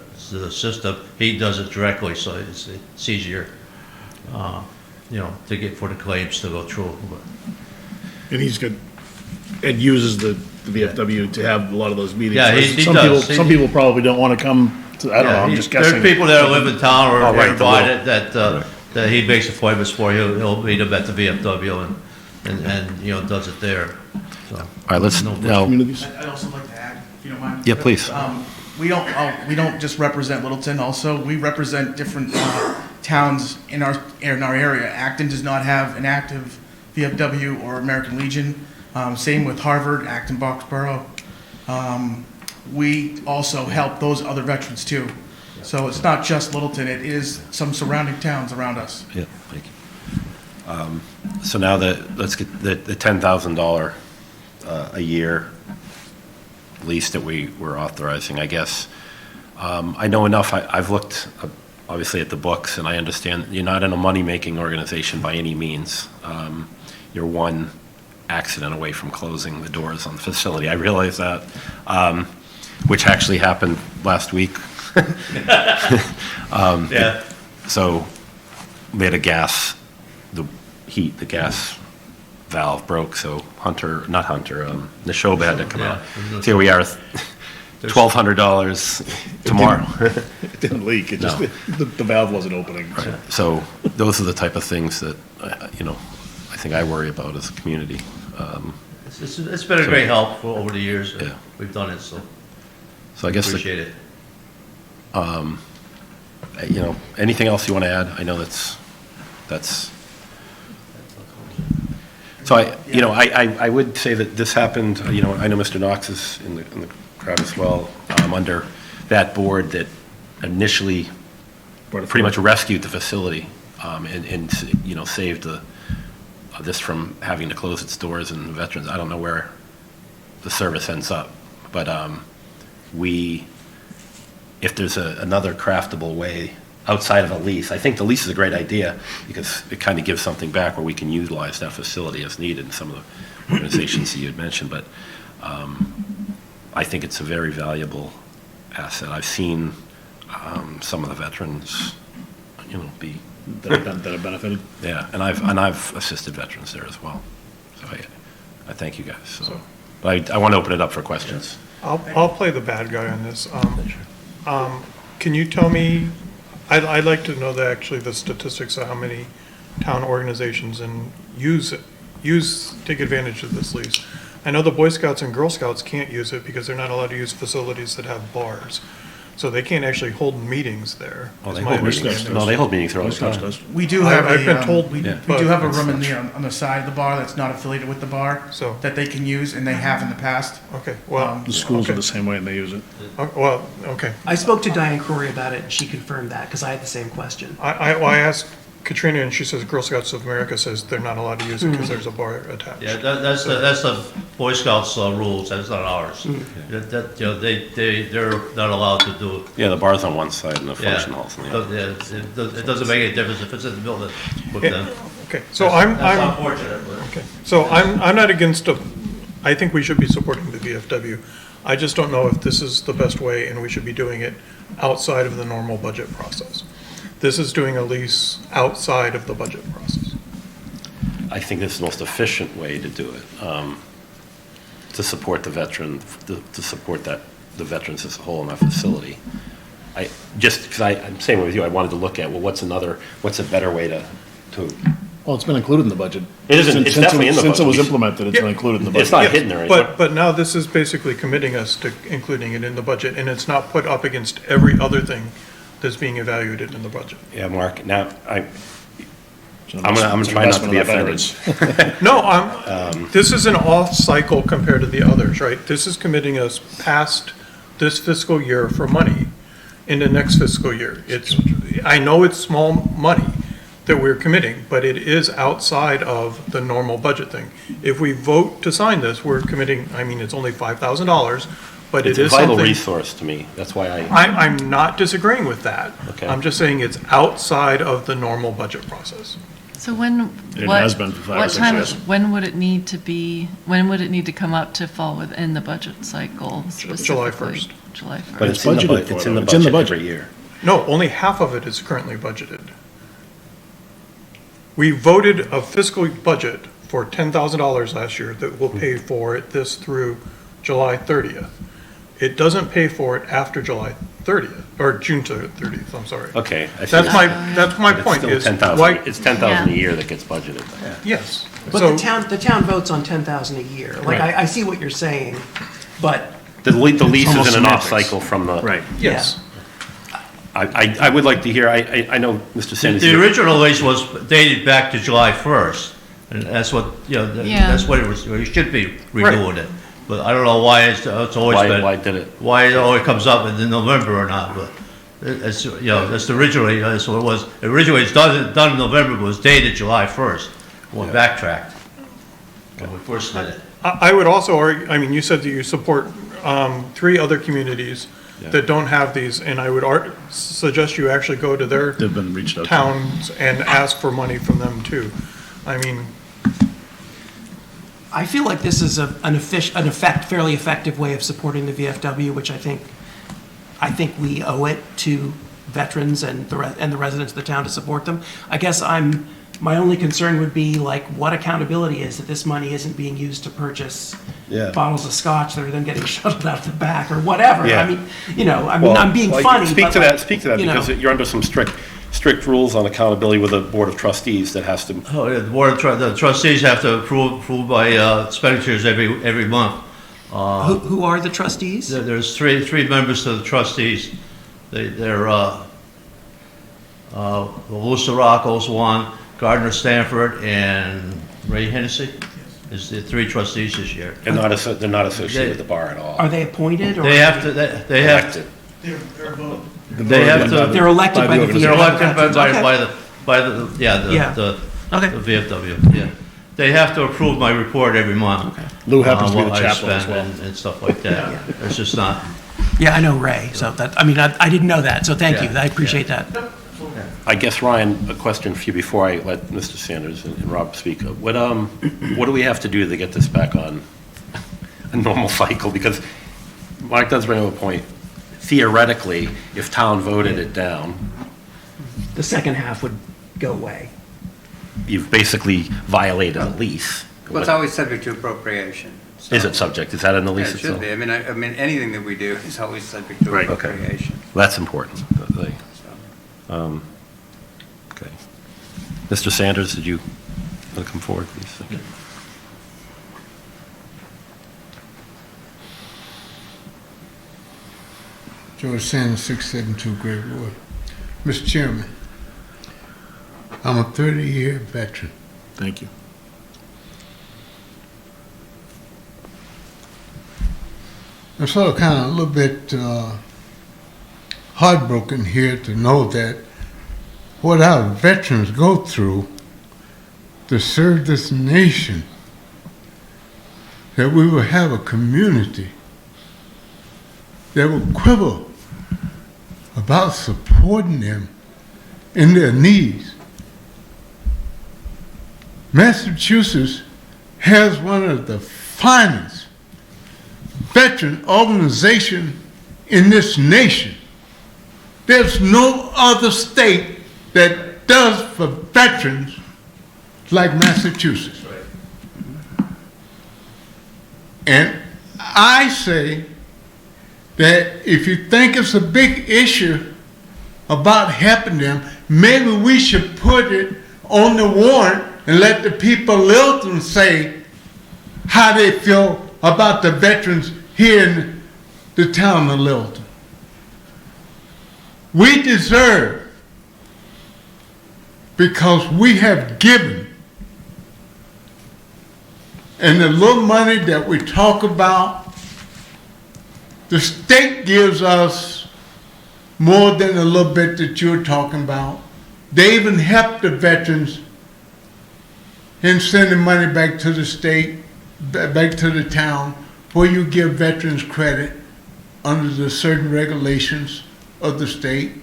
system. He does it directly, so it's easier, to get for the claims to go through. But And he's good, and uses the VFW to have a lot of those meetings. Yeah, he Some does. Some people probably don't want to come to, I don't know, I'm just guessing. There's people that live in town or Oh, right, nearby that he makes appointments for. He'll meet them at the VFW and does it there. So. All right, let's, now, I'd also like to add, if you don't mind. yeah, please. We don't just represent Littleton. Also, we represent different towns in our area. Acton does not have an active VFW or American Legion. Same with Harvard, Acton, Boxborough. We also help those other veterans too. So it's not just Littleton. It is some surrounding towns around us. Yeah, thank you. So now let's get the $10,000 a year lease that we're authorizing, I guess. I know enough, I've looked obviously at the books, and I understand you're not in a money-making organization by any means. You're one accident away from closing the doors on the facility. I realize that, which actually happened last week. Yeah. So we had the gas valve broke, so Neshoba had to come out. So here we are, $1,200 tomorrow. It didn't leak, it just, No. the valve wasn't opening. so. So those are the type of things that, I think I worry about as a community. It's been a great help over the years. Yeah. We've done it, so So I guess, appreciate it. anything else you want to add? I know that's, so I would say that this happened, I know Mr. Knox is in the crowd as well, under that board that initially pretty much rescued the facility, and saved this from having to close its doors and veterans. I don't know where the service ends up, but if there's another craftable way outside of a lease, I think the lease is a great idea because it kind of gives something back where we can utilize that facility as needed in some of the organizations that you had mentioned, but I think it's a very valuable asset. I've seen some of the veterans, be That have benefited. yeah, and I've assisted veterans there as well. So I thank you guys. So, but I want to open it up for questions. I'll play the bad guy on this. Can you tell me, I'd like to know actually the statistics of how many town organizations take advantage of this lease. I know the Boy Scouts and Girl Scouts can't use it because they're not allowed to use facilities that have bars. So they can't actually hold meetings there. Oh, is they my hold meetings. understanding. No, they hold meetings all the time. We do have I've been told. we Yeah. do have a room in on the side of the bar that's not affiliated with the bar, So- that they can use, and they have in the past. Okay, well. The schools are okay. the same way and they use it. Well, okay. I spoke to Diane Corey about it, and she confirmed that, because I had the same question. I asked Katrina, and she says Girl Scouts of America says they're not allowed to use it because there's a bar attached. Yeah, that's the Boy Scouts rules, that's not ours. They're not allowed to do it. Yeah, the bar's on one side and the Yeah. function hall's on the other. It doesn't make any difference if it's in the building with them. Okay, so That's I'm, unfortunate, but. okay, so I'm not against I think we should be supporting the VFW. I just don't know if this is the best way and we should be doing it outside of the normal budget process. This is doing a lease outside of the budget process. I think this is the most efficient way to do it, to support the veteran, to support the veterans as a whole in that facility. Because I'm saying with you, I wanted to look at, well, what's a better way to. Well, it's been included in the budget. It isn't, it's definitely in the budget. Since it was implemented, it's been included in the budget. It's not hidden or anything. But now this is basically committing us to including it in the budget, and it's not put up against every other thing that's being evaluated in the budget. Yeah, Mark, now, I'm gonna try not to be offended. No, this is an off-cycle compared to the others, right? This is committing us past this fiscal year for money in the next fiscal year. I know it's small money that we're committing, but it is outside of the normal budget thing. If we vote to sign this, we're committing, I mean, it's only $5,000, but it is something. It's a vital resource to me, that's why I'm not disagreeing with that. Okay. I'm just saying it's outside of the normal budget process. So when, It what, has been for 5 or what 6 time, years. when would it need to be, when would it need to come up to fall within the budget cycle specifically? July 1st. July 1st. But it's in the budget every year. No, only half of it is currently budgeted. We voted a fiscal budget for $10,000 last year that will pay for it this through July 30th. It doesn't pay for it after July 30th, or June 30th, I'm sorry. Okay. I see. That's my But point It's is, still 10,000, why, it's 10,000 a year that gets budgeted. yes. But So the town votes on 10,000 a year. Like, Right. I see what you're saying, but. The lease almost is in an off semantics. cycle from the. Right. yes. I would like to hear, I know Mr. Sanders. The original lease was dated back to July 1st, and that's what, Yeah. that's what it was, we should be renewing it. But I don't know why it's always been. Why did it? Why it always comes up in November or not, but it's, that's originally, that's what it was. Originally, it's done in November, but it was dated July 1st. We backtracked when we first did it. I would also argue, I mean, you said that you support 3 other communities that don't have these, and I would suggest you actually go to their They've been reached out to. towns and ask for money from them too. I mean, I feel like this is fairly effective way of supporting the VFW, which I think we owe it to veterans and the residents of the town to support them. I guess my only concern would be like what accountability is that this money isn't being used to purchase bottles of scotch that are then getting shuttled out the back or whatever. Yeah. I mean, I'm being funny. Speak but to like, that, because you're under some strict rules on accountability with the Board of Trustees that has to. Oh, yeah, the trustees have to approve by expenditures every month. Who are the trustees? There's three members to the trustees. They're Louis Rocco's one, Gardner Stanford, and Ray Hennessy is the 3 trustees this year. They're not associated with the bar at all. Are they appointed or? They have to. They have to. They have to. They're elected by the VFW. They're elected Okay. by the VFW. Yeah. They have to approve my report every month. Lou happens to be the what I chaplain as spend well. and stuff like that. It's just not. Yeah, I know Ray, so I didn't know that, so thank you, I appreciate that. I guess, Ryan, a question for you before I let Mr. Sanders and Rob speak. What do we have to do to get this back on a normal cycle? Because Mike does bring up a point. Theoretically, if town voted it down, The second half would go away. you've basically violated a lease. Well, it's always subject to appropriation. Is it subject? Is that in the Yeah, lease it itself? should be. I mean, anything that we do is always subject to Okay. appropriation. That's important. Okay. Mr. Sanders, did you want to come forward, please? George Sanders, 672 Great Wood. Mr. Chairman, I'm a 30-year veteran. Thank you. I'm sort of kind of a little bit heartbroken here to know that what our veterans go through to serve this nation, that we will have a community that will quibble about supporting them in their needs. Massachusetts has one of the finest veteran organization in this nation. There's no other state that does for veterans like Massachusetts. And I say that if you think it's a big issue about helping them, maybe we should put it on the warrant and let the people of Littleton say how they feel about the veterans here in the town of Littleton. We deserve, because we have given, and the little money that we talk about, the state gives us more than a little bit that you're talking about. They even help the veterans in sending money back to the state, back to the town, where you give veterans credit under the certain regulations of the state.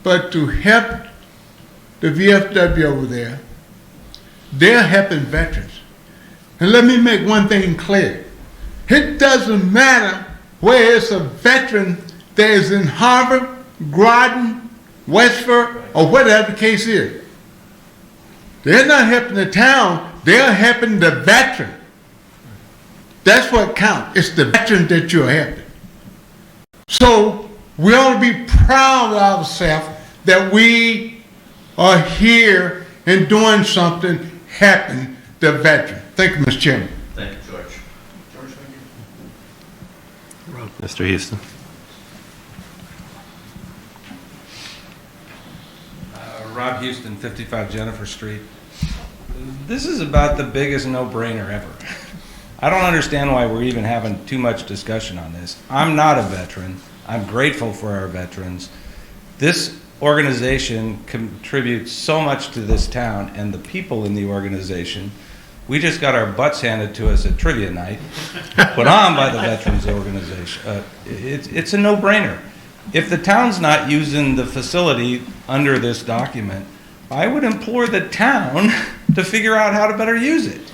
But to help the VFW over there, they're helping veterans. And let me make one thing clear. It doesn't matter where it's a veteran that is in Harvard, Groton, Westford, or whatever the case is. They're not helping the town, they're helping the veteran. That's what counts. It's the veteran that you're helping. So we ought to be proud of ourselves that we are here and doing something helping the veteran. Thank you, Mr. Chairman. Thank you, George. George, thank you. Mr. Houston. Rob Houston, 55 Jennifer Street. This is about the biggest no-brainer ever. I don't understand why we're even having too much discussion on this. I'm not a veteran. I'm grateful for our veterans. This organization contributes so much to this town and the people in the organization. We just got our butts handed to us at trivia night, put on by the Veterans Organization. It's a no-brainer. If the town's not using the facility under this document, I would implore the town to figure out how to better use it.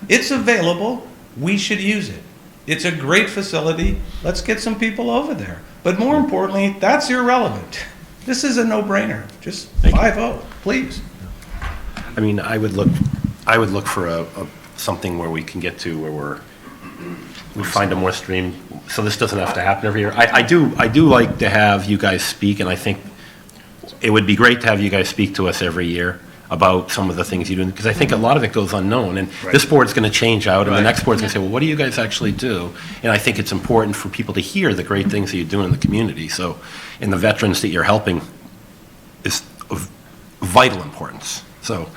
It's available. We should use it. It's a great facility. Let's get some people over there. But more importantly, that's irrelevant. This is a no-brainer. Just 5-0, please. I mean, I would look for something where we can get to where we find a more stream, so this doesn't have to happen every year. I do like to have you guys speak, and I think it would be great to have you guys speak to us every year about some of the things you do, because I think a lot of it goes unknown, and this board's going to change out, and the next board's going to say, well, what do you guys actually do? And I think it's important for people to hear the great things that you do in the community. So, and the veterans that you're helping is of vital importance. So,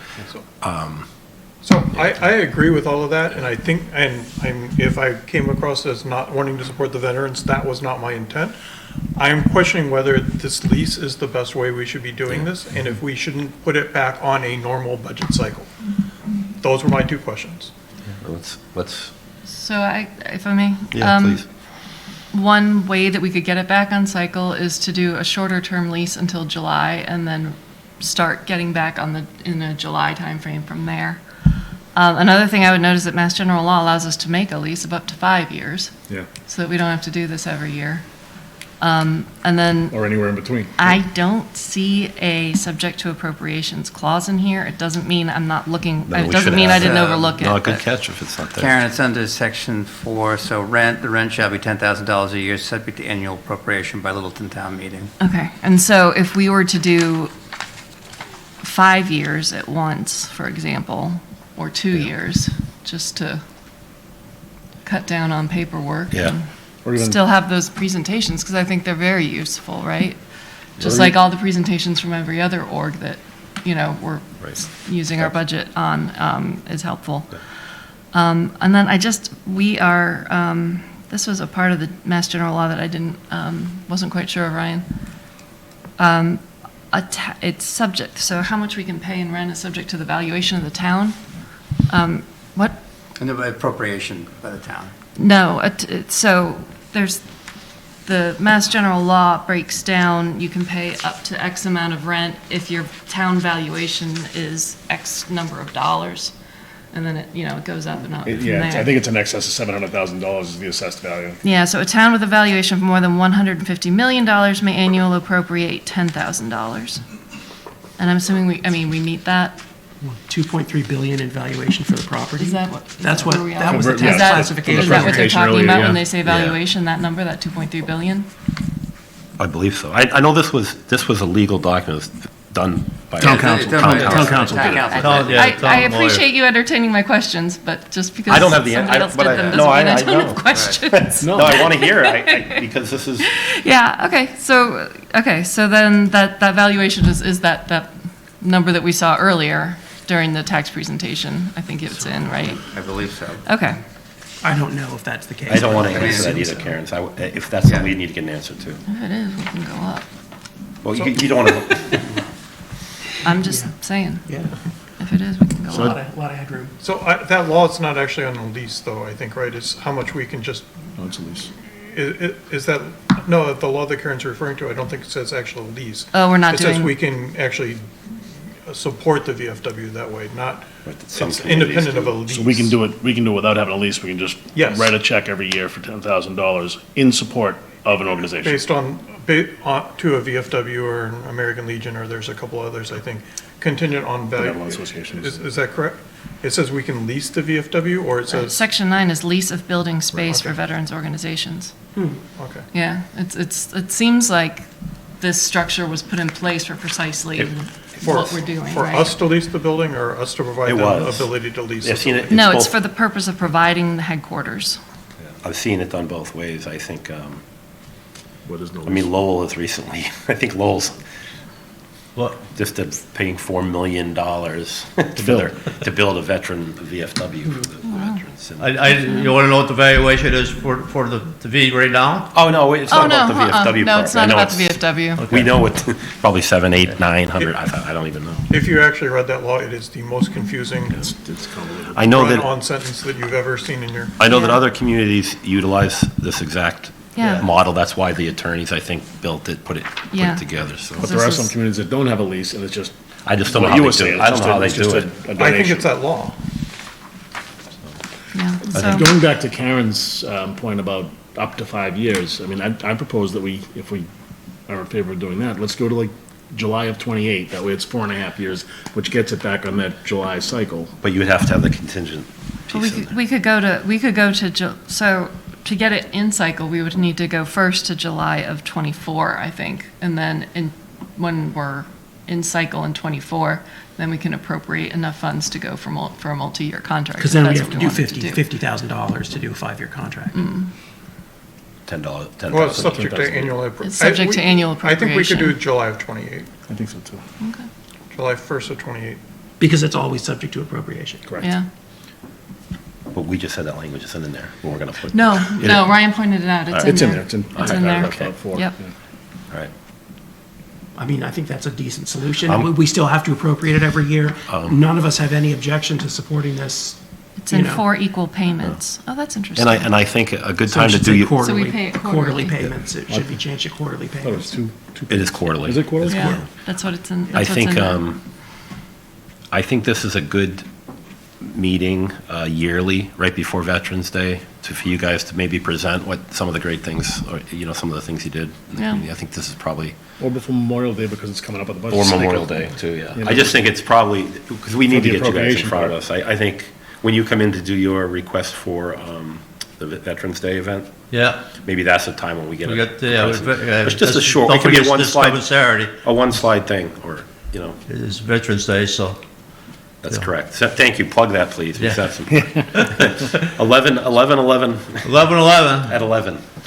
So I agree with all of that, and I think, and if I came across as not wanting to support the veterans, that was not my intent. I'm questioning whether this lease is the best way we should be doing this, and if we shouldn't put it back on a normal budget cycle. Those were my two questions. Let's. So if I may? Yeah, please. One way that we could get it back on cycle is to do a shorter term lease until July and then start getting back in a July timeframe from there. Another thing I would note is that Mass General Law allows us to make a lease of up to 5 years. Yeah. So that we don't have to do this every year. And then. Or anywhere in between. I don't see a subject to appropriations clause in here. It doesn't mean I'm not looking, it doesn't mean I didn't overlook it. No, good catch if it's not there. Karen, it's under section 4, so the rent shall be $10,000 a year, subject to annual appropriation by Littleton Town Meeting. Okay, and so if we were to do 5 years at once, for example, or 2 years, just to cut down on paperwork. Yeah. Or even- Still have those presentations, because I think they're very useful, right? Just Or like you- all the presentations from every other org that, we're using our budget on is helpful. And then we are, this was a part of the Mass General Law that I wasn't quite sure of, Ryan. It's subject, so how much we can pay in rent is subject to the valuation of the town. What? And the appropriation by the town. No, so there's, the Mass General Law breaks down, you can pay up to X amount of rent if your town valuation is X number of dollars. And then it goes up and up from Yeah, there. I think it's in excess of $700,000 is the assessed value. Yeah, so a town with a valuation of more than $150 million may annually appropriate $10,000. And I'm assuming we meet that? 2.3 billion in valuation for the property. Is that what? That's what, where we are? that was the Is tax that- classification. Is that what they're Presentation talking earlier, about yeah. when they say Yeah. valuation, that number, that 2.3 billion? I believe so. I know this was a legal document. It was done by. Town It's- council. it's- Town it's- council did it. I appreciate you entertaining my questions, but just because I don't have the somebody else but did I- them no, doesn't I- mean I I don't know. have questions. No, I want to hear it, because this is, Yeah, okay, so then that valuation is that number that we saw earlier during the tax presentation, I think it's in, right? I believe so. Okay. I don't know if that's the case. I don't want to but answer that assume either, so. Karen. So if that's something we need to get an answer to. If it is, we can go up. Well, you don't want to, I'm just saying, Yeah, if it is, we can go a lot up. of headroom. So that law is not actually on the lease, though, I think, right? It's how much we can just, No, it's a lease. is that, no, the law that Karen's referring to, I don't think it says actual lease. Oh, we're not It says doing- we can actually support the VFW that way, not, some it's communities independent do. of a lease. So we can do it without having a lease. We can just Yes. write a check every year for $10,000 in support of an organization. Based on, to a VFW or an American Legion, or there's a couple others, I think, contingent on value. Benevolent associations. Is that correct? It says we can lease the VFW, or it says, Section 9 is lease of building space for veterans organizations. okay. Yeah, it seems like this structure was put in place for precisely what we're doing, For right? us to lease the building, or us to provide It them the was. ability to lease? I've the seen building? it. No, it's both- for the purpose of providing the headquarters. I've seen it done both ways. I think, What is no I lease? mean, Lowell is recently, I think Lowell's What? just paying $4 million to build a veteran VFW for the veterans. And- You want to know what the valuation is for the V right now? Oh, no, it's not about the VFW. No, it's property. I not know about the it's- VFW. We know it, probably 7, 8, 900, I don't even know. If you actually read that law, it is the most confusing, It's convoluted. I know that, run-on sentence that you've ever seen in your. I know that Yeah. other communities utilize this exact Yeah. model. That's why the attorneys, I think, put it Yeah. together, so. But there are This some is- communities that don't have a lease, and it's just. I just don't know what how you they were do saying, it. it's I don't just know a- how they it's just do a- it. a I think donation. it's that law. Yeah, so, Going back to Karen's point about up to 5 years, I mean, I propose that if we are in favor of doing that, let's go to like July of '28. That way it's 4.5 years, which gets it back on that July cycle. But you would have to have the contingent but piece in there. we could go to, so to get it in cycle, we would need to go first to July of '24, I think. And then when we're in cycle in '24, then we can appropriate enough funds to go for a multi-year contract. Because then we That's have what to do wanted $50,000 to do a 5-year contract. $10. Well, it's subject to annual. It's subject to annual I think we could do appropriation. July of '28, I think so too. Okay. July 1st of '28. Because it's always subject to appropriation. Correct. Yeah. But we just said that language is in there, but we're going to put. No, It- no, Ryan pointed it out. It's in It's in there. there. It's in. It's in there. Okay. Yep. All right. I mean, I think that's a decent solution. Um, We still have to appropriate it every year. None of us have any objection to supporting this. It's in know. 4 equal payments. Oh, that's interesting. And I think a good So it time to should do, say you- quarterly, So we pay it quarterly quarterly. payments. It should be changed to quarterly Oh, it's payments. two. it is quarterly. Is it quarterly? Yeah, that's what it's in, I that's what's in think, there. I think this is a good meeting yearly, right before Veterans Day, for you guys to maybe present what some of the great things, or, some of the things you did. in the Yeah. community. I think this is probably, Or before Memorial Day, because it's coming up at the budget or cycle. Memorial Day too, yeah. You know, I just think it's probably, because we need the to get you guys in appropriation front of part. us. I think when you come in to do your request for the Veterans Day event, Yeah. maybe that's the time when we get We a got, yeah, present. yeah, It's just a this- short, don't it could be forget a one this coming slide, Saturday. a one slide thing, or, It's Veterans Day, so. that's Yeah. correct. So, thank you, plug that, please. because Yeah. that's important. 11 at 11.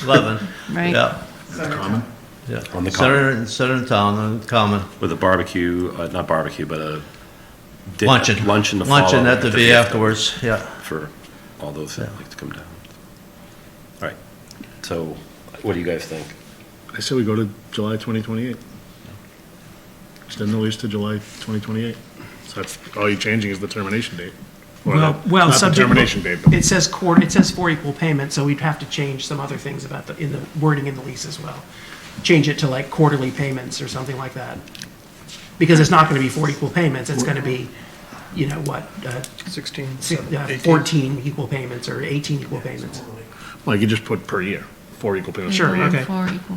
11. Right. Yeah. Common. Yeah. On the Center in town, on the common. With a barbecue, not barbecue, but a Luncheon. Luncheon to Luncheon follow at the V afterwards, yeah. For all those that like to come down. All right. So, what do you guys think? I say we go to July 2028. Extend the lease to July 2028. So that's, all you're changing is the termination date. Or Well, not the subject. termination date, but It says 4 equal payments, so we'd have to change some other things about in the wording in the lease as well. Change it to like quarterly payments or something like that. Because it's not going to be 4 equal payments, it's going to be, 16, 14 equal payments or 18 equal payments. well, you could just put per year, 4 equal payments Sure, per year. okay. 4 equal.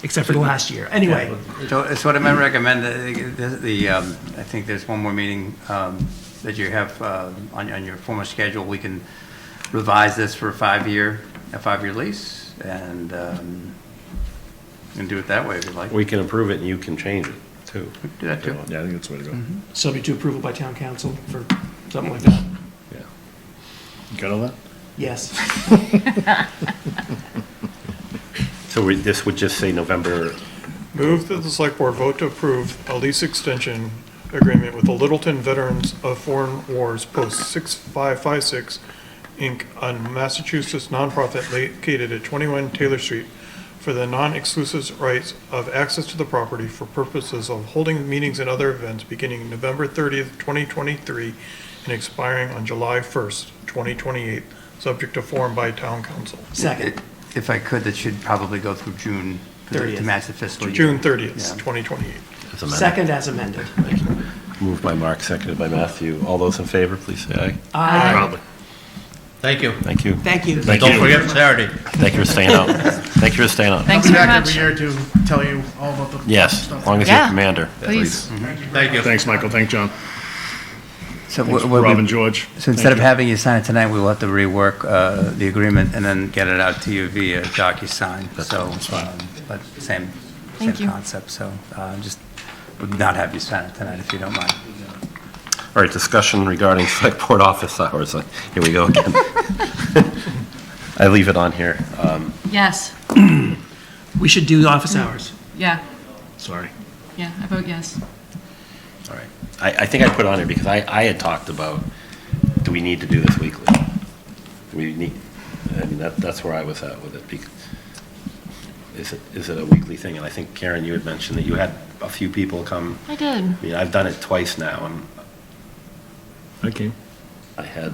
except for the last year. Anyway, So what I might recommend, I think there's one more meeting that you have on your former schedule. We can revise this for a five-year lease and do it that way if you'd like. We can approve it and you can change it, too. We can do that, too. Yeah, I think that's the way to go. subject to approval by town council for something like that. You got all that? Yes. So this would just say November, Move that the select board vote to approve a lease extension agreement with the Littleton Veterans of Foreign Wars Post 6556, Inc., a Massachusetts nonprofit located at 21 Taylor Street, for the non-exclusive rights of access to the property for purposes of holding meetings and other events beginning November 30th, 2023, and expiring on July 1st, 2028, subject to form by town council. Second. If I could, that should probably go through June 30th. to match the fiscal year. June 30th, Yeah. 2028. as amended. Second as amended. Moved by Mark, seconded by Matthew. All those in favor, please say aye. Aye. Probably. Thank you. Thank you. Thank you. Thank Don't you. forget Saturday. Thank you for staying out. Thank you for staying out. Thanks I'll be very back much. every year to tell you all about the Yes, stuff. as long as you're Yeah, commander. please. Thank you. Thanks, Michael. Thank John. So Thanks, we'll be- Rob and George. So instead of having you sign it tonight, we will have to rework the agreement and then get it out to you via DocuSign. So, but same Thank you. concept, so just would not have you sign it tonight if you don't mind. All right, discussion regarding select board office hours. Here we go again. I leave it on here. Yes, We should do office hours. yeah, Sorry. yeah, I vote yes. All right. I think I put it on here because I had talked about, do we need to do this weekly? Do we need, I mean, that's where I was at with it. Is it a weekly thing? And I think, Karen, you had mentioned that you had a few people come. I did. I mean, I've done it twice now, and Okay. I had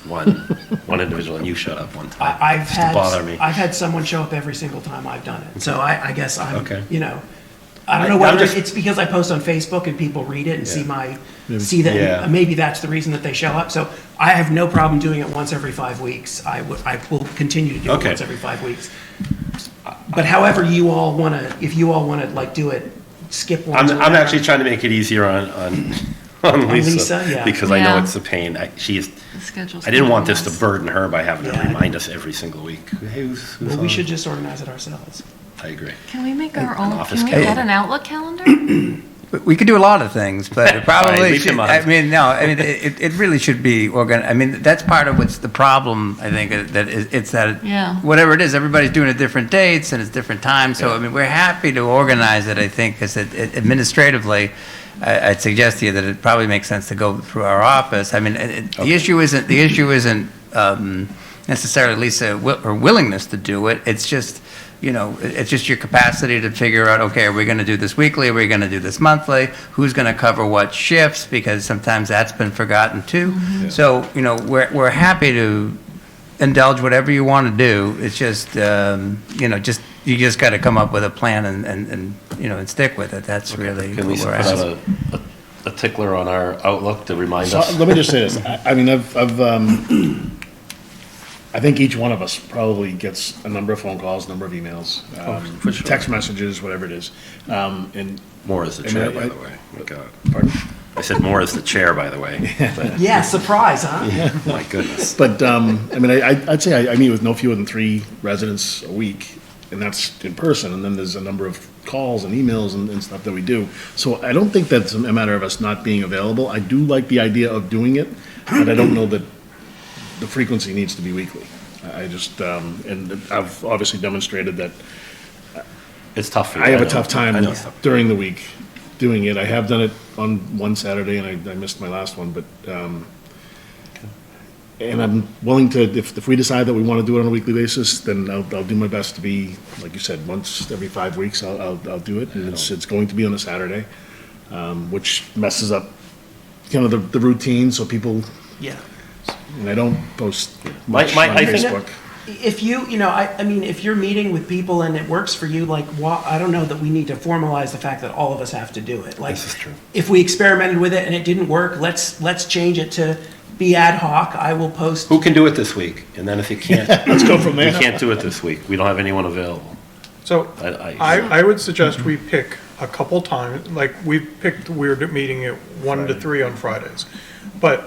one individual, and you shut up one time. I've just to bother me. I've had someone show up every single time I've done it. So I guess I'm, Okay. I don't know I'm whether just- it's because I post on Facebook and people read it and see see that, Yeah. maybe that's the reason that they show up. So I have no problem doing it once every 5 weeks. I will continue to do it Okay. once every 5 weeks. But however you all want to, if you all want to like do it, skip one. I'm actually trying to make it easier on Lisa. Lisa, yeah. Because I know Yeah. it's a pain. The schedule's I didn't want kind of this a to burden her by having to Yeah. remind us every single week. Hey, who's Well, we on? should just organize it ourselves. I agree. Can we make our An own, office can we calendar. get an Outlook calendar? We could do a lot of things, but it Fine, probably leave should, him on. I mean, no, I mean, it really should be organized. I mean, that's part of what's the problem, I think, it's that, Yeah. whatever it is, everybody's doing it at different dates and it's different times. So, I mean, we're happy to organize it, I think, because administratively, I'd suggest to you that it probably makes sense to go through our office. I mean, the issue isn't necessarily Lisa her willingness to do it. It's just, it's just your capacity to figure out, okay, are we going to do this weekly? Are we going to do this monthly? Who's going to cover what shifts? Because sometimes that's been forgotten too. So, we're happy to indulge whatever you want to do. It's just, you just got to come up with a plan and stick with it. That's really Can what Lisa we're put asking. out a tickler on our Outlook to remind So us? let me just say this. I mean, I think each one of us probably gets a number of phone calls, number of emails, for sure. text messages, whatever it is. And More as the and chair, I- by the way. My God. Pardon? I said more as the chair, by the way. But- Yeah, surprise, huh? My goodness. But, I mean, I'd say I meet with no fewer than 3 residents a week, and that's in person, and then there's a number of calls and emails and stuff that we do. So I don't think that's a matter of us not being available. I do like the idea of doing it, but I don't know that the frequency needs to be weekly. I just, and I've obviously demonstrated that It's tough for you. I have a know. tough time I know it's tough. during the week doing it. I have done it on one Saturday, and I missed my last one, but, and I'm willing to, if we decide that we want to do it on a weekly basis, then I'll do my best to be, like you said, once every 5 weeks, I'll do it, and it's going to be on a Saturday, which messes up kind of the routine, so people, Yeah. and I don't post My- much my- on I think- Facebook. If you, I mean, if you're meeting with people and it works for you, like, I don't know that we need to formalize the fact that all of us have to do it. Like, This is true. if we experimented with it and it didn't work, let's change it to be ad hoc. I will post. Who can do it this week? And then if you can't. Let's go from there. You can't do it this week. We don't have anyone available. So I would suggest we pick a couple times, like we've picked, we're meeting at 1 to 3 on Fridays. But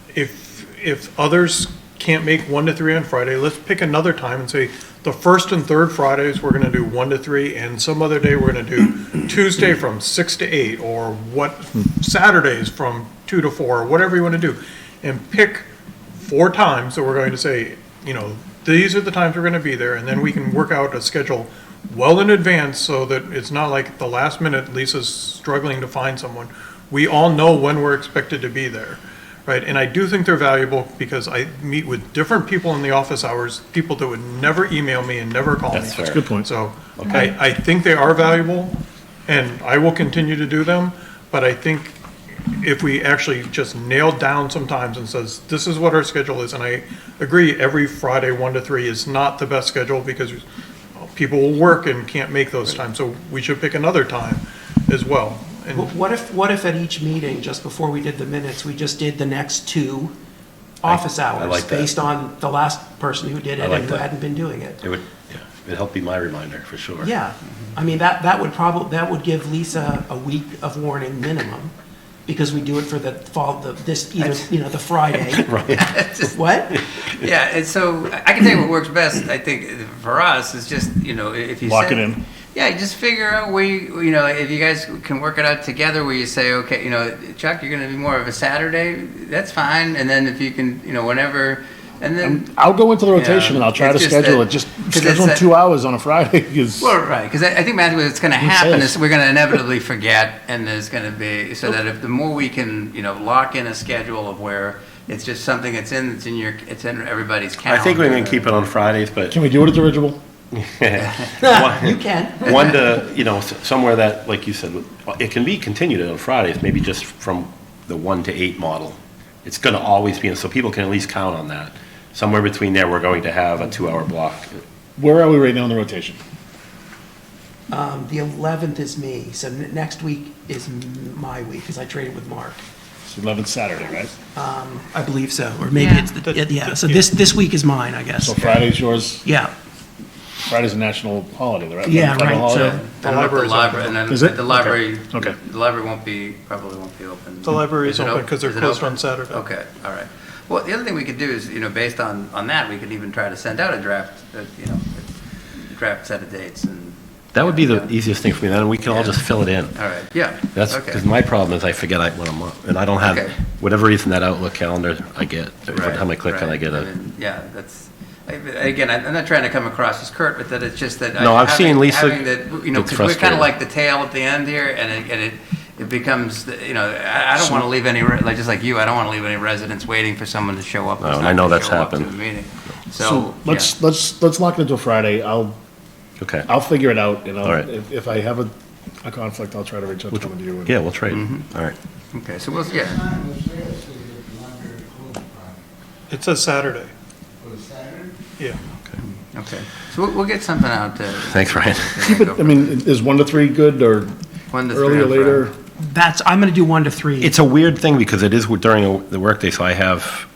if others can't make 1 to 3 on Friday, let's pick another time and say, the first and third Fridays, we're gonna do 1 to 3, and some other day, we're gonna do Tuesday from 6 to 8, or Saturdays from 2 to 4, or whatever you wanna do. And pick 4 times that we're going to say, these are the times we're gonna be there, and then we can work out a schedule well in advance so that it's not like at the last minute Lisa's struggling to find someone. We all know when we're expected to be there, right? And I do think they're valuable because I meet with different people in the office hours, people that would never email me and never call me. That's a good point. So I think they are valuable, and I will continue to do them, but I think if we actually just nail down some times and says, this is what our schedule is, and I agree, every Friday, 1 to 3 is not the best schedule because people will work and can't make those times, so we should pick another time as well. And What if at each meeting, just before we did the minutes, we just did the next 2 office hours? like that. Based on the last person who did I it like and who that. hadn't been doing it. It'd help be my reminder, for sure. Yeah, I mean, that would give Lisa a week of warning minimum, because we do it for the fall, the Friday. Right. What? Yeah, and so I can tell you what works best, I think, for us, is just, if you Lock set- it in. Yeah, just figure out where if you guys can work it out together, where you say, okay, Chuck, you're going to be more of a Saturday, that's fine, and then if you can, whenever, and then. I'll go into the rotation and I'll try to it's just schedule that- it. Just 'cause schedule it's them 2 hours on a Friday is. Well, right, because I think, Matthew, what's going to Who happen says? is we're going to inevitably forget, and there's going to be, so that if the more we can, lock in a schedule of where it's just something it's in everybody's calendar. I think we're going to keep it on Fridays, but. Can we do it at the original? You can. One to, somewhere that, like you said, it can be continued on Fridays, maybe just from the 1 to 8 model. It's going to always be, so people can at least count on that. Somewhere between there, we're going to have a 2-hour block. Where are we right now in the rotation? The 11th is me, so next week is my week, because I traded with Mark. It's 11th Saturday, right? I believe so, or maybe Yeah. it's so this week is mine, I guess. So Friday's yours? Yeah. Friday's a national holiday, right? Yeah, Federal right, holiday? so- I don't know if the library, and then Is it? the library, Okay. the library probably won't be open. The library is it open because they're Is it closed open? on Saturday. Okay, all right. Well, the other thing we could do is, based on that, we could even try to send out a draft, a draft set of dates and. That would be the easiest thing for me, then we can all just fill it in. All right, yeah. That's, okay. because my problem is I forget what I'm on, and I don't have, Okay. whatever reason that Outlook calendar I get, every Right, time I click and I right. get I a. mean, yeah, again, I'm not trying to come across as curt, but that it's just that. No, I've seen Lisa Having that, gets because we're kind frustrated. of like the tail at the end here, and it becomes, I don't want to leave any, just like you, I don't want to leave any residents waiting for someone to show up. who's No, and not I know gonna that's show up to happened. the meeting. So So, let's lock it into a Friday. Okay. I'll figure it out, and All right. if I have a conflict, I'll try to reach out to one of you. Yeah, we'll trade. All right. Okay, so yeah. It says Saturday. Yeah. Okay, so we'll get something out. Thanks, Ryan. Keep it, I mean, is 1 to 3 good, or 1 to 3 earlier, on later? I'm going to do 1 to 3. It's a weird thing because it is during the workday, so I have,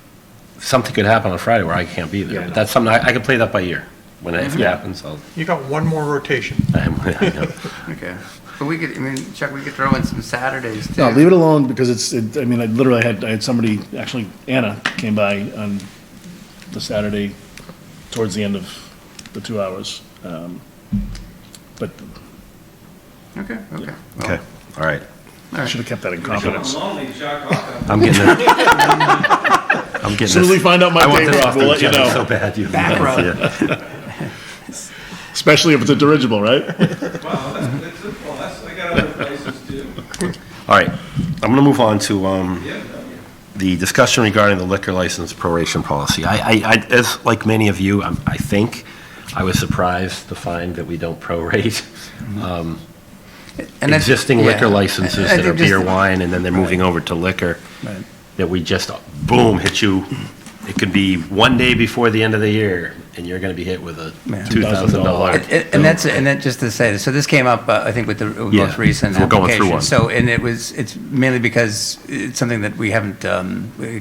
something could happen on Friday where I can't be there. Yeah, But that's something, I can play that by ear. When if it Yeah. happens, I'll. You got one more rotation. I know. Okay, but we could, Chuck, we could throw in some Saturdays too. No, leave it alone, because I literally I had somebody, actually, Anna came by on the Saturday towards the end of the 2 hours. But Okay. Okay, all right. I should have kept that in confidence. I'm getting it. I'm getting As soon as this- we find out my I want day, this Rob, off we'll the let you agenda know. so bad. You Back row. Yeah. Especially if it's a dirigible, right? I got other places too. All right, I'm going to move on to the discussion regarding the liquor license proration policy. I as like many of you, I think, I was surprised to find that we don't prorate And that's- existing yeah. liquor licenses I that are think just- beer, wine, and then they're moving over to liquor, that we just, boom, hit you. It could be one day before the end of the year, and you're going to be hit with a Yeah. $2,000. And then just to say, so this came up, I think, with the Yeah, most recent we're going through application. one. So, and it's mainly because it's something that we haven't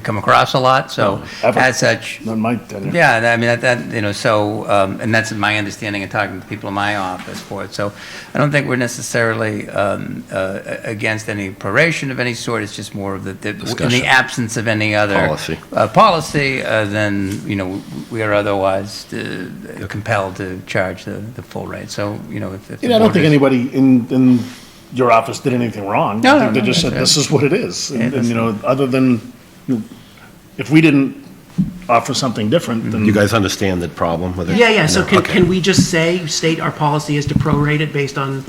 come across a lot, so Ever. as such. Not my tenure. Yeah, I mean, so, and that's my understanding and talking to people in my office for it. So I don't think we're necessarily against any proration of any sort. It's just more of in Discussion. the absence of any other Policy. then, we are otherwise compelled to charge the full rate. So, if the I don't board think is- anybody in your office did anything wrong. No, I think no, they just no, said, that's this is what it is. Yeah, And, other than, if we didn't offer something different, then. You guys understand the problem with it? Yeah, so Okay. can we just state our policy is to prorate it based on,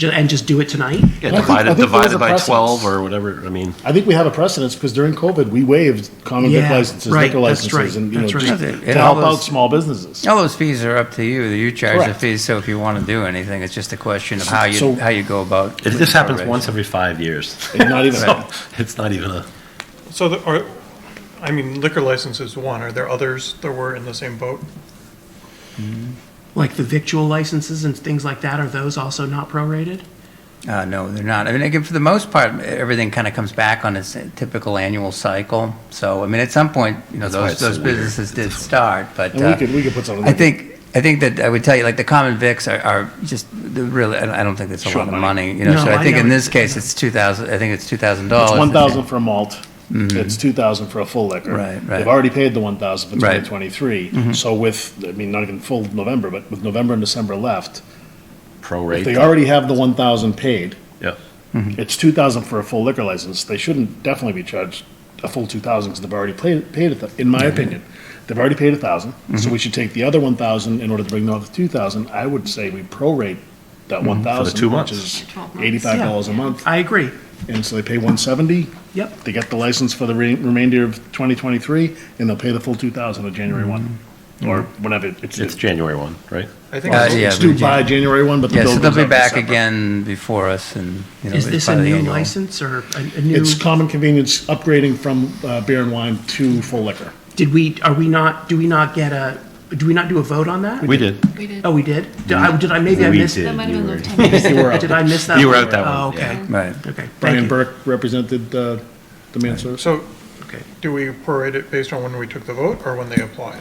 and just do it tonight? Yeah, I think there was a divided by precedence. 12 or whatever, I mean. I think we have a precedence, because during COVID, we waived common vic Yeah, licenses, right, liquor that's licenses, right, and, that's just right. to And help all out those- small businesses. All those fees are up to you. You charge the Correct. fees, so if you want to do anything, it's just a question of how you go about. This happens proration. once every 5 years. Not even. So, it's not even a. So, liquor license is one. Are there others that were in the same boat? Like the victual licenses and things like that, are those also not prorated? No, they're not. I mean, again, for the most part, everything kind of comes back on its typical annual cycle. So, I mean, at some point, That's why it's those so weird. businesses did start, but. And we could put something. I think that I would tell you, like, the common vics are just, really, I don't think that's a Short lot of money. money, No, so I I think in know. this case, it's $2,000, I think it's $2,000. It's 1,000 for a malt. Mhm. It's 2,000 for a full liquor. Right. They've already paid the 1,000 for Right. 2023. Mhm. So not even full November, but with November and December left, Prorate. if they already have the 1,000 paid, Yeah. it's 2,000 for a full liquor license. They shouldn't definitely be charged a full 2,000 because they've already paid it, in my opinion. They've already paid 1,000, so we should take the other 1,000 in order to bring them up to 2,000. I would say we prorate that 1,000, 2 which months. is 12 months. $85 a month. I agree. And so they pay 170. Yep. They get the license for the remainder of 2023, and they'll pay the full 2,000 on January 1, or whenever It's January 1, right? I think it's due by January 1, but the Yeah, bill so they'll goes be out back December. again before us, and, Is it's this part a of the new annual. license or a new? It's common convenience upgrading from beer and wine to full liquor. Do we not do a vote on that? We did. We did. Oh, we did? Did I maybe I We missed? did. That might have You been were- Lieutenant Mason. You were out. Did I miss that? You were out that one, Oh, okay. Right. Okay. Brian Thank you. Burke represented demand service. So, Okay. do we prorate it based on when we took the vote or when they applied?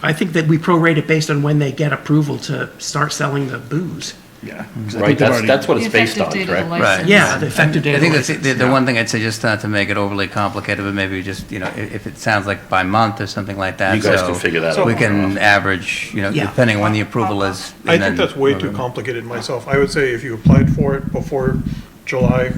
I think that we prorate it based on when they get approval to start selling the booze. Yeah. Right, that's what it's The based on, effective date of the correct? license. Yeah, the effective date I of think the that's license, the yeah. one thing I'd say, just not to make it overly complicated, but maybe just, if it sounds like by month or something like that. You guys so can figure that We out. can average, Yeah. depending on when the approval is. and I then- think that's way too complicated myself. I would say if you applied for it before July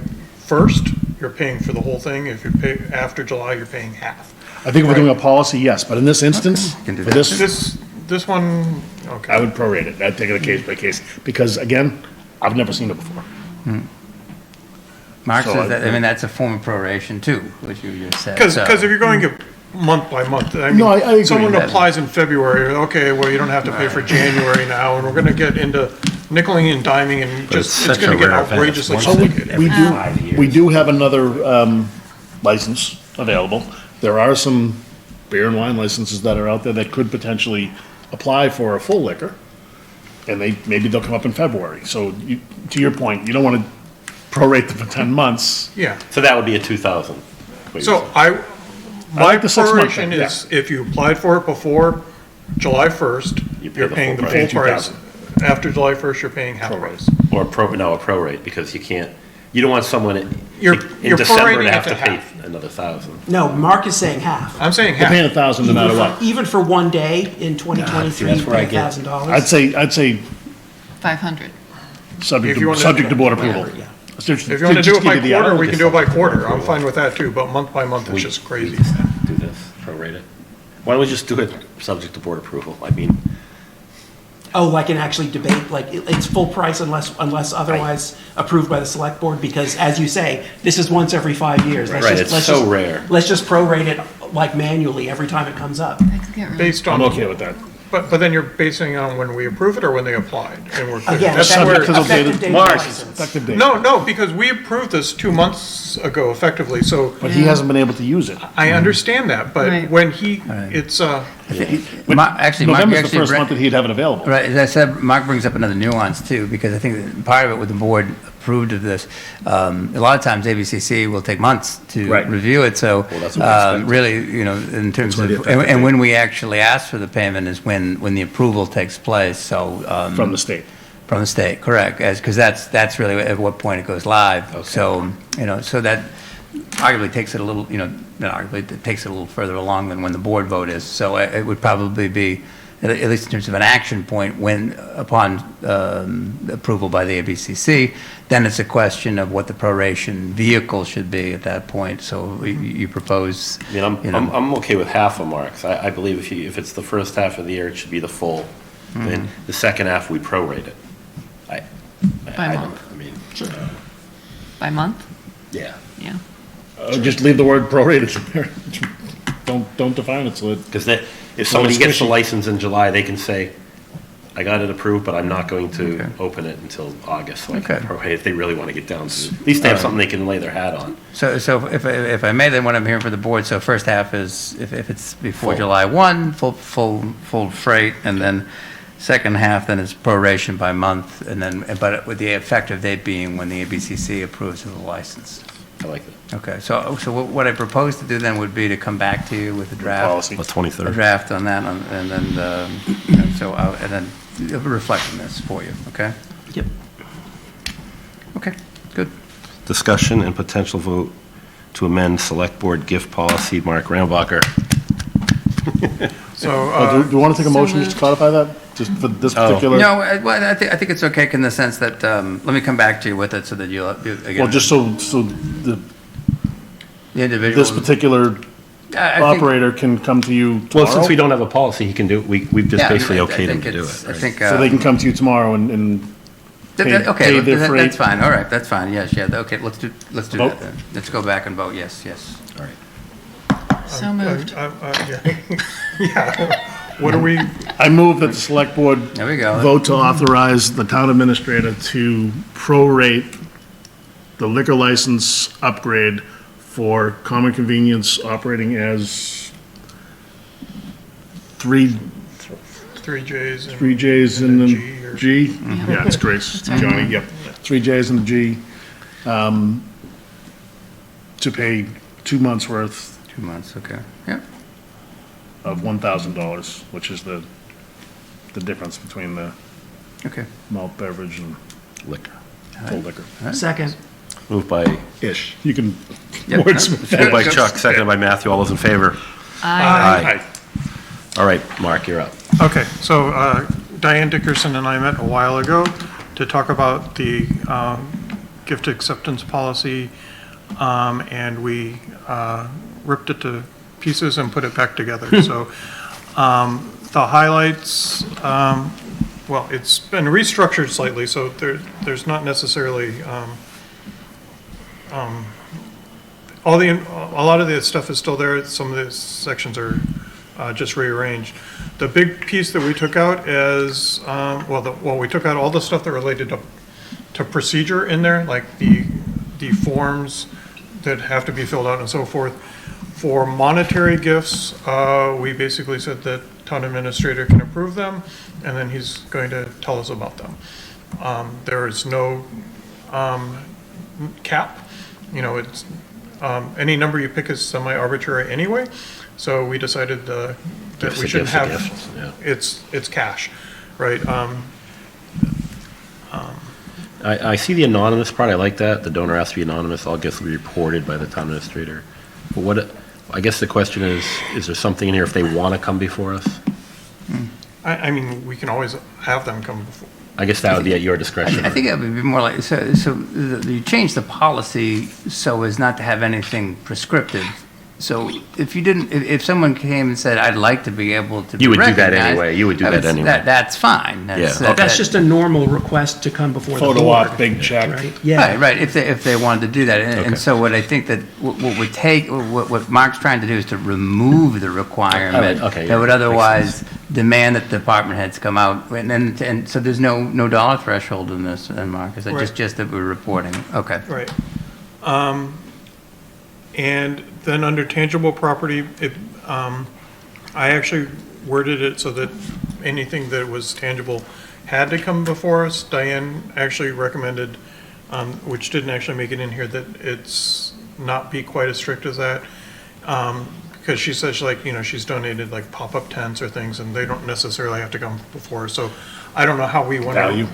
1st, you're paying for the whole thing. If you pay after July, you're paying half. I think if we're doing a policy, yes, but in this instance, Can do for that. This one, okay. I would prorate it. I'd take it a case by case, because again, I've never seen it before. Mark So says that, I- that's a form of proration too, which you just said. Because so- if you're going to month by month, I mean, No, I agree. someone That- applies in February, okay, well, you don't have to pay for January now, and we're gonna get into nickeling and diming and But it's just, such it's gonna a get rare event. outrageously It's So complicated. we do have another license available. There are some beer and wine licenses that are out there that could potentially apply for a full liquor, and maybe they'll come up in February. So to your point, you don't want to prorate them for 10 months. Yeah, So that would be a 2,000. so my like the 6-month proration thing, is, if you applied for it before July 1st, You pay you're the paying the full full price. price. After July 1st, you're paying half price. Or a prorate, because you don't want someone You're in December prorating to it have to to pay half. another 1,000. No, Mark is saying half. I'm saying They're paying half. 1,000 no matter what. Even for one day in 2023, that's you where I pay get- $1,000. I'd say 500. subject If you to, wanna- subject to board approval. Yeah. If you want to do it by quarter, we can do it by quarter. I'm fine with that too, but month by month, it's just crazy. Do this, prorate it. Why don't we just do it subject to board approval? I mean, Oh, like an actually debate, like it's full price unless otherwise approved by the select board, because as you say, this is once every 5 years. Let's Right, just- it's let's so just- rare. Let's just prorate it like manually every time it comes up. That could get really. Based on. I'm okay with that. But then you're basing it on when we approve it or when they applied, and we're clear. Again, That's effective- where- Because of effective date date of- of March, license. effective date. No, because we approved this 2 months ago effectively, so But he hasn't been able to use it. I understand that, but Right. when he, Right. it's, Actually, Mark, November's the actually first month that he'd have it available. Right, as I said, Mark brings up another nuance too, because I think that part of it with the board approved of this, a lot of times ABCC will take months to Right. review it, so that's what we expect. really, in terms That's of, what the and when we actually ask for the payment is when the approval takes place, so. From the state. From the state, correct, because that's really at what point it goes live. So, so that arguably takes it a little, not arguably, it takes it a little further along than when the board vote is. So it would probably be, at least in terms of an action point, when, upon approval by the ABCC, then it's a question of what the proration vehicle should be at that point. So you propose, I mean, I'm okay with half of Mark's. I believe if it's the first half of the year, it should be the full. Then the second half, we prorate it. By month. I mean, By month? yeah. Yeah. Just leave the word prorated in there. Don't define it, so it. Because if somebody gets the license in July, they can say, I got it approved, but I'm not going to open it until August, so I can prorate if they really want to get down to, at least they have something they can lay their hat on. So if I may, then what I'm hearing for the board, so first half is, if it's before July 1, full freight, and then second half, then it's proration by month, and then, but with the effective date being when the ABCC approves of the license. I like that. Okay, so what I propose to do then would be to come back to you with a draft. Policy. The 23rd. A draft on that, and then, and then reflect on this for you, okay? Yep. Okay, good. Discussion and potential vote to amend Select Board gift policy. Mark Rambacher. So, do you want to take a motion just to codify that, just for this particular? No, well, I think it's okay in the sense that, let me come back to you with it so that you'll, again. Well, just so the individual. this particular operator can come to you tomorrow? Well, since we don't have a policy, he can do, we've just basically okayed him to do it. I think. So they can come to you tomorrow and Okay, pay their freight? that's fine, all right, that's fine, yes, yeah, okay, let's do that then. Let's go back and vote, yes, all right. So moved. Yeah. What do we? I move that the select board There we go. vote to authorize the town administrator to prorate the liquor license upgrade for common convenience operating as three J's and. Three J's in the G? Mm-hmm. Yeah, it's Grace, Johnny, yep. Three J's in the G, to pay 2 months' worth 2 months, okay, yeah. of $1,000, which is the difference between the Okay. malt beverage and Liquor. full liquor. Second. Moved by, Ish. You can Yep. wordsmith moved by that. Chuck, seconded by Matthew. All those in favor? Aye. All right, Mark, you're up. Okay, so Diane Dickerson and I met a while ago to talk about the gift acceptance policy, and we ripped it to pieces and put it back together. So the highlights, well, it's been restructured slightly, so there's not necessarily a lot of the stuff is still there. Some of the sections are just rearranged. The big piece that we took out is, we took out all the stuff that related to procedure in there, like the forms that have to be filled out and so forth. For monetary gifts, we basically said that town administrator can approve them, and then he's going to tell us about them. There is no cap. It's any number you pick is semi-arbitrary anyway. So we decided that we shouldn't have, it's cash, right? I see the anonymous part. I like that. The donor has to be anonymous. All gifts will be reported by the town administrator. But I guess the question is there something in here if they want to come before us? I mean, we can always have them come before. I guess that would be at your discretion. I think it would be more like, so you change the policy so as not to have anything prescriptive. So if someone came and said, I'd like to be able to be You would do that recognized," anyway. You would do that anyway. That's fine. That's just a normal request to come before the board. Photo op, big check. Right, yeah. Right, if they wanted to do that. And so what I think that what Mark's trying to do is to remove the requirement that would otherwise demand that department heads come out. And so there's no dollar threshold in this, and Mark, is it just that we're reporting? Okay. Right. And then under tangible property, I actually worded it so that anything that was tangible had to come before us. Diane actually recommended, which didn't actually make it in here, that it's not be quite as strict as that. Because she says, like, you know, she's donated like pop-up tents or things, and they don't necessarily have to come before. So I don't know how we want to. Value.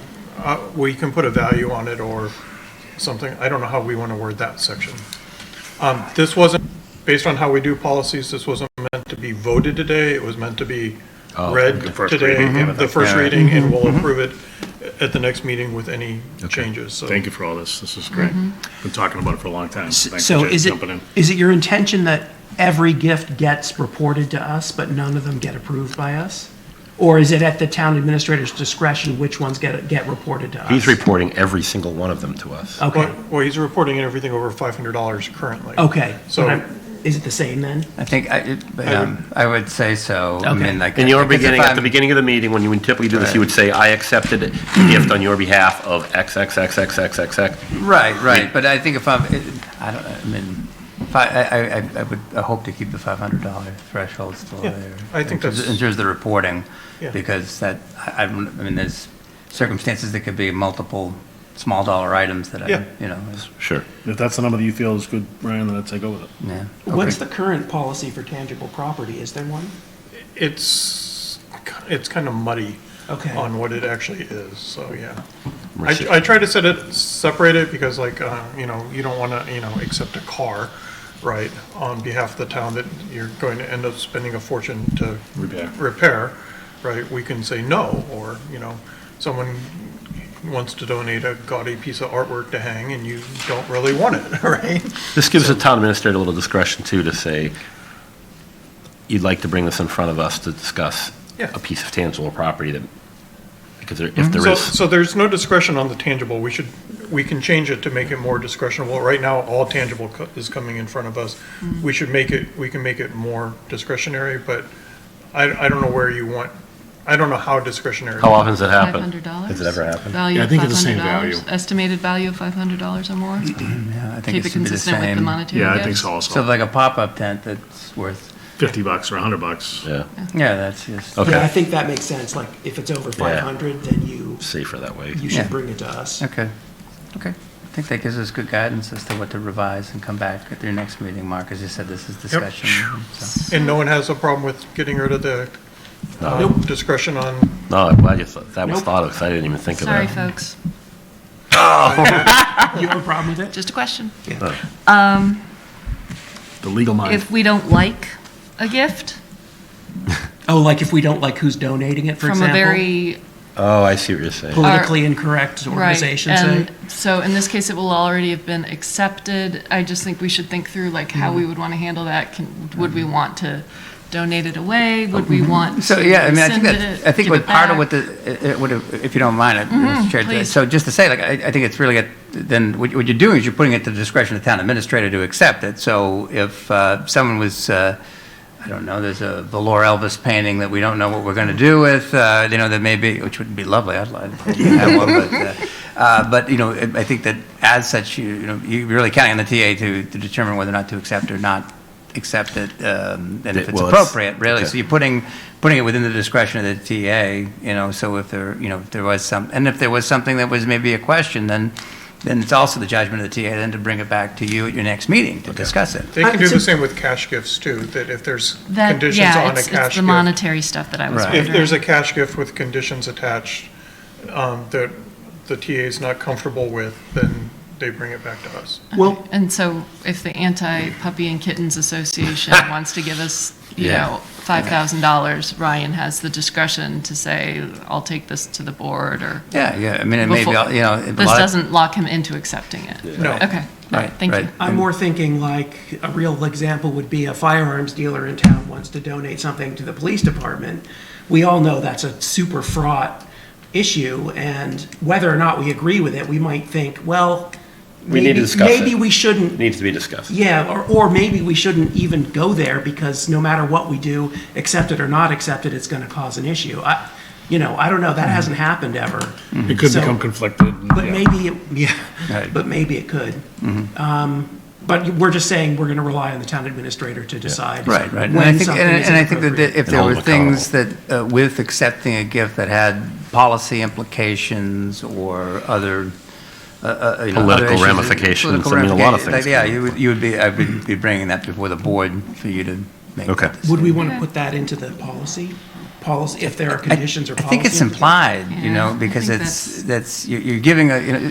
We can put a value on it or something. I don't know how we want to word that section. This wasn't, based on how we do policies, this wasn't meant to be voted today. It was meant to be read the first today, reading. the first reading, and we'll approve it at the next meeting with any changes. So Thank you for all this. This is great. Been talking about it for a long time. Thanks So for is it, jumping in. is it your intention that every gift gets reported to us, but none of them get approved by us? Or is it at the town administrator's discretion which ones get reported to us? He's reporting every single one of them to us. Okay. Well, he's reporting everything over $500 currently. Okay. So Is it the same then? I think, I would say so. I mean, like. In your because if beginning, at I'm- the beginning of the meeting, when you would typically do this, you would say, I accepted a gift on your behalf of XXXXXXX. Right, but I think if I mean, if I would, I hope to keep the $500 threshold still Yeah, there. I think in terms that's- of the reporting, Yeah. because that, I mean, there's circumstances that could be multiple small dollar items that Yeah. you know. Sure. If that's the number that you feel is good, Ryan, then I'd say go with it. Yeah. What's the current policy for tangible property? Is there one? it's kind of muddy Okay. on what it actually is, so yeah. I try to separate it because, like, you know, you don't want to, you know, accept a car, right, on behalf of the town that you're going to end up spending a fortune to repair, right? We can say no, or, you know, someone wants to donate a gaudy piece of artwork to hang and you don't really want it, right? This gives the town administrator a little discretion, too, to say, you'd like to bring this in front of us to discuss Yeah. a piece of tangible property that, because if there is. So there's no discretion on the tangible. We can change it to make it more discretionable. Right now, all tangible is coming in front of us. We can make it more discretionary, but I don't know where you want, I don't know how discretionary. How often does it happen? $500? Has it ever happened? Value Yeah, I of think it's the same $500? value. Estimated value of $500 or more? Yeah, I think Keep it it should be the consistent with the same. monetary Yeah, I gifts? think so also. So like a pop-up tent that's worth, $50 or $100. Yeah. yeah, that's just. Okay. Yeah, I think that makes sense. Like, if it's over 500, then you Safer that way. should Yeah. bring it to us. Okay. I think that gives us good guidance as to what to revise and come back at your next meeting, Mark. As you said, this is discussion. So. And no one has a problem with getting rid of the discretion on, No, I'm glad you thought, that was Nope. thought of, 'cause I didn't even think of Sorry, that. folks. You have a problem with it? Just a question. The legal mind. If we don't like a gift Oh, like if we don't like who's donating it, for from a example? very Oh, I see what you're saying. Politically incorrect organization, right, say? and so in this case, it will already have been accepted. I just think we should think through like how we would want to handle that. Would we want to donate it away? Would we want So, to yeah, I mean, I think rescind that, it, I think give what it part of back? what if you don't mind, Mr. Chair, please. so just to say, like, I think it's really, then what you're doing is you're putting it to the discretion of the town administrator to accept it. So if someone was, I don't know, there's a velour Elvis painting that we don't know what we're going to do with, you know, that may be, which would be lovely, I'd like to have one, but, you know, I think that as such, you're really counting on the TA to determine whether or not to accept or not accept it, and if it's Well, appropriate, really. okay. So you're putting it within the discretion of the TA, you know, so if there, you know, if there was something that was maybe a question, then it's also the judgment of the TA then to bring it back to you at your next meeting to discuss it. they can do the same with cash gifts too, that if there's That, conditions yeah, on a it's cash the gift. monetary stuff that I was Right. wondering. If there's a cash gift with conditions attached that the TA is not comfortable with, then they bring it back to us. Well, And so if the Anti-Puppy and Kittens Association wants to give us, you Yeah. know, $5,000, Ryan has the discretion to say, I'll take this to the board, or. Yeah, I mean, it may be, Before- you know. This doesn't lock him into accepting it. No. Okay, all right, thank you. I'm more thinking like a real example would be a firearms dealer in town wants to donate something to the police department. We all know that's a super fraught issue, and whether or not we agree with it, we might think, well, We need to discuss it. maybe we shouldn't. Needs to be discussed. Yeah, or maybe we shouldn't even go there because no matter what we do, accept it or not accept it, it's going to cause an issue. I don't know. That hasn't happened ever. It could So- become conflicted. But yeah. maybe, Right. but maybe it could. But we're just saying we're going to rely on the town administrator to decide. Right, right. when And I think, something is and I think that appropriate. if there were things that, with accepting a gift that had policy implications or other, other Political issues, ramifications, political I mean, a lot of ramifications, things Yeah, can- you would be, I would be bringing that before the board for you to make. Okay. Would we want to put that into the policy, if there are conditions or I policy? think it's implied, you know, Yeah, because I think you're giving a, you know,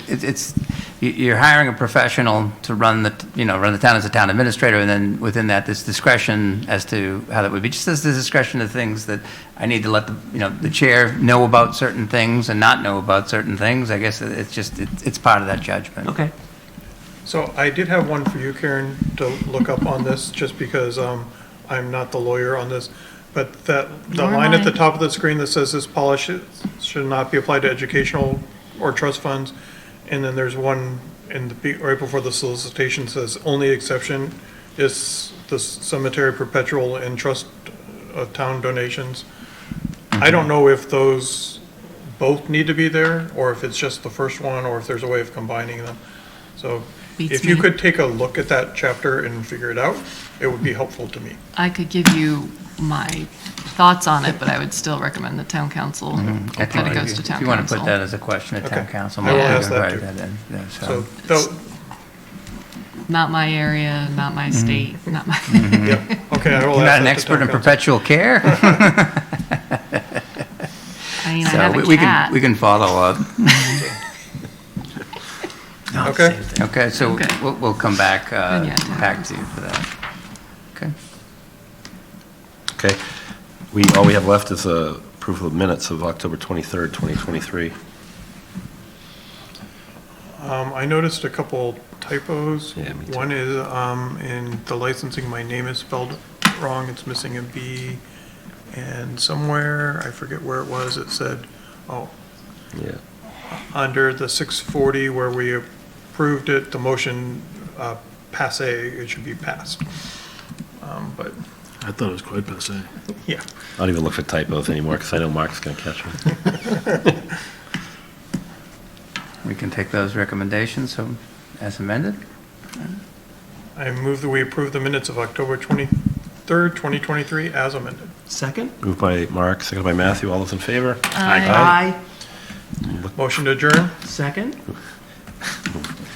you're hiring a professional to run the town as a town administrator, and then within that, there's discretion as to how that would be. Just as there's discretion of things that I need to let the chair know about certain things and not know about certain things. I guess it's part of that judgment. Okay. So I did have one for you, Karen, to look up on this, just because I'm not the lawyer on this. But the Nor am line at I. the top of the screen that says this policy should not be applied to educational or trust funds. And then there's one right before the solicitation says only exception is the cemetery perpetual and trust of town donations. I don't know if those both need to be there, or if it's just the first one, or if there's a way of combining them. So Beats if you me. could take a look at that chapter and figure it out, it would be helpful to me. I could give you my thoughts on it, but I would still recommend the town council, I that think it goes to town council. If you want to put that as a question at town Okay. council, I will maybe we ask can that write too. that in. Yeah, So, Not my area, not my state, not my. yep, okay, I will You're not ask an that to expert town in council. perpetual care? I mean, I So have a we cat. we can follow up. Okay. Okay, so Okay. we'll come back, Then, yeah, town back to you for that. Okay. Okay. All we have left is approval of minutes of October 23rd, 2023. I noticed a couple typos. Yeah, me too. One is, in the licensing, my name is spelled wrong, it's missing a B. And somewhere, I forget where it was, it said, Yeah. under the 640 where we approved it, the motion passé, it should be passed. But, I thought it was quite passé. yeah. I don't even look for typos anymore because I know Mark's going to catch them. We can take those recommendations, so as amended. I move that we approve the minutes of October 23rd, 2023 as amended. Second? Moved by Mark, seconded by Matthew. All those in favor? Aye. Motion to adjourn? Second?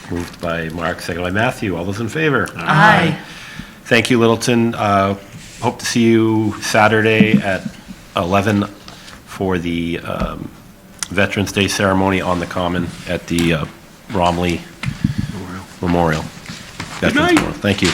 Moved by Mark, seconded by Matthew. All those in favor? Aye. Thank you, Littleton. Hope to see you Saturday at 11 for the Veterans Day ceremony on the Common at the Romley Memorial. Good Veterans night. Memorial. Thank you.